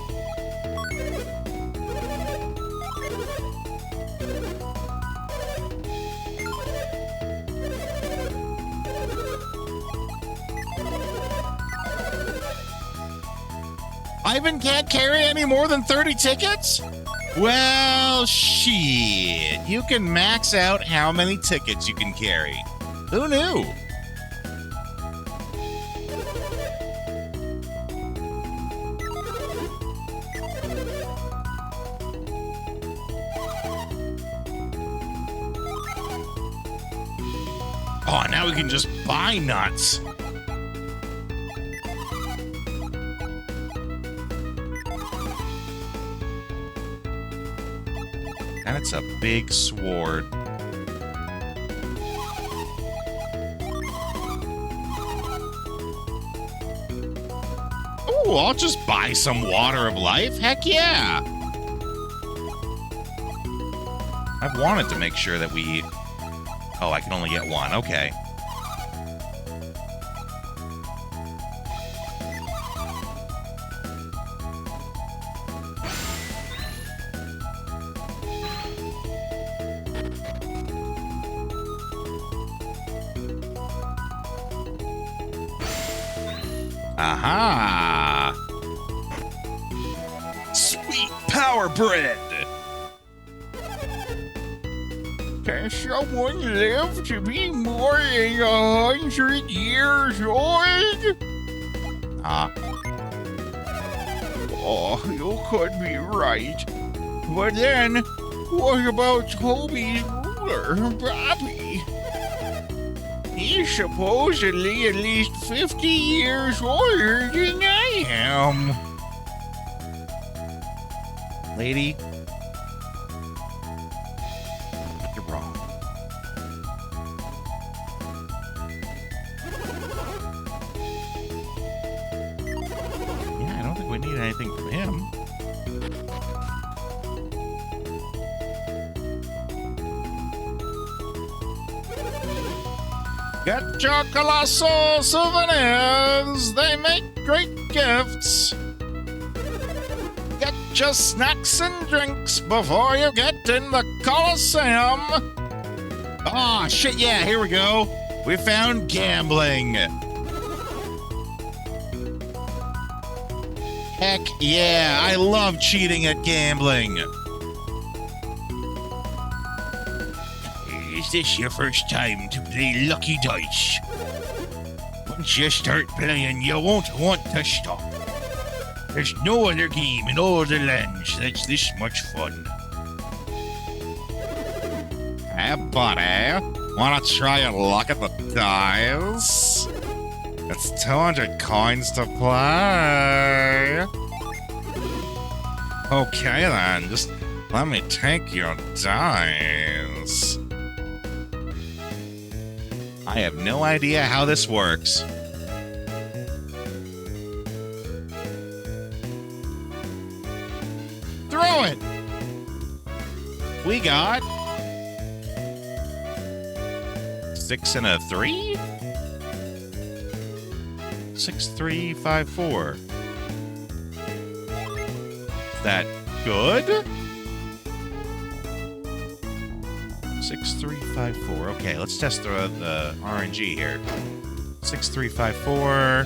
Ivan can't carry any more than 30 tickets? Well, shit. You can max out how many tickets you can carry. Who knew? Oh, now we can just buy nuts. And it's a big sword. Oh, I'll just buy some water of life. Heck yeah. I've wanted to make sure that we... Oh, I can only get one. Okay. Aha! Sweet power bread! Can someone live to be more than 100 years old? Oh, you could be right. But then, what about Toby's ruler, Bobby? He's supposedly at least 50 years older than I am. Lady, you're wrong. Yeah, I don't think we need anything from him. Get your Colossal souvenirs. They make great gifts. Get your snacks and drinks before you get in the Colosseum. Oh, shit, yeah, here we go. We found gambling. Heck yeah, I love cheating at gambling. Is this your first time to play Lucky Dice? Once you start playing, you won't want to stop. There's no other game in all the lands that's this much fun. Hey, buddy. Wanna try your luck at the dice? It's 200 coins to play. Okay then, just let me take your dice. I have no idea how this works. Throw it! We got 6 and a 3? 6, 3, 5, 4. Is that good? 6, 3, 5, 4. Okay, let's test the RNG here. 6, 3, 5, 4.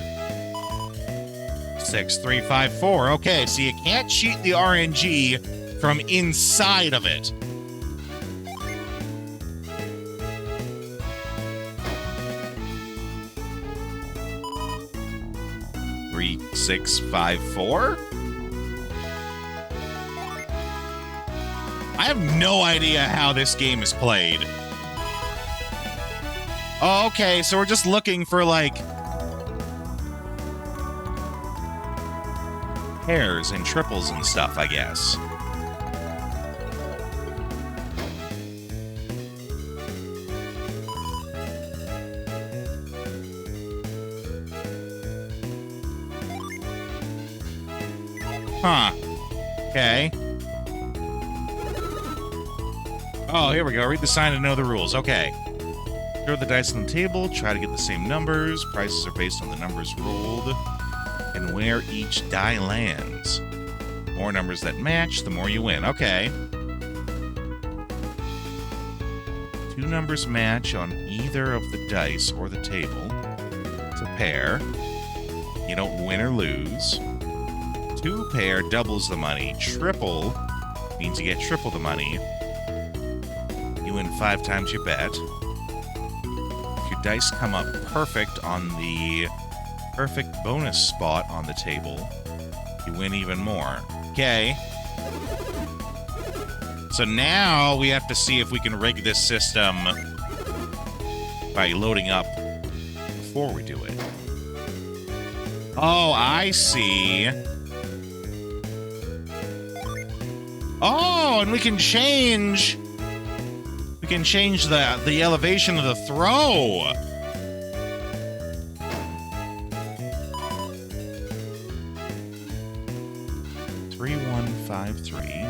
6, 3, 5, 4. Okay, so you can't cheat the RNG from inside of it. Three, 6, 5, 4. I have no idea how this game is played. Oh, okay, so we're just looking for, like, pairs and triples and stuff, I guess. Huh. Okay. Oh, here we go. Read the sign to know the rules. Okay. Throw the dice on the table, try to get the same numbers. Prices are based on the numbers rolled and where each die lands. More numbers that match, the more you win. Okay. 2 numbers match on either of the dice or the table. It's a pair. You don't win or lose. 2 pair doubles the money. Triple means you get triple the money. You win 5 times your bet. If your dice come up perfect on the perfect bonus spot on the table, you win even more. Okay. So now we have to see if we can rig this system by loading up before we do it. Oh, I see. Oh, and we can change the elevation of the throw.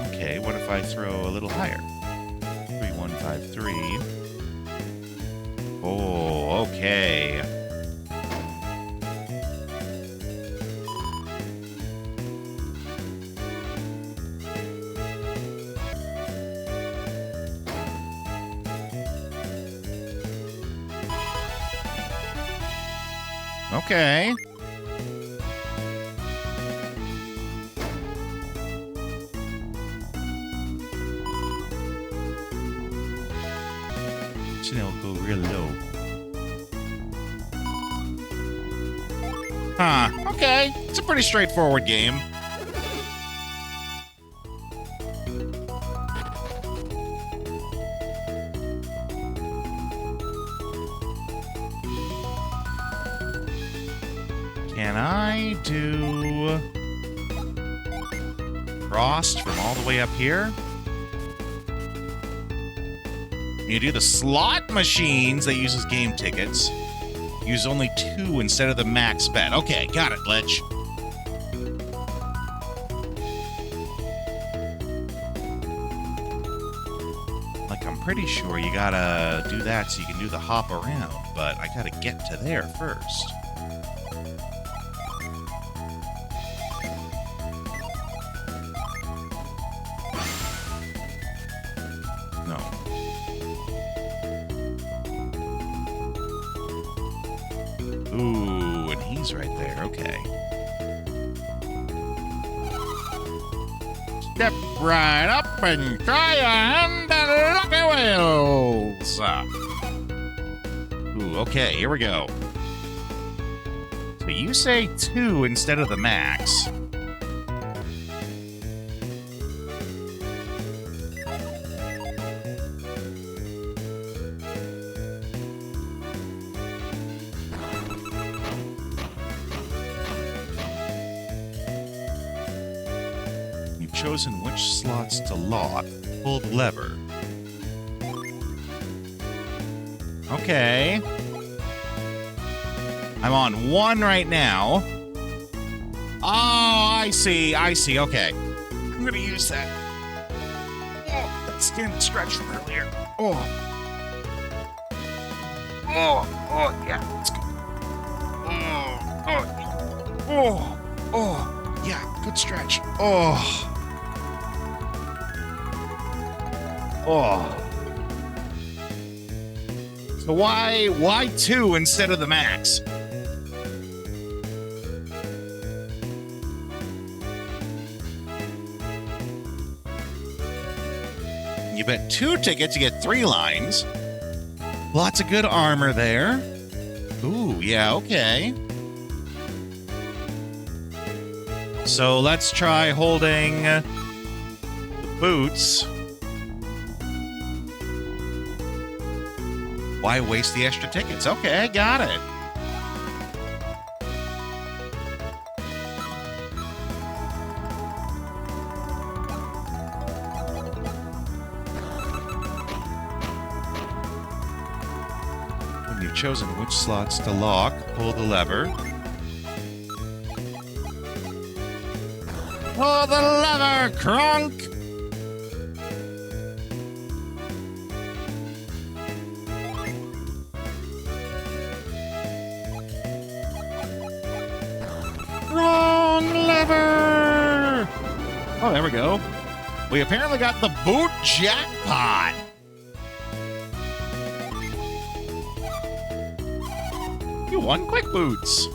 Okay, what if I throw a little higher? 3153. Oh, okay. Okay. It'll go real low. Huh. Okay. It's a pretty straightforward game. Can I do Frost from all the way up here? You do the slot machines that uses game tickets. Use only 2 instead of the max bet. Okay, got it, Lich. Like, I'm pretty sure you gotta do that so you can do the hop around, but I gotta get to there first. Ooh, and he's right there. Okay. Step right up and try your hand at Lucky Wheels. Ooh, okay, here we go. So you say 2 instead of the max. Chosen which slots to lock, pull the lever. Okay. I'm on 1 right now. Oh, I see, okay. I'm gonna use that. Oh, that stand stretch from earlier. Oh, yeah, let's go. Yeah, good stretch. Oh. So why 2 instead of the max? You bet 2 tickets, you get 3 lines. Lots of good armor there. Ooh, yeah, okay. So let's try holding the boots. Why waste the extra tickets? Okay, got it. When you've chosen which slots to lock, pull the lever. Pull the lever, Kronk! ever! Oh, there we go. We apparently got the boot jackpot. You won Quick Boots.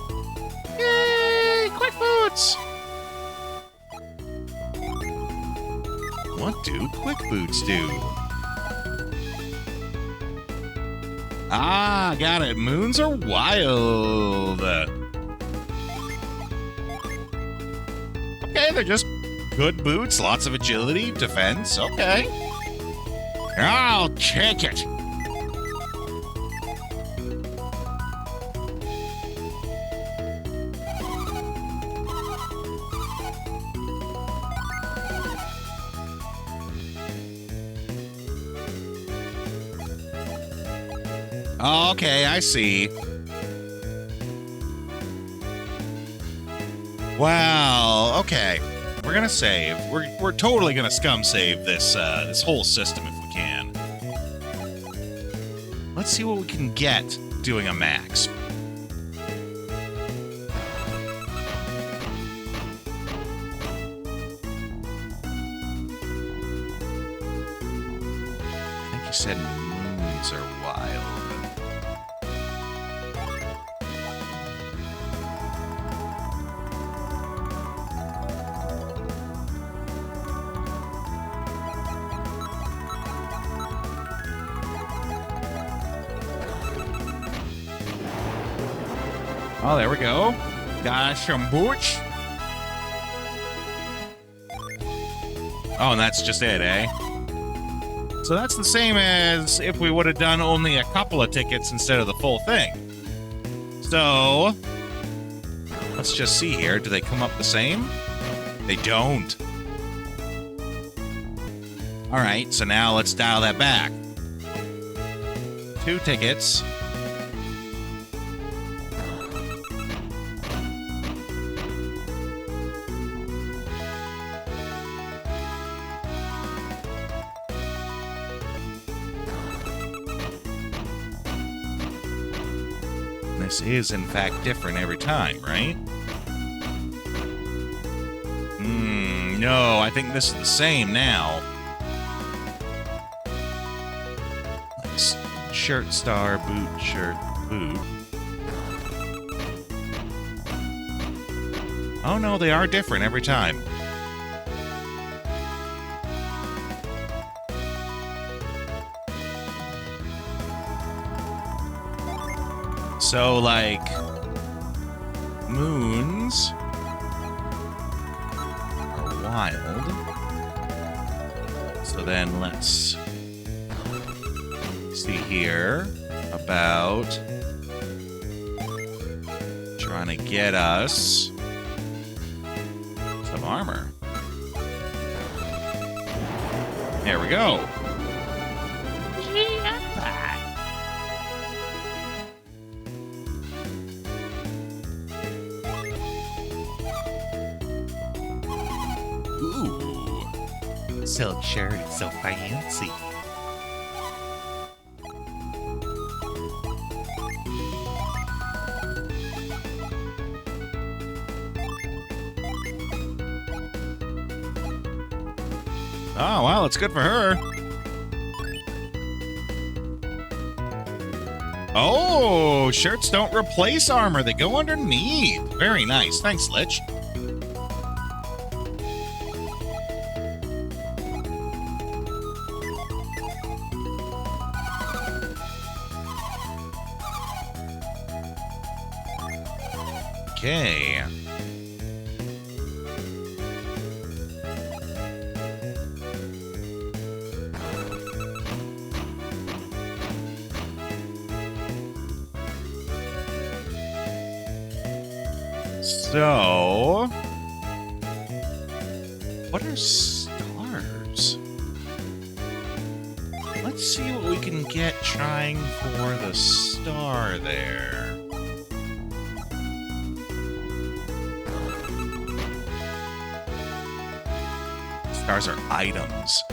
Yay! Quick Boots! What do Quick Boots do? Ah, got it. Moons are wild. Okay, they're just good boots, lots of agility, defense. Okay. I'll take it. Okay, I see. Wow. Okay, we're gonna save. We're totally gonna scum save this this whole system if we can. Let's see what we can get doing a max. I think you said moons are wild. Oh, there we go. Got some boots. Oh, and that's just it, eh? So that's the same as if we would have done only a couple of tickets instead of the full thing. So, let's just see here. Do they come up the same? They don't. All right, so now let's dial that back. 2 tickets. This is, in fact, different every time, right? No, I think this is the same now. Like shirt, star, boot, shirt, boot. Oh, no, they are different every time. So, like, moons are wild. So then let's see here about trying to get us some armor. There we go. Silk shirt, it's so fancy. Oh, well, it's good for her. Oh, shirts don't replace armor. They go underneath. Very nice. Thanks, Lich. Okay. So, what are stars? Let's see what we can get trying for the star there. Stars are items.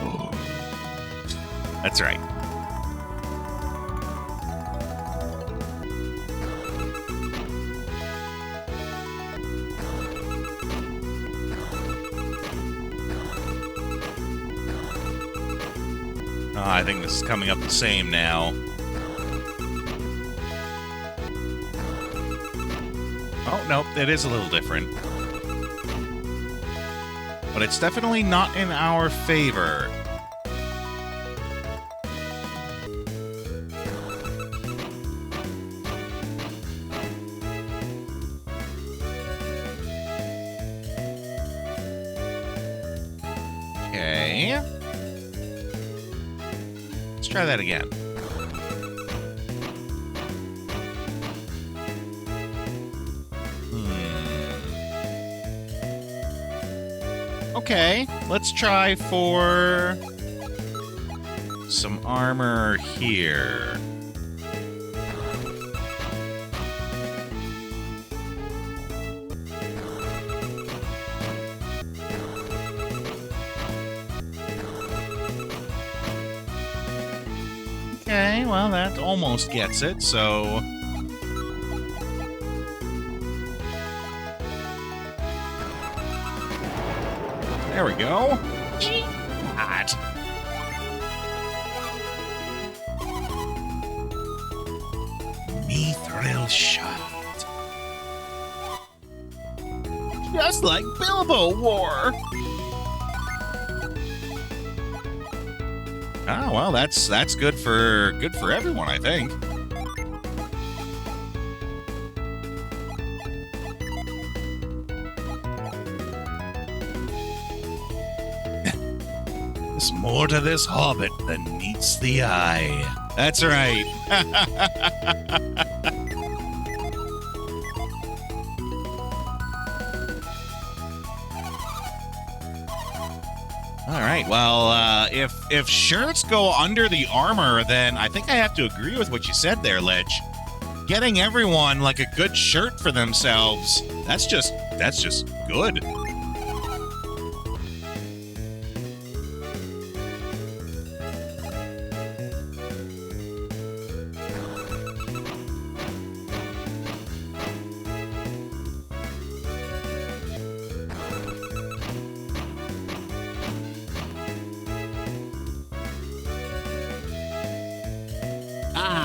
Oh. That's right. I think this is coming up the same now. Oh, nope, it is a little different. But it's definitely not in our favor. Okay. Let's try that again. Okay, let's try for some armor here. Okay, well, that almost gets it, so... There we go. Hot. Mithril shot. Just like Bilbo wore. Oh, well, that's good for everyone, I think. There's more to this hobbit than meets the eye. That's right. All right, well, if shirts go under the armor, then I think I have to agree with what you said there, Lich. Getting everyone like a good shirt for themselves, that's just good.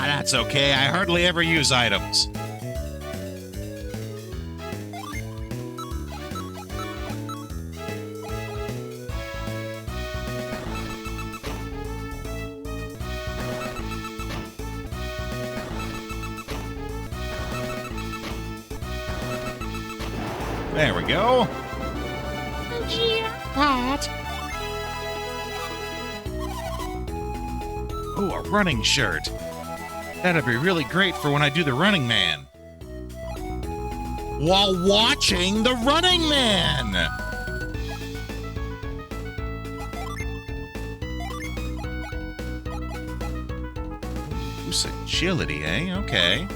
That's okay, I hardly ever use items. There we go. What? Ooh, a running shirt. That'd be really great for when I do the Running Man. While watching the Running Man! Ooh, agility, eh? Okay.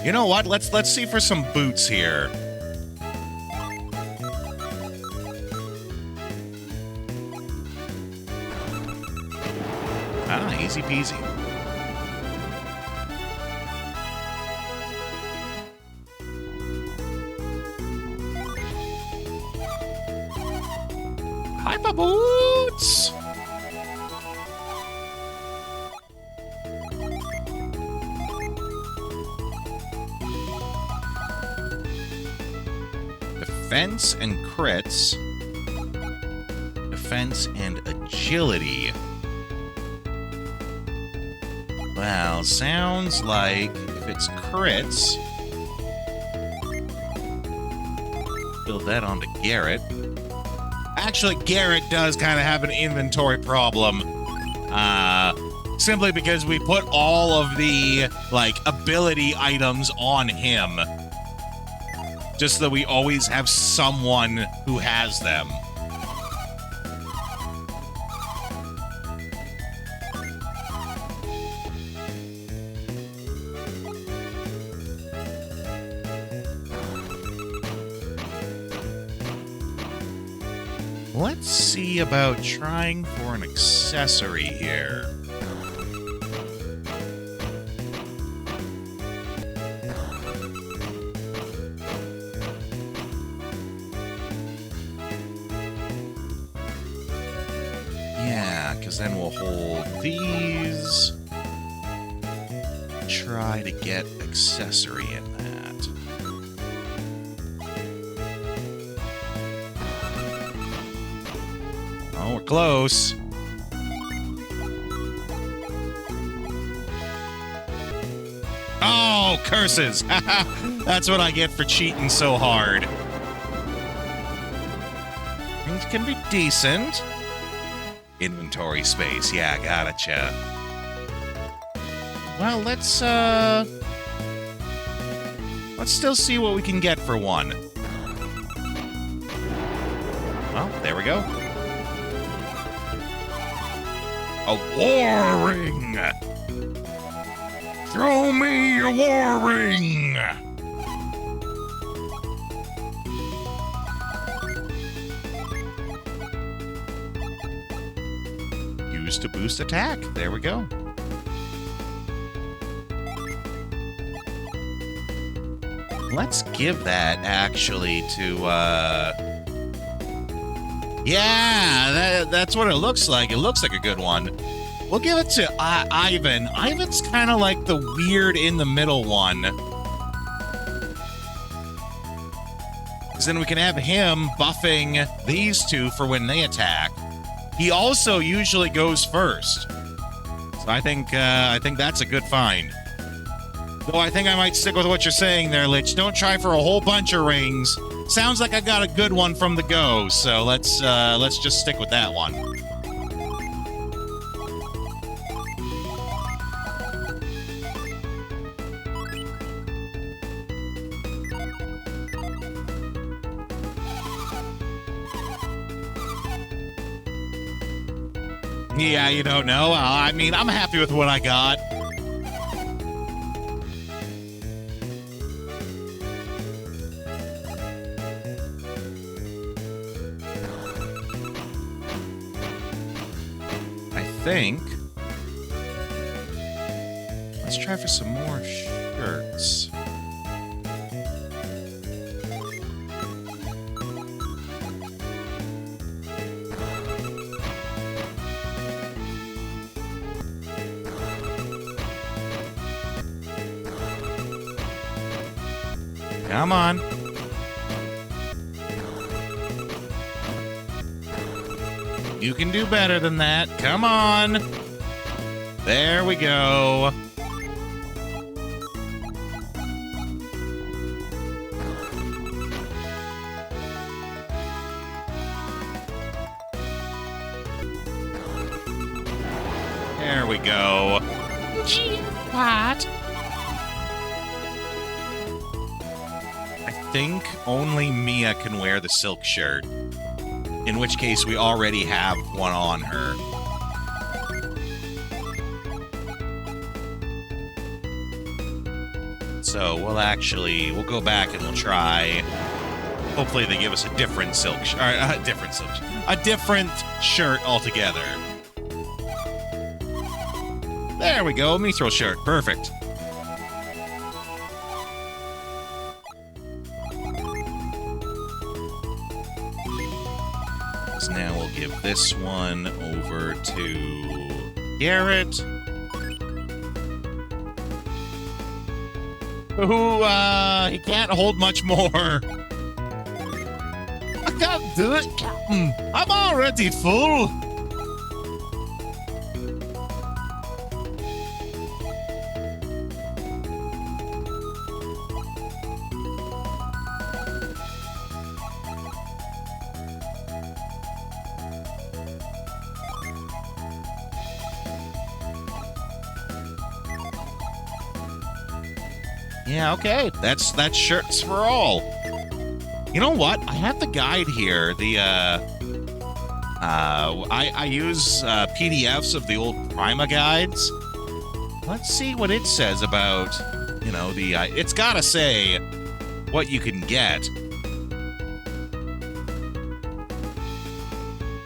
You know what? Let's see for some boots here. Ah, easy peasy. Hyper boots. Defense and crits. Defense and agility. Well, sounds like if it's crits, build that onto Garrett. Actually, Garrett does kind of have an inventory problem. Simply because we put all of the, like, ability items on him. Just so that we always have someone who has them. Let's see about trying for an accessory here. Yeah, because then we'll hold these. Try to get accessory in that. Oh, we're close. Oh, curses! That's what I get for cheating so hard. Things can be decent. Inventory space, yeah, gotcha. Well, let's still see what we can get for one. Well, there we go. A war ring! Throw me your war ring! Use to boost attack. There we go. Let's give that, actually, to, yeah, that's what it looks like. It looks like a good one. We'll give it to Ivan. Ivan's kind of like the weird in-the-middle one. Because then we can have him buffing these two for when they attack. He also usually goes first. So I think that's a good find. Though I think I might stick with what you're saying there, Lich. Don't try for a whole bunch of rings. Sounds like I got a good one from the go, so let's just stick with that one. Yeah, you don't know. I mean, I'm happy with what I got. Think. Let's try for some more shirts. Come on. You can do better than that. Come on. There we go. There we go. What? I think only Mia can wear the silk shirt. In which case, we already have one on her. So we'll go back and we'll try. Hopefully they give us a different silk shirt. A different shirt altogether. There we go, Mithril shirt. Perfect. Now we'll give this one over to Garrett. Who, he can't hold much more. I can't do it, Captain. I'm already full. Yeah, okay. That's shirts for all. You know what? I have the guide here. The I use PDFs of the old Prima guides. Let's see what it says about, you know, the it's gotta say what you can get.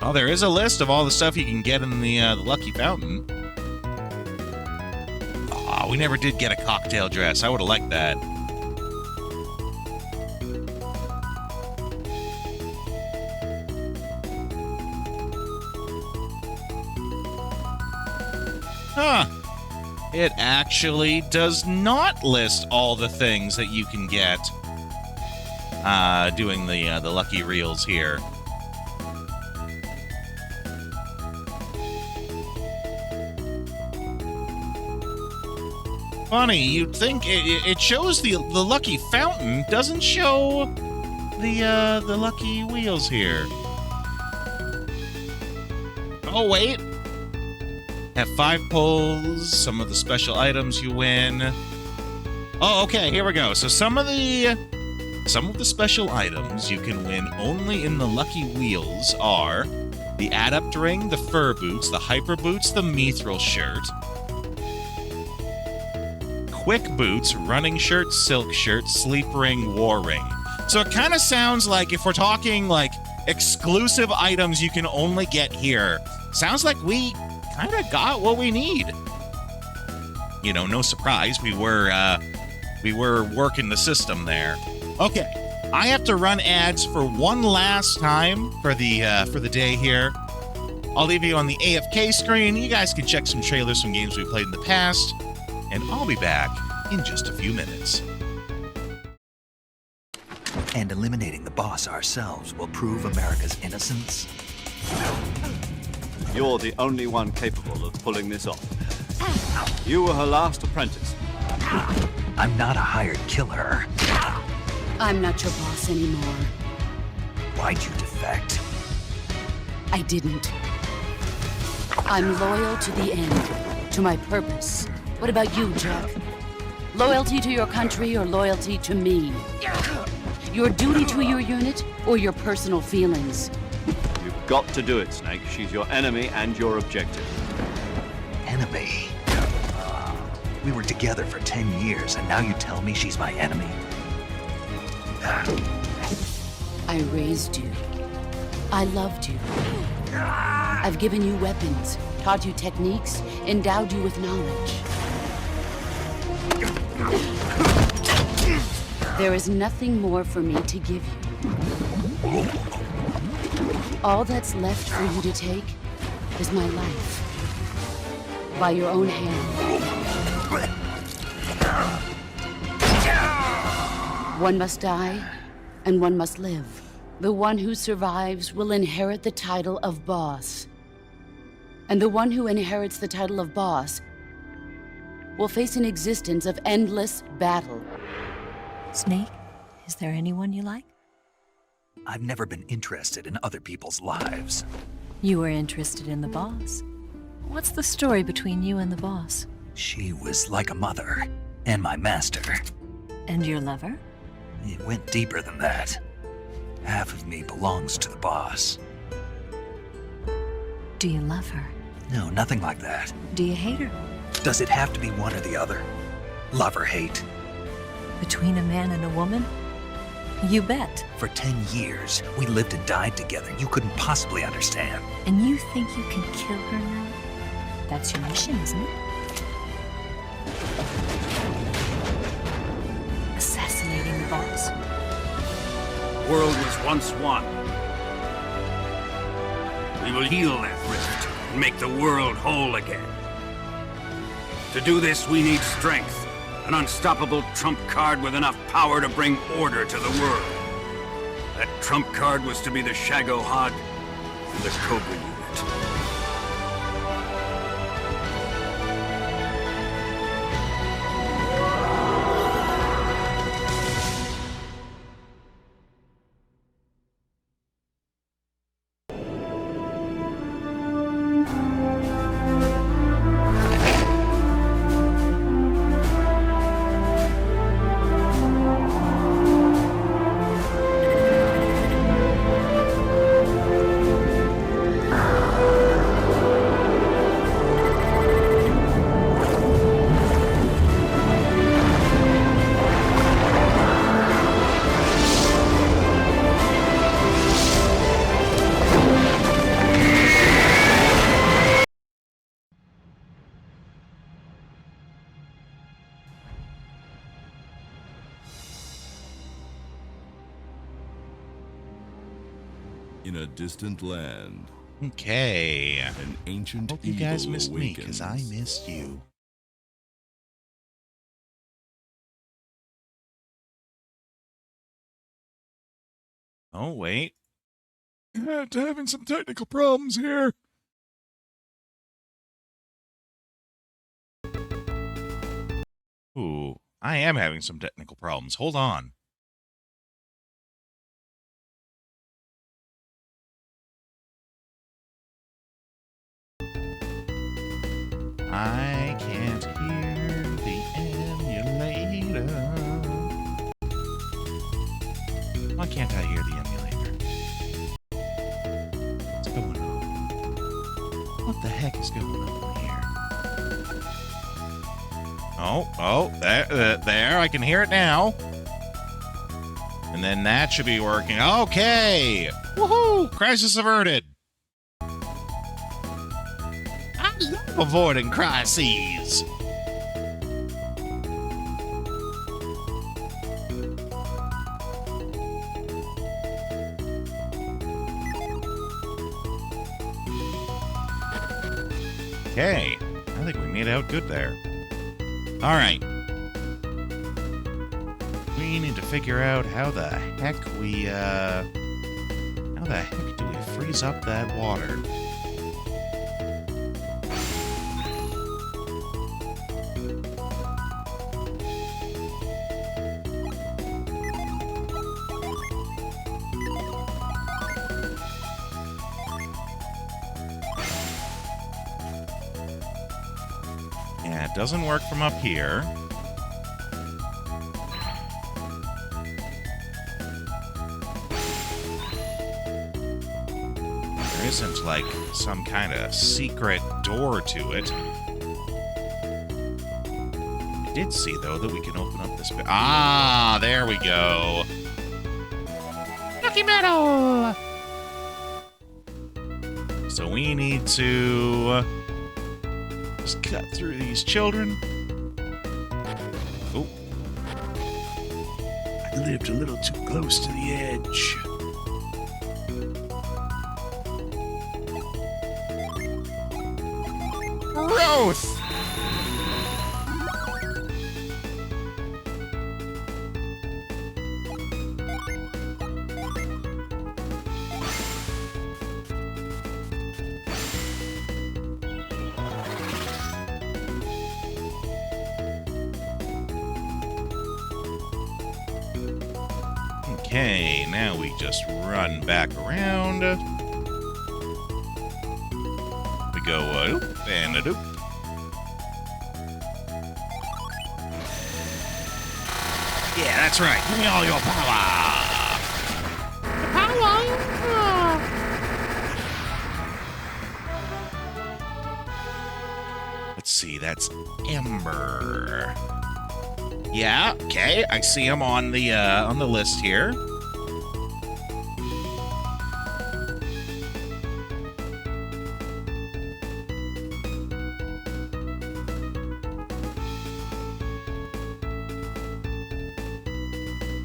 Oh, there is a list of all the stuff you can get in the Lucky Fountain. Oh, we never did get a cocktail dress. I would have liked that. Huh. It actually does not list all the things that you can get doing the Lucky Reels here. Funny, you'd think it shows the Lucky Fountain, doesn't show the Lucky Wheels here. Oh, wait. Have 5 pulls, some of the special items you win. Oh, okay, here we go. So some of the special items you can win only in the Lucky Wheels are the Adept Ring, the Fur Boots, the Hyper Boots, the Mithril Shirt, Quick Boots, Running Shirt, Silk Shirt, Sleep Ring, War Ring. So it kind of sounds like, if we're talking like exclusive items you can only get here, sounds like we kind of got what we need. You know, no surprise, we were working the system there. Okay, I have to run ads for one last time for the day here. I'll leave you on the AFK screen. You guys can check some trailers from games we played in the past, and I'll be back in just a few minutes. And eliminating the boss ourselves will prove America's innocence. You're the only one capable of pulling this off. You were her last apprentice. I'm not a hired killer. I'm not your boss anymore. Why'd you defect? I didn't. I'm loyal to the end, to my purpose. What about you, Jack? Loyalty to your country or loyalty to me? Your duty to your unit or your personal feelings? You've got to do it, Snake. She's your enemy and your objective. Enemy? We were together for 10 years, and now you tell me she's my enemy? I raised you. I loved you. I've given you weapons, taught you techniques, endowed you with knowledge. There is nothing more for me to give you. All that's left for you to take is my life. By your own hand. One must die, and one must live. The one who survives will inherit the title of boss. And the one who inherits the title of boss will face an existence of endless battle. Snake, is there anyone you like? I've never been interested in other people's lives. You were interested in the boss. What's the story between you and the boss? She was like a mother, and my master. And your lover? It went deeper than that. Half of me belongs to the boss. Do you love her? No, nothing like that. Do you hate her? Does it have to be one or the other? Love or hate? Between a man and a woman? You bet. For 10 years, we lived and died together. You couldn't possibly understand. And you think you can kill her now? That's your mission, isn't it? Assassinating the boss. The world was once one. We will heal that rift and make the world whole again. To do this, we need strength. An unstoppable trump card with enough power to bring order to the world. That trump card was to be the Shagohod and the Cobra unit. in a distant land. Okay. An ancient Hope you guys eagle missed me, awakens. because I missed you. Oh, wait. Having some technical problems here. Ooh, I am having some technical problems. Hold on. I can't hear the emulator. Why can't I hear the emulator? What's going on? What the heck is going on here? Oh, there, I can hear it now. And then that should be working. Okay! Woohoo! Crisis averted! I love avoiding crises! Okay, I think we made out good there. Alright. We need to figure out how the heck we, how the heck do we freeze up that water? Yeah, it doesn't work from up here. There isn't, like, some kind of secret door to it. I did see, though, that we can open up this bit. Ah, there we go. Lucky medal! So we need to just cut through these children. Oh. I lived a little too close to the edge. Growth! Okay, now we just run back around. We go oop and a doop. Yeah, that's right. Give me all your power. Let's see, that's Ember. Yeah, okay, I see him on the list here.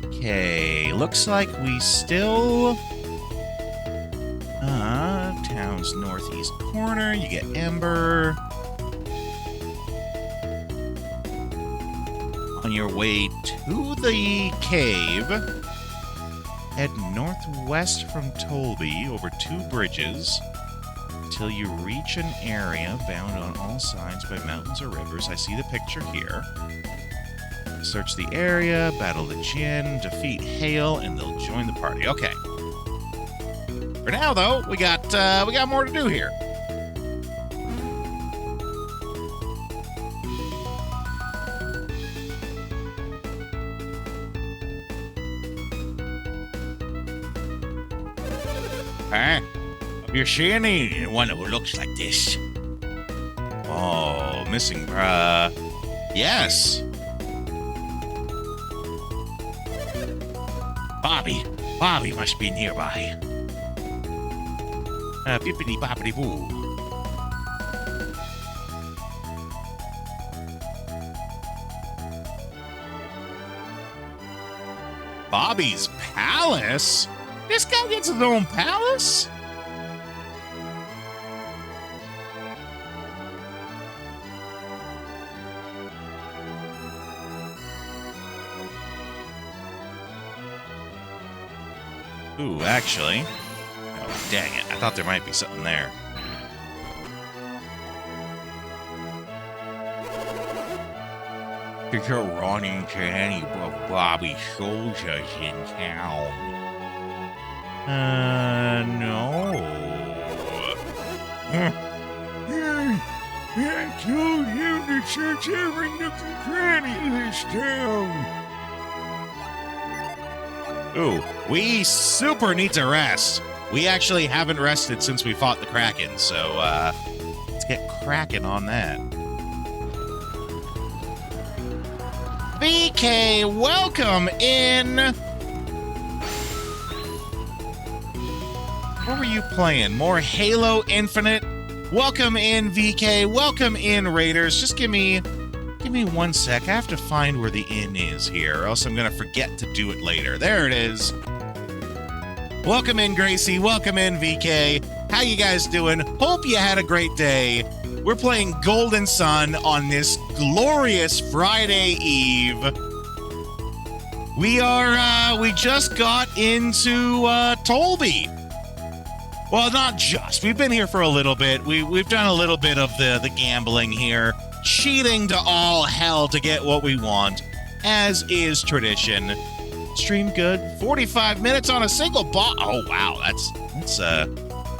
Okay, looks like we still... town's northeast corner, you get Ember. On your way to the cave, head northwest from Tolby over 2 bridges until you reach an area bound on all sides by mountains or rivers. I see the picture here. Search the area, battle the Jinn, defeat Hale, and they'll join the party. Okay. For now, though, we got more to do here. Huh? Have you seen anyone who looks like this? Oh, missing, yes. Bobby must be nearby. Bippity boppity boo. Bobby's Palace? This guy gets his own palace? Ooh, actually. Oh, dang it. I thought there might be something there. To go running to any of Bobby soldiers in town. No. I told him to search every nook and cranny of this town. Ooh, we super need to rest. We actually haven't rested since we fought the Kraken, so let's get cracking on that. VK, welcome in. What were you playing? More Halo Infinite? Welcome in, VK. Welcome in, Raiders. Just give me 1 sec. I have to find where the inn is here, or else I'm going to forget to do it later. There it is. Welcome in, Gracie. Welcome in, VK. How you guys doing? Hope you had a great day. We're playing Golden Sun on this glorious Friday Eve. We just got into Tolby. Well, not just. We've been here for a little bit. We've done a little bit of the gambling here. Cheating to all hell to get what we want, as is tradition. Stream good. 45 minutes on a single boss. Oh, wow. That's well,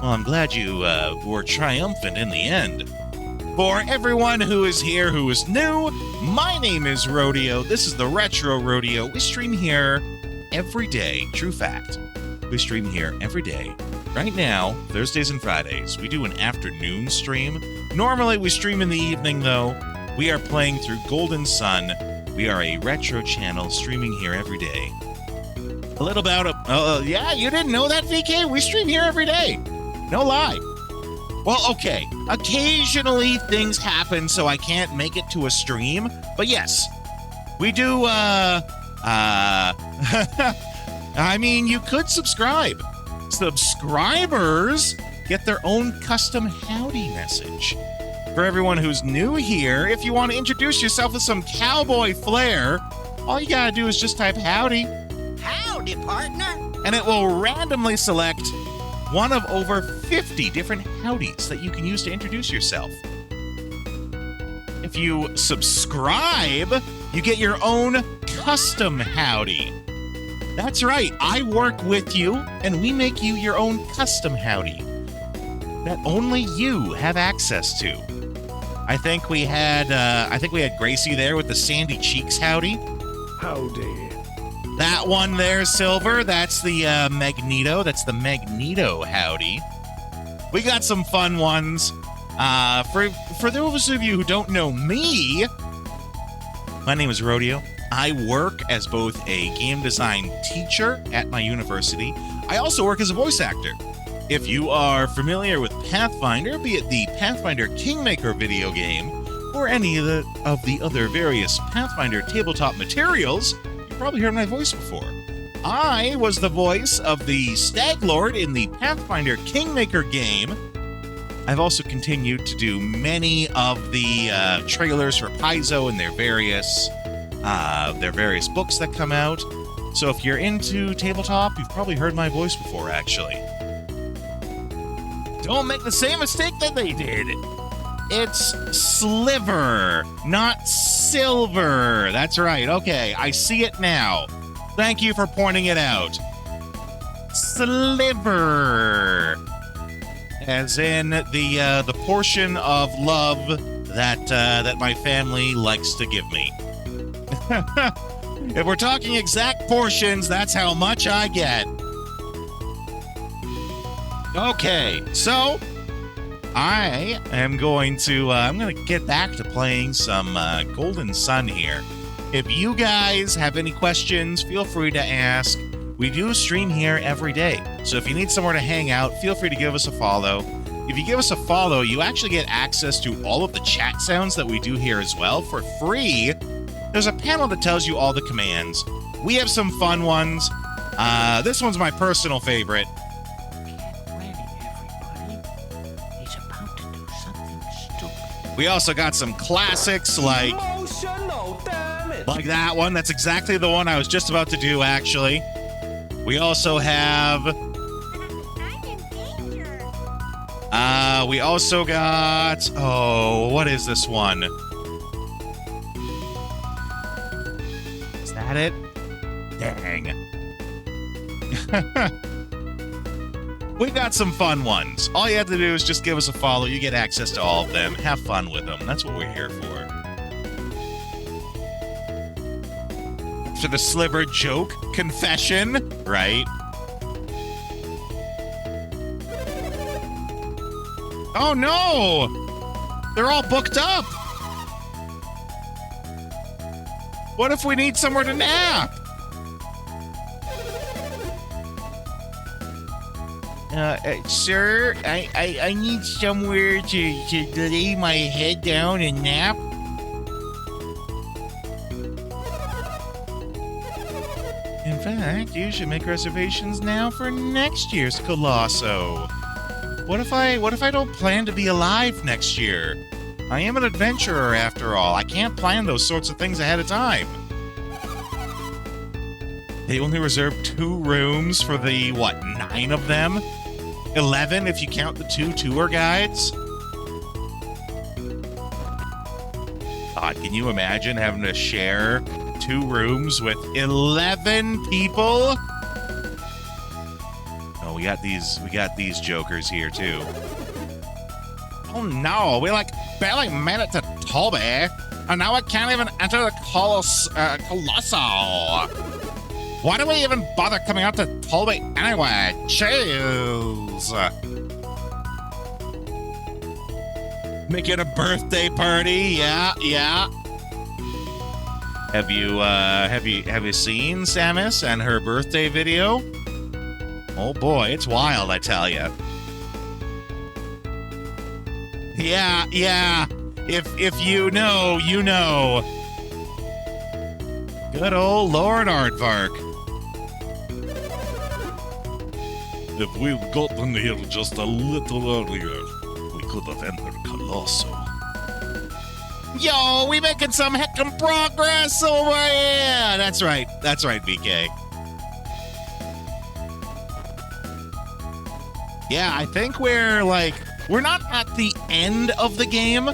I'm glad you were triumphant in the end. For everyone who is here who is new, my name is Rodeo. This is the Retro Rodeo. We stream here every day. True fact. We stream here every day. Right now, Thursdays and Fridays, we do an afternoon stream. Normally, we stream in the evening, though. We are playing through Golden Sun. We are a retro channel streaming here every day. A little about yeah, you didn't know that, VK? We stream here every day. No lie. Well, okay. Occasionally things happen, so I can't make it to a stream. But yes, we do, I mean, you could subscribe. Subscribers get their own custom howdy message. For everyone who's new here, if you want to introduce yourself with some cowboy flair, all you gotta do is just type howdy. Howdy, partner. And it will randomly select one of over 50 different howdies that you can use to introduce yourself. If you subscribe, you get your own custom howdy. That's right, I work with you, and we make you your own custom howdy that only you have access to. I think we had Gracie there with the Sandy Cheeks howdy. Howdy. That one there, Silver, that's the Magneto. That's the Magneto howdy. We got some fun ones. For those of you who don't know me, my name is Rodeo. I work as both a game design teacher at my university. I also work as a voice actor. If you are familiar with Pathfinder, be it the Pathfinder Kingmaker video game, or any of the other various Pathfinder tabletop materials, you've probably heard my voice before. I was the voice of the Stag Lord in the Pathfinder Kingmaker game. I've also continued to do many of the trailers for Paizo and their various books that come out. So if you're into tabletop, you've probably heard my voice before, actually. Don't make the same mistake that they did. It's Sliver, not Silver. That's right. Okay, I see it now. Thank you for pointing it out. Sliver. As in the portion of love that my family likes to give me. If we're talking exact portions, that's how much I get. Okay, so I am going to get back to playing some Golden Sun here. If you guys have any questions, feel free to ask. We do stream here every day, so if you need somewhere to hang out, feel free to give us a follow. If you give us a follow, you actually get access to all of the chat sounds that we do here as well for free. There's a panel that tells you all the commands. We have some fun ones. This one's my personal favorite. He's about to do something stupid. We also got some classics like that one. That's exactly the one I was just about to do, actually. We also have... we also got... Oh, what is this one? Is that it? Dang. We got some fun ones. All you have to do is just give us a follow. You get access to all of them. Have fun with them. That's what we're here for. For the Sliver joke confession, right? Oh no! They're all booked up! What if we need somewhere to nap? Sir, I need somewhere to lay my head down and nap. In fact, you should make reservations now for next year's Colosso. What if I don't plan to be alive next year? I am an adventurer after all. I can't plan those sorts of things ahead of time. They only reserved 2 rooms for the, 9 of them? 11 if you count the 2 tour guides? God, can you imagine having to share 2 rooms with 11 people? Oh, we got these jokers here too. Oh no, we barely made it to Tolby, and now we can't even enter the Colosso. Why do we even bother coming out to Tolby anyway? Jeez. Making a birthday party, yeah. Have you seen Samus and her birthday video? Oh boy, it's wild, I tell you. Yeah. If you know, you know. Good old Lord Aardvark. If we'd gotten here just a little earlier, we could have entered Colosso. Yo, we making some heckin' progress over here! That's right, BK. Yeah, I think we're not at the end of the game,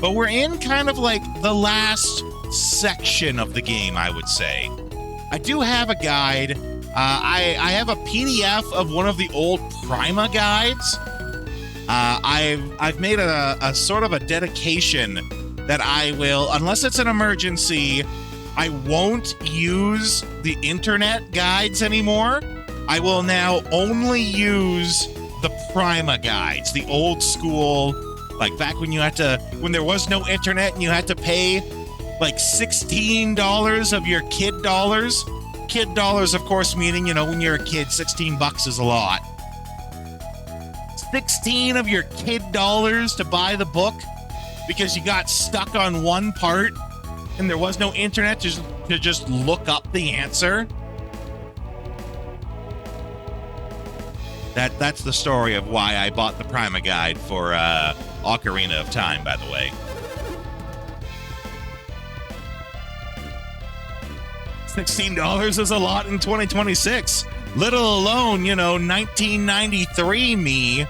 but we're in kind of like the last section of the game, I would say. I do have a guide. I have a PDF of one of the old Prima guides. I've made a sort of a dedication that I will, unless it's an emergency, I won't use the internet guides anymore. I will now only use the Prima guides, the old school, like back when when there was no internet and you had to pay like $16 of your kid dollars. Kid dollars, of course, meaning, when you're a kid, $16 is a lot. 16 of your kid dollars to buy the book because you got stuck on one part and there was no internet to just look up the answer. That's the story of why I bought the Prima guide for Ocarina of Time, by the way. $16 is a lot in 2026. Little alone, 1993 me.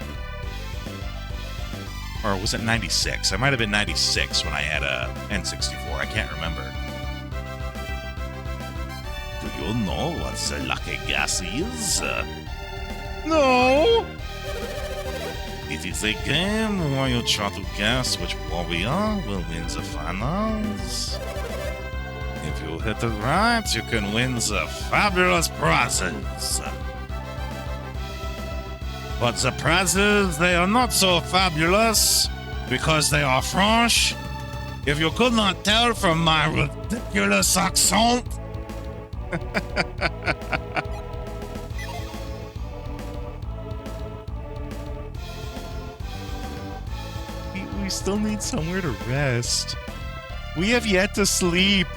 Or was it 96? I might have been 96 when I had a N64. I can't remember. Do you know what the lucky gas is? No! It is a game where you try to guess which warrior will win the finals. If you hit it right, you can win the fabulous prizes. But the prizes, they are not so fabulous because they are French. If you could not tell from my ridiculous accent. We still need somewhere to rest. We have yet to sleep.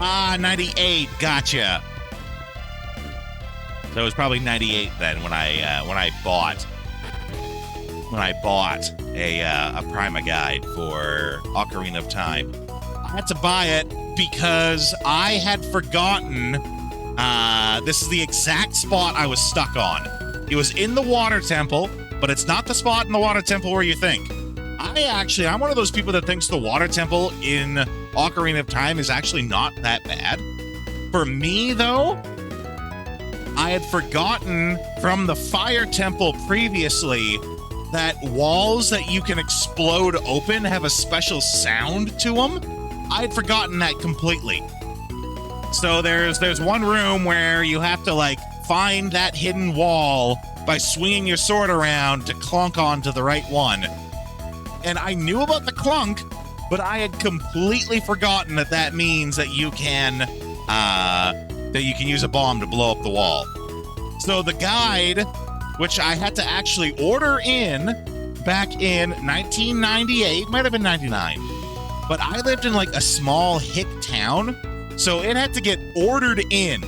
Ah, 98. Gotcha. So it was probably 98 then when I bought a Prima guide for Ocarina of Time. I had to buy it because I had forgotten. This is the exact spot I was stuck on. It was in the water temple, but it's not the spot in the water temple where you think. I'm one of those people that thinks the water temple in Ocarina of Time is actually not that bad. For me, though, I had forgotten from the fire temple previously that walls that you can explode open have a special sound to them. I had forgotten that completely. So there's one room where you have to like find that hidden wall by swinging your sword around to clunk onto the right one. And I knew about the clunk, but I had completely forgotten that means that you can use a bomb to blow up the wall. So the guide, which I had to actually order in back in 1998, might have been 99, but I lived in like a small hick town, so it had to get ordered in.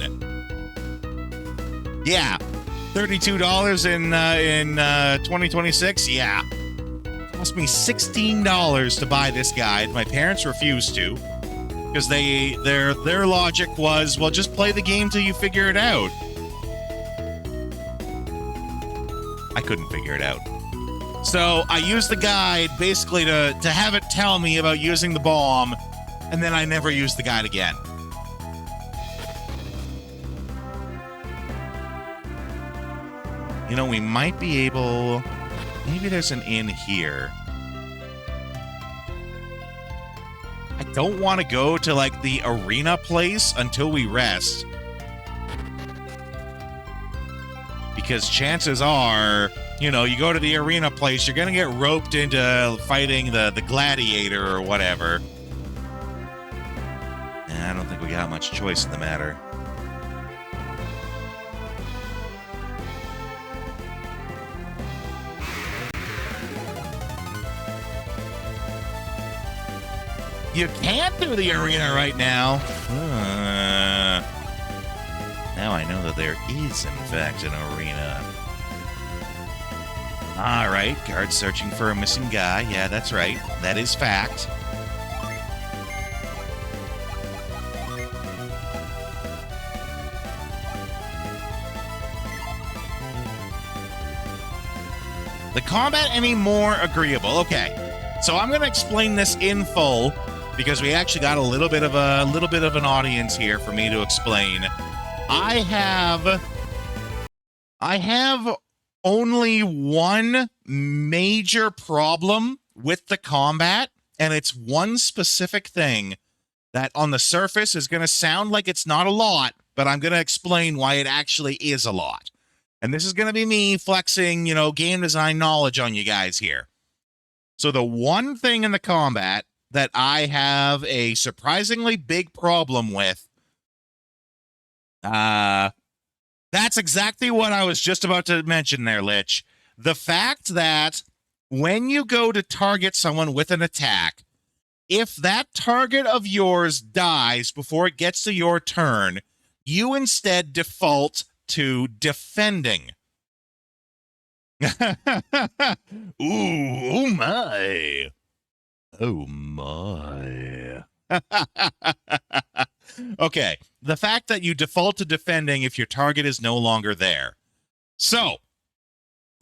Yeah, $32 in 2026. Yeah. Cost me $16 to buy this guide. My parents refused to because their logic was, well, just play the game till you figure it out. I couldn't figure it out. So I used the guide basically to have it tell me about using the bomb, and then I never used the guide again. You know, we might be able... Maybe there's an inn here. I don't want to go to, like, the arena place until we rest. Because chances are, you know, you go to the arena place, you're going to get roped into fighting the gladiator or whatever. And I don't think we got much choice in the matter. You can't do the arena right now. Now I know that there is, in fact, an arena. All right, guard searching for a missing guy. Yeah, that's right. That is fact. The combat any more agreeable? Okay, so I'm going to explain this in full because we actually got a little bit of an audience here for me to explain. I have only one major problem with the combat, and it's one specific thing that on the surface is going to sound like it's not a lot, but I'm going to explain why it actually is a lot. And this is going to be me flexing, you know, game design knowledge on you guys here. So the one thing in the combat that I have a surprisingly big problem with, that's exactly what I was just about to mention there, Lich. The fact that when you go to target someone with an attack, if that target of yours dies before it gets to your turn, you instead default to defending. Ooh, oh my. Oh my. Okay, the fact that you default to defending if your target is no longer there. So,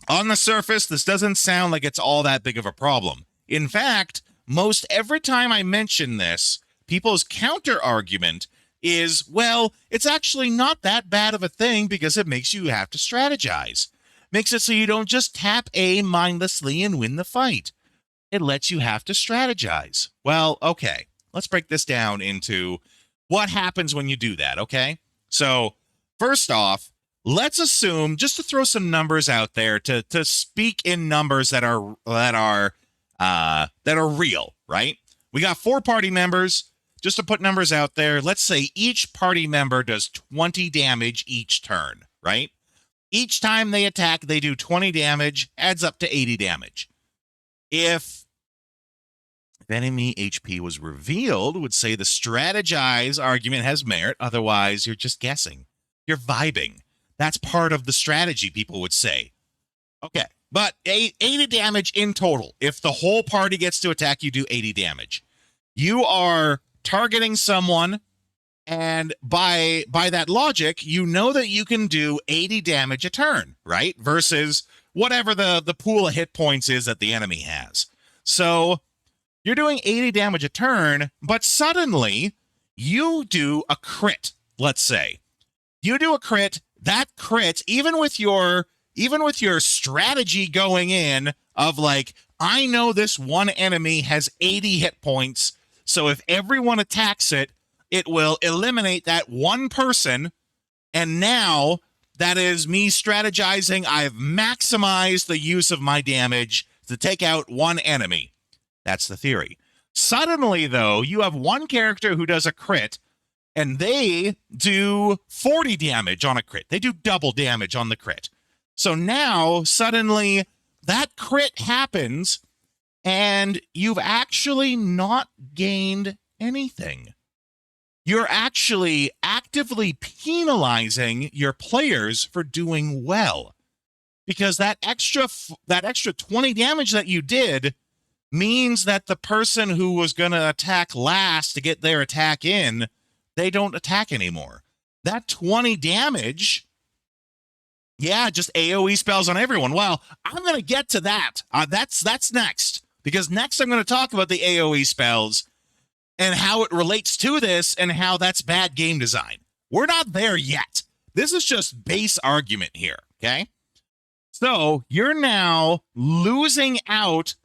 on the surface, this doesn't sound like it's all that big of a problem. In fact, most every time I mention this, people's counter argument is, well, it's actually not that bad of a thing because it makes you have to strategize. Makes it so you don't just tap A mindlessly and win the fight. It lets you have to strategize. Well, okay, let's break this down into what happens when you do that, okay? So, first off, let's assume, just to throw some numbers out there, to speak in numbers that are real, right? We got 4 party members. Just to put numbers out there, let's say each party member does 20 damage each turn, right? Each time they attack, they do 20 damage, adds up to 80 damage. If if enemy HP was revealed, would say the strategize argument has merit. Otherwise, you're just guessing. You're vibing. That's part of the strategy, people would say. Okay, but 80 damage in total. If the whole party gets to attack, you do 80 damage. You are targeting someone, and by that logic, you know that you can do 80 damage a turn, right? Versus whatever the pool of hit points is that the enemy has. So you're doing 80 damage a turn, but suddenly you do a crit, let's say. You do a crit, that crit, even with your strategy going in of like, I know this one enemy has 80 hit points, so if everyone attacks it, it will eliminate that one person, and now that is me strategizing. I've maximized the use of my damage to take out one enemy. That's the theory. Suddenly, though, you have one character who does a crit, and they do 40 damage on a crit. They do double damage on the crit. So now, suddenly, that crit happens, and you've actually not gained anything. You're actually actively penalizing your players for doing well, because that extra 20 damage that you did means that the person who was going to attack last to get their attack in, they don't attack anymore. That 20 damage, yeah, just AoE spells on everyone. Well, I'm going to get to that. That's next, because next I'm going to talk about the AoE spells and how it relates to this and how that's bad game design. We're not there yet. This is just base argument here, okay? So you're now losing out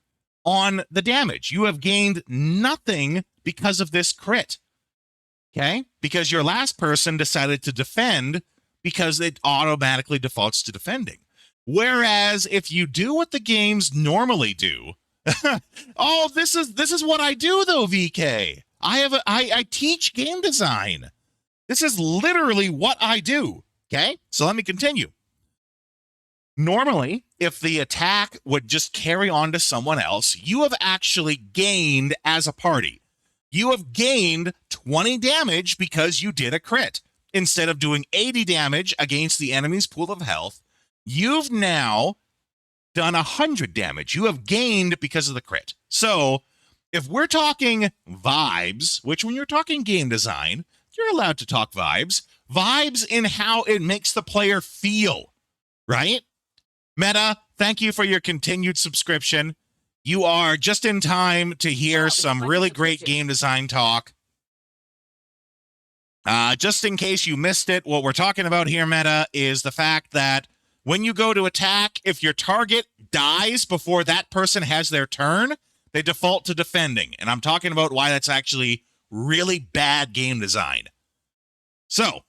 on the damage. You have gained nothing because of this crit, okay? Because your last person decided to defend because it automatically defaults to defending. Whereas if you do what the games normally do, oh, this is what I do though, VK. I teach game design. This is literally what I do. Okay, so let me continue. Normally, if the attack would just carry on to someone else, you have actually gained as a party. You have gained 20 damage because you did a crit. Instead of doing 80 damage against the enemy's pool of health, you've now done 100 damage. You have gained because of the crit. So if we're talking vibes, which when you're talking game design, you're allowed to talk vibes in how it makes the player feel, right? Meta, thank you for your continued subscription. You are just in time to hear some really great game design talk. Just in case you missed it, what we're talking about here, Meta, is the fact that when you go to attack, if your target dies before that person has their turn, they default to defending. And I'm talking about why that's actually really bad game design. So,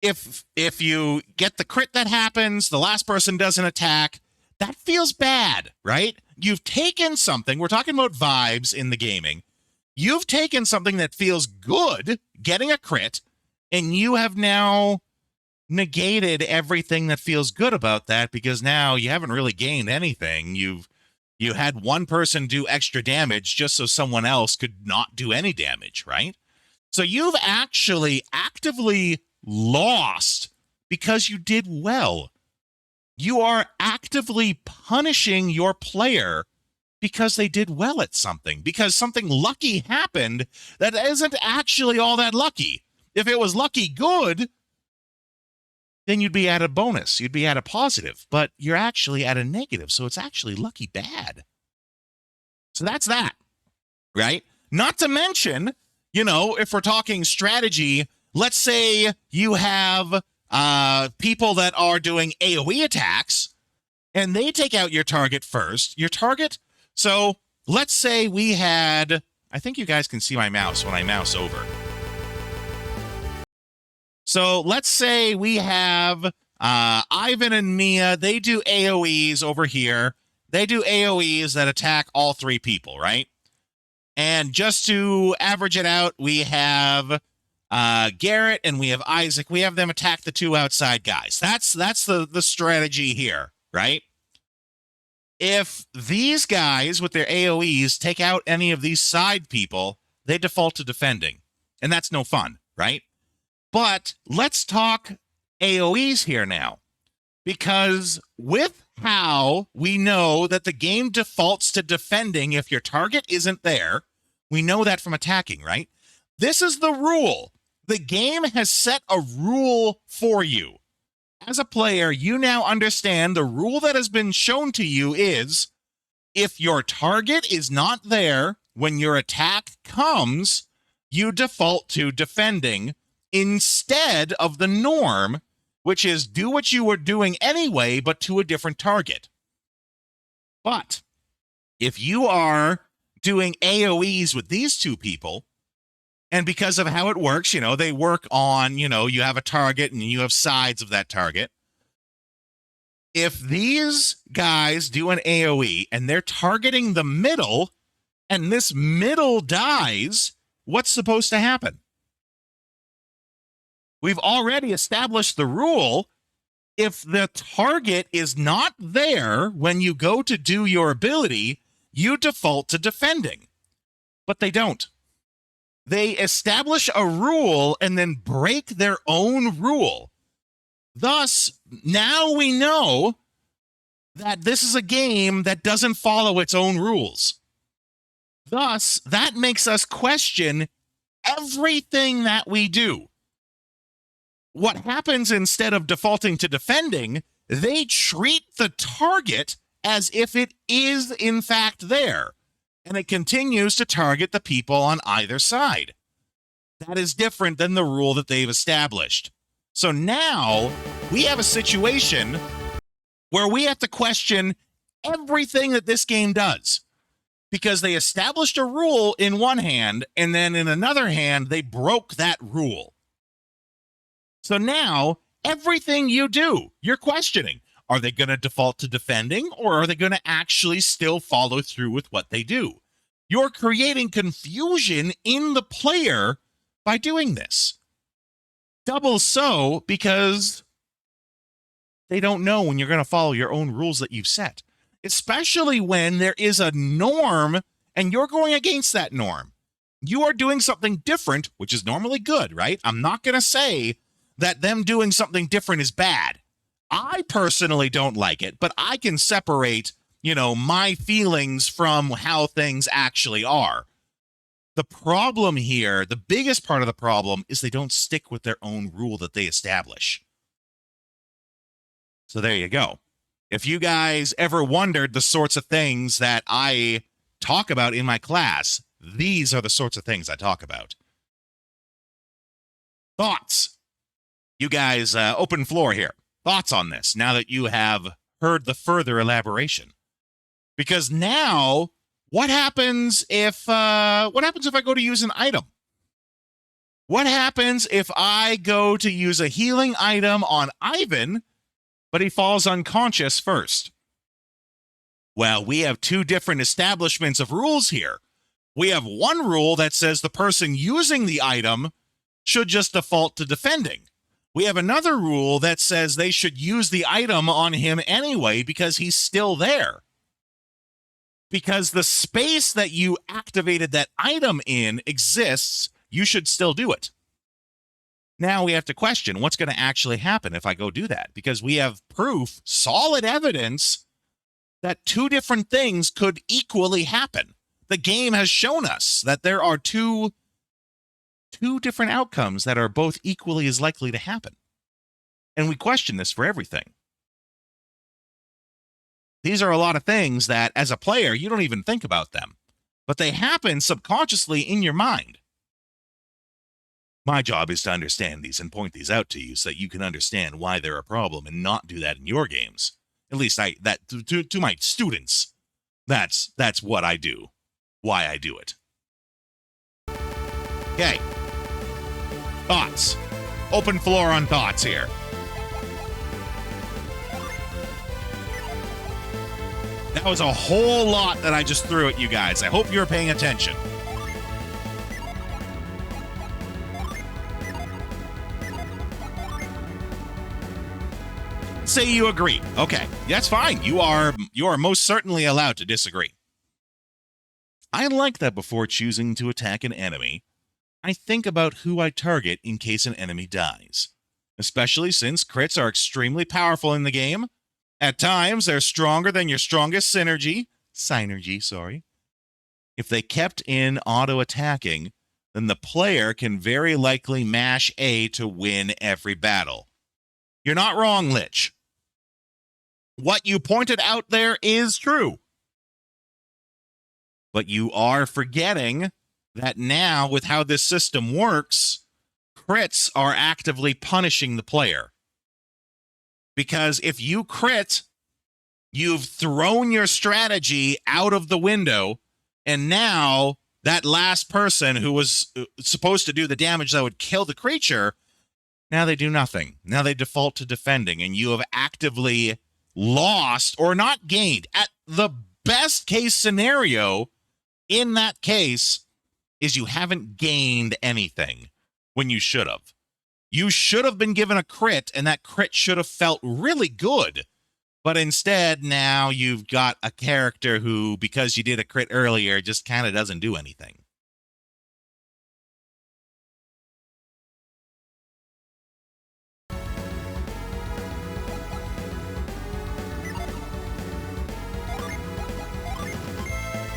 if you get the crit that happens, the last person doesn't attack, that feels bad, right? You've taken something, we're talking about vibes in the gaming. You've taken something that feels good, getting a crit, and you have now negated everything that feels good about that, because now you haven't really gained anything. You had one person do extra damage just so someone else could not do any damage, right? So you've actually actively lost because you did well. You are actively punishing your player because they did well at something, because something lucky happened that isn't actually all that lucky. If it was lucky good, then you'd be at a bonus. You'd be at a positive, but you're actually at a negative. So it's actually lucky bad. So that's that, right? Not to mention, if we're talking strategy, let's say you have people that are doing AoE attacks and they take out your target first. So let's say we had, I think you guys can see my mouse when I mouse over. So let's say we have Ivan and Mia. They do AoEs over here. They do AoEs that attack all three people, right? And just to average it out, we have Garrett and we have Isaac. We have them attack the two outside guys. That's the strategy here, right? if these guys with their AoEs take out any of these side people, they default to defending. And that's no fun, right? But let's talk AoEs here now. Because with how we know that the game defaults to defending if your target isn't there, we know that from attacking, right? This is the rule. The game has set a rule for you. As a player, you now understand the rule that has been shown to you is if your target is not there when your attack comes, you default to defending instead of the norm, which is do what you were doing anyway, but to a different target. But if you are doing AoEs with these two people, and because of how it works, they work on, you have a target and you have sides of that target. If these guys do an AoE and they're targeting the middle and this middle dies, what's supposed to happen? We've already established the rule. If the target is not there when you go to do your ability, you default to defending. But they don't. They establish a rule and then break their own rule. Thus, now we know that this is a game that doesn't follow its own rules. Thus, that makes us question everything that we do. What happens instead of defaulting to defending, they treat the target as if it is in fact there. And it continues to target the people on either side. That is different than the rule that they've established. So now we have a situation where we have to question everything that this game does because they established a rule in one hand and then in another hand, they broke that rule. So now everything you do, you're questioning. Are they going to default to defending or are they going to actually still follow through with what they do? You're creating confusion in the player by doing this. Double so because they don't know when you're going to follow your own rules that you've set, especially when there is a norm and you're going against that norm. You are doing something different, which is normally good, right? I'm not going to say that them doing something different is bad. I personally don't like it, but I can separate, my feelings from how things actually are. The problem here, the biggest part of the problem is they don't stick with their own rule that they establish. So there you go. If you guys ever wondered the sorts of things that I talk about in my class, these are the sorts of things I talk about. Thoughts? You guys, open floor here. Thoughts on this now that you have heard the further elaboration? Because now, what happens if I go to use an item? What happens if I go to use a healing item on Ivan, but he falls unconscious first? Well, we have two different establishments of rules here. We have one rule that says the person using the item should just default to defending. We have another rule that says they should use the item on him anyway because he's still there. Because the space that you activated that item in exists, you should still do it. Now we have to question what's going to actually happen if I go do that, because we have proof, solid evidence that two different things could equally happen. The game has shown us that there are two different outcomes that are both equally as likely to happen. And we question this for everything. These are a lot of things that, as a player, you don't even think about them, but they happen subconsciously in your mind. My job is to understand these and point these out to you so that you can understand why they're a problem and not do that in your games. At least to my students, that's what I do, why I do it. Okay. Thoughts. Open floor on thoughts here. That was a whole lot that I just threw at you guys. I hope you're paying attention. let's say you agree. Okay, that's fine. You are most certainly allowed to disagree. I like that before choosing to attack an enemy, I think about who I target in case an enemy dies. Especially since crits are extremely powerful in the game. At times, they're stronger than your strongest synergy. If they kept in auto-attacking, then the player can very likely mash A to win every battle. You're not wrong, Lich. What you pointed out there is true. But you are forgetting that now, with how this system works, crits are actively punishing the player. Because if you crit, you've thrown your strategy out of the window, and now that last person who was supposed to do the damage that would kill the creature, now they do nothing. Now they default to defending, and you have actively lost or not gained. At the best case scenario, in that case, is you haven't gained anything when you should have. You should have been given a crit, and that crit should have felt really good. But instead, now you've got a character who, because you did a crit earlier, just kind of doesn't do anything.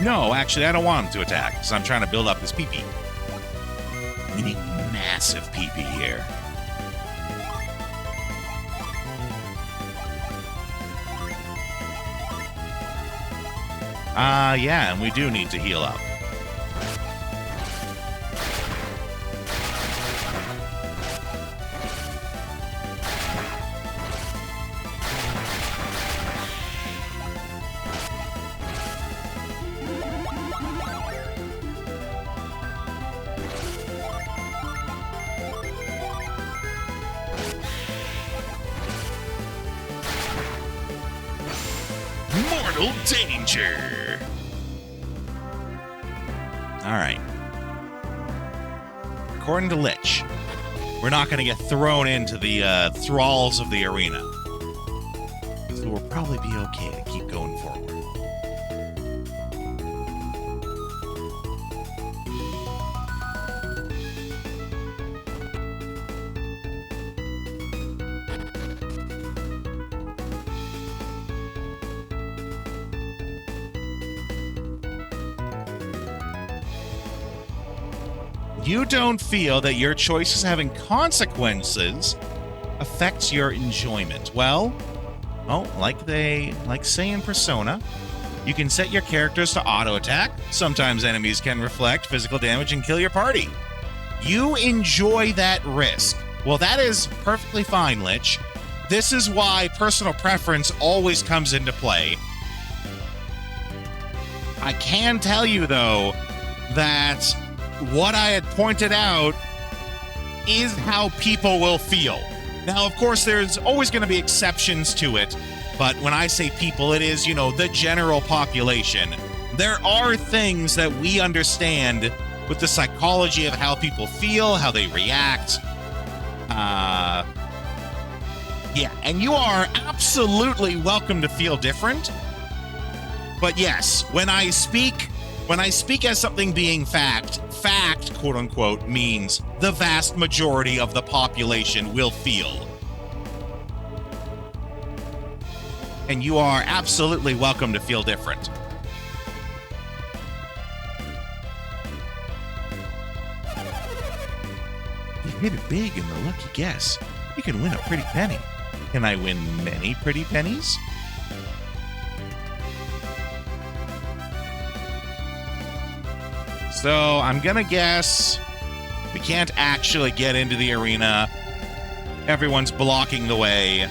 No, actually, I don't want him to attack, because I'm trying to build up this PP. We need massive PP here. Yeah, and we do need to heal up. Mortal danger! Alright. According to Lich, we're not going to get thrown into the thralls of the arena. So we'll probably be okay to keep going forward. You don't feel that your choices having consequences affects your enjoyment. Well, like say in Persona, you can set your characters to auto-attack. Sometimes enemies can reflect physical damage and kill your party. You enjoy that risk. Well, that is perfectly fine, Lich. This is why personal preference always comes into play. I can tell you, though, that what I had pointed out is how people will feel. Now, of course, there's always going to be exceptions to it, but when I say people, it is, the general population. There are things that we understand with the psychology of how people feel, how they react. Yeah, and you are absolutely welcome to feel different. But yes, when I speak as something being fact, quote unquote, means the vast majority of the population will feel. And you are absolutely welcome to feel different. You hit it big in the lucky guess. You can win a pretty penny. Can I win many pretty pennies? So I'm gonna guess we can't actually get into the arena. Everyone's blocking the way.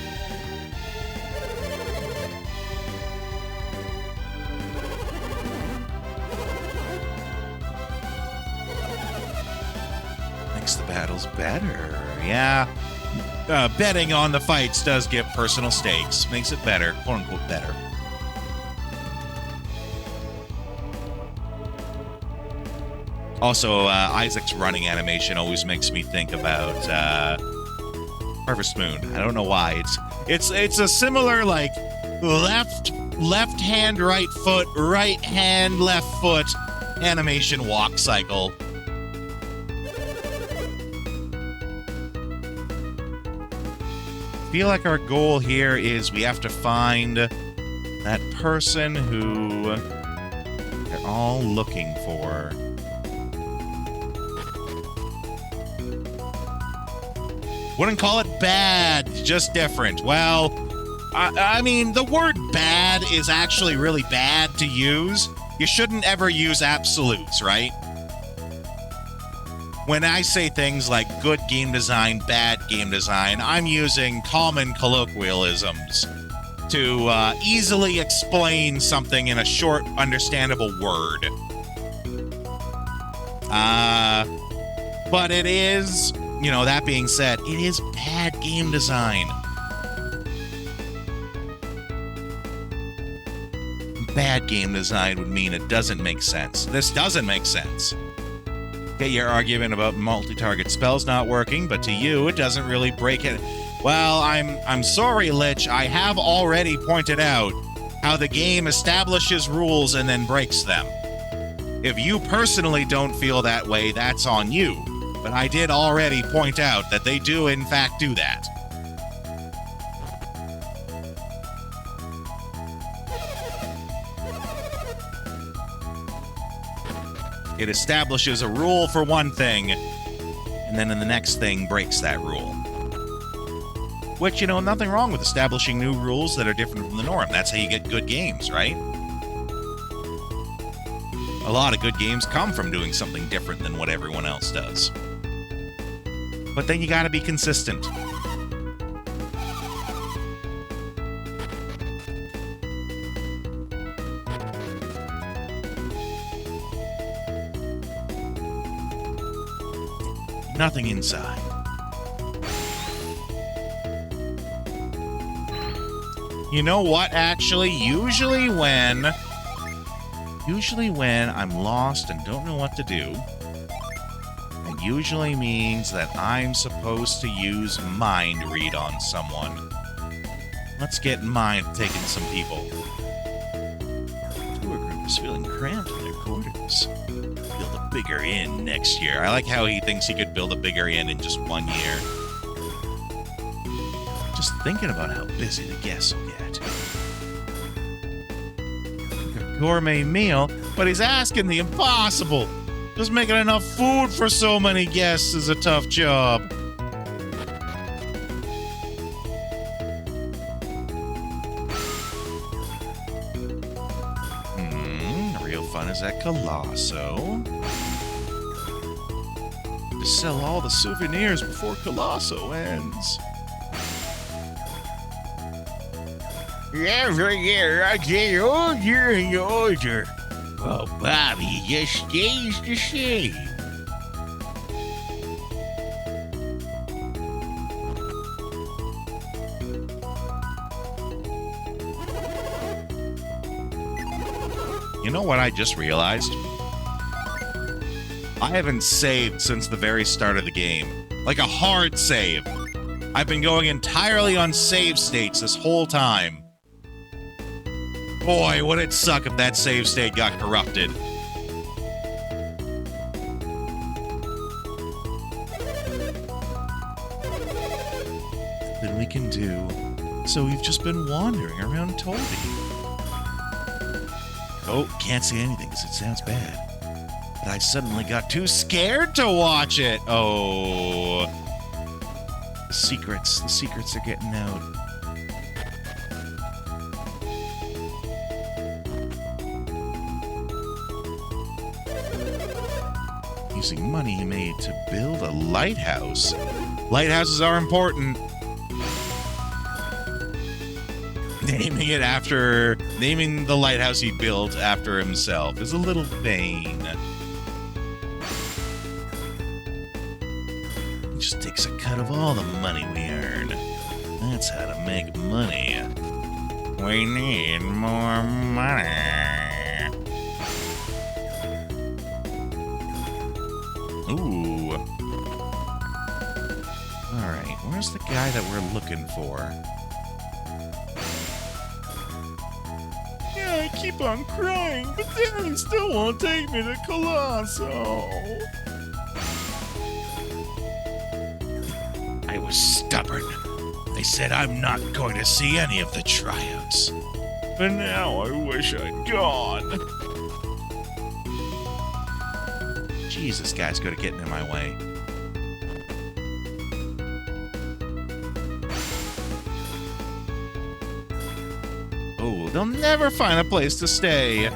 Makes the battles better. Yeah. Betting on the fights does give personal stakes. Makes it better, quote unquote better. Also, Isaac's running animation always makes me think about Harvest Moon. I don't know why. It's a similar like left hand, right foot, right hand, left foot animation walk cycle. I feel like our goal here is we have to find that person who they're all looking for. Wouldn't call it bad, just different. Well, I mean, the word bad is actually really bad to use. You shouldn't ever use absolutes, right? When I say things like good game design, bad game design, I'm using common colloquialisms to easily explain something in a short, understandable word. But it is, you know, that being said, it is bad game design. Bad game design would mean it doesn't make sense. This doesn't make sense. Get your argument about multi-target spells not working, but to you, it doesn't really break it. Well, I'm sorry, Lich. I have already pointed out how the game establishes rules and then breaks them. If you personally don't feel that way, that's on you. But I did already point out that they do, in fact, do that. It establishes a rule for one thing, and then in the next thing breaks that rule. Which, you know, nothing wrong with establishing new rules that are different from the norm. That's how you get good games, right? A lot of good games come from doing something different than what everyone else does. But then you gotta be consistent. Nothing inside. You know what, actually? Usually when I'm lost and don't know what to do, it usually means that I'm supposed to use mind read on someone. Let's get mind taking some people. Tour group is feeling cramped in their quarters. Build a bigger inn next year. I like how he thinks he could build a bigger inn in just 1 year. Just thinking about how busy the guests will get. A gourmet meal, but he's asking the impossible. Just making enough food for so many guests is a tough job. Real fun is at Colosso. To sell all the souvenirs before Colosso ends. Every year I get older and older. Well, Bobby just stays the same. You know what I just realized? I haven't saved since the very start of the game. Like a hard save. I've been going entirely on save states this whole time. Boy, would it suck if that save state got corrupted. Nothing we can do, so we've just been wandering around Tolby. Oh, can't say anything because it sounds bad. But I suddenly got too scared to watch it. Oh. The secrets are getting out. Using money he made to build a lighthouse. Lighthouses are important. Naming the lighthouse he built after himself is a little vain. It just takes a cut of all the money we earn. That's how to make money. We need more money. Ooh. Alright, where's the guy that we're looking for? keep on crying, but Daddy still won't take me to Colosso. I was stubborn. I said I'm not going to see any of the tryouts. But now I wish I'd gone. Jeez, this guy's good at getting in my way. Oh, they'll never find a place to stay.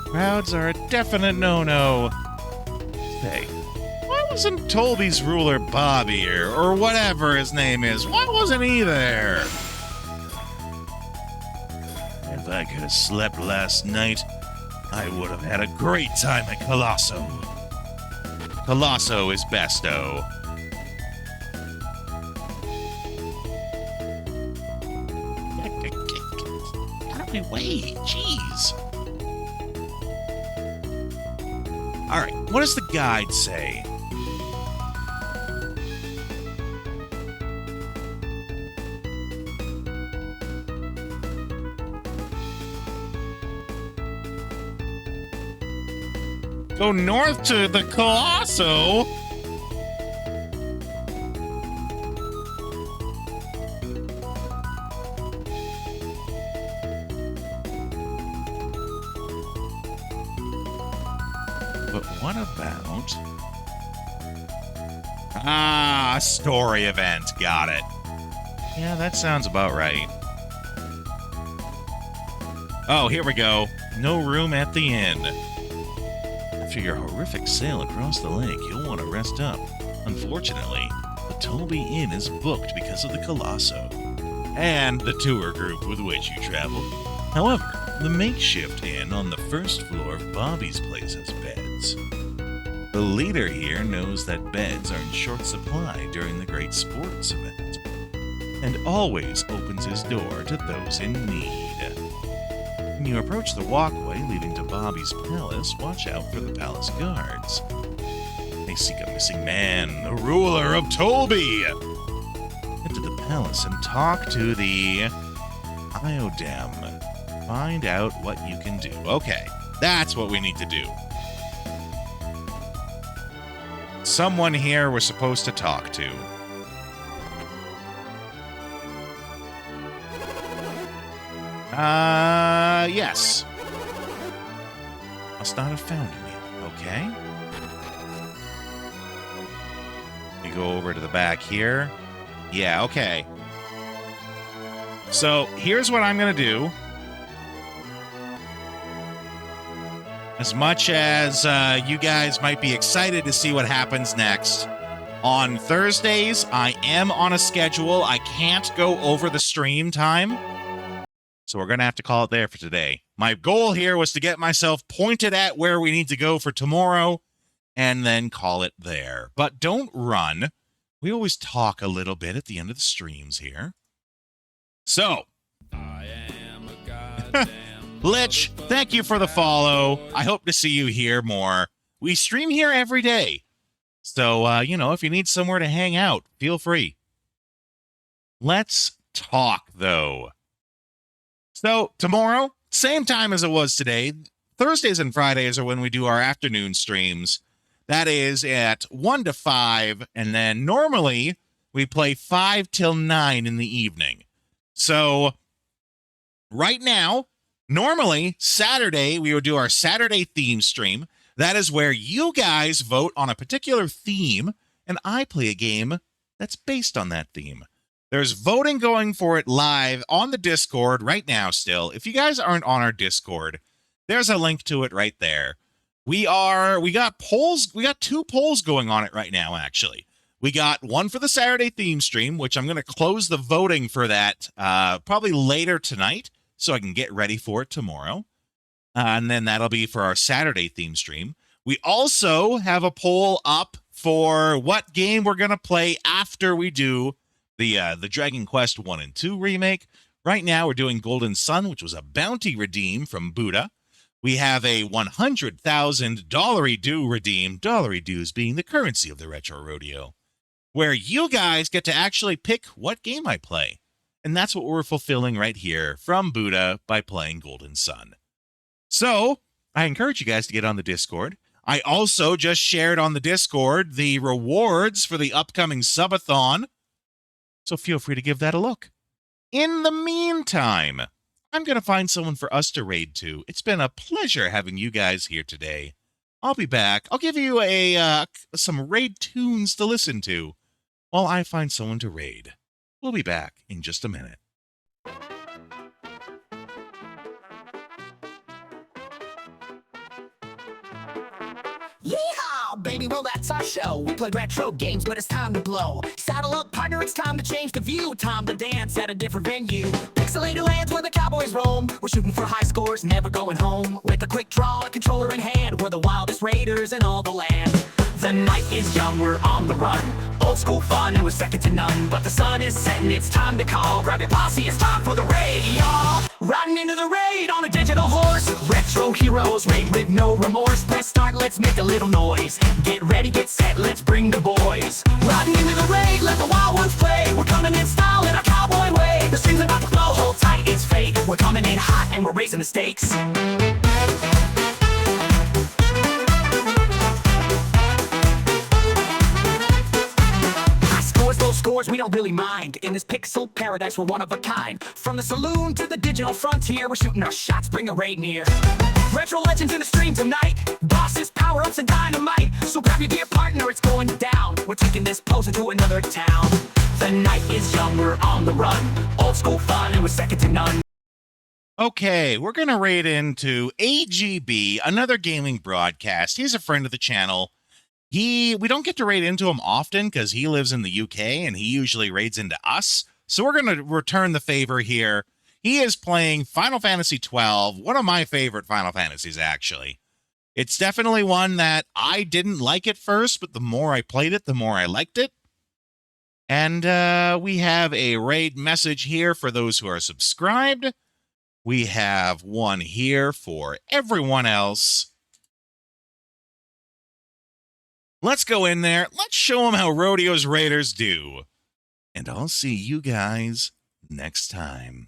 Crowds are a definite no-no. Hey, why wasn't Tolby's ruler Bob here, or whatever his name is? Why wasn't he there? If I could have slept last night, I would have had a great time at Colosso. Colosso is besto. Out of my way, jeez. Alright, what does the guide say? Go north to the Colosso? But what about... Ah, story event. Got it. Yeah, that sounds about right. Oh, here we go. No room at the inn. After your horrific sail across the lake, you'll want to rest up. Unfortunately, the Tolby Inn is booked because of the Colosso and the tour group with which you travel. However, the makeshift inn on the first floor of Bobby's place has beds. The leader here knows that beds are in short supply during the Great Sports event, and always opens his door to those in need. When you approach the walkway leading to Bobby's palace, watch out for the palace guards. They seek a missing man, the ruler of Tolby. Head to the palace and talk to the Iodam. Find out what you can do. Okay, that's what we need to do. Someone here we're supposed to talk to. Yes. Must not have found him yet. Okay. We go over to the back here. Yeah, okay. So, here's what I'm going to do. As much as you guys might be excited to see what happens next, on Thursdays, I am on a schedule. I can't go over the stream time. So we're going to have to call it there for today. My goal here was to get myself pointed at where we need to go for tomorrow and then call it there. But don't run. We always talk a little bit at the end of the streams here. So, Lich, thank you for the follow. I hope to see you here more. We stream here every day. So, if you need somewhere to hang out, feel free. Let's talk, though. So, tomorrow, same time as it was today. Thursdays and Fridays are when we do our afternoon streams. That is at 1 to 5, and then normally we play 5 till 9 in the evening. So, right now, normally, Saturday, we would do our Saturday theme stream. That is where you guys vote on a particular theme, and I play a game that's based on that theme. There's voting going for it live on the Discord right now still. If you guys aren't on our Discord, there's a link to it right there. We got polls. We got 2 polls going on it right now, actually. We got one for the Saturday theme stream, which I'm going to close the voting for that probably later tonight so I can get ready for it tomorrow. And then that'll be for our Saturday theme stream. We also have a poll up for what game we're going to play after we do the Dragon Quest 1 and 2 remake. Right now, we're doing Golden Sun, which was a bounty redeem from Buddha. We have a $100,000 Dollary-Doo redeem, Dollary-Doos being the currency of the Retro Rodeo, where you guys get to actually pick what game I play. And that's what we're fulfilling right here from Buddha by playing Golden Sun. So I encourage you guys to get on the Discord. I also just shared on the Discord the rewards for the upcoming subathon, so feel free to give that a look. In the meantime, I'm going to find someone for us to raid to. It's been a pleasure having you guys here today. I'll be back. I'll give you some raid tunes to listen to while I find someone to raid. We'll be back in just a minute. Yeehaw, baby, well that's our show. We play retro games, but it's time to blow. Saddle up, partner, it's time to change the view. Time to dance at a different venue. Pixelated lands where the cowboys roam. We're shooting for high scores, never going home. With a quick draw, a controller in hand, we're the wildest raiders in all the land. The night is young, we're on the run. Old school fun, and we're second to none. But the sun is setting, it's time to call. Grab your posse, it's time for the raid, y'all. Riding into the raid on a digital horse. Retro heroes, raid with no remorse. Press start, let's make a little noise. Get ready, get set, let's bring the boys. Riding into the raid, let the wild ones play. We're coming in style in a cowboy way. The stream's about to blow, hold tight, it's fake. We're coming in hot and we're raising the stakes. Scores we don't really mind. In this pixel paradise we're one of a kind. From the saloon to the digital frontier, we're shooting our shots, bring a raid near. Retro legends in the stream tonight. Bosses, power-ups, and dynamite. So grab your gear, partner, it's going down. We're taking this pose into another town. The night is young, we're on the run. Old school fun, and we're second to none. Okay, we're going to raid into AGB, another gaming broadcast. He's a friend of the channel. We don't get to raid into him often because he lives in the UK and he usually raids into us. So we're going to return the favor here. He is playing Final Fantasy XII, one of my favorite Final Fantasies, actually. It's definitely one that I didn't like at first, but the more I played it, the more I liked it. And we have a raid message here for those who are subscribed. We have one here for everyone else. Let's go in there. Let's show them how Rodeo's Raiders do. And I'll see you guys next time.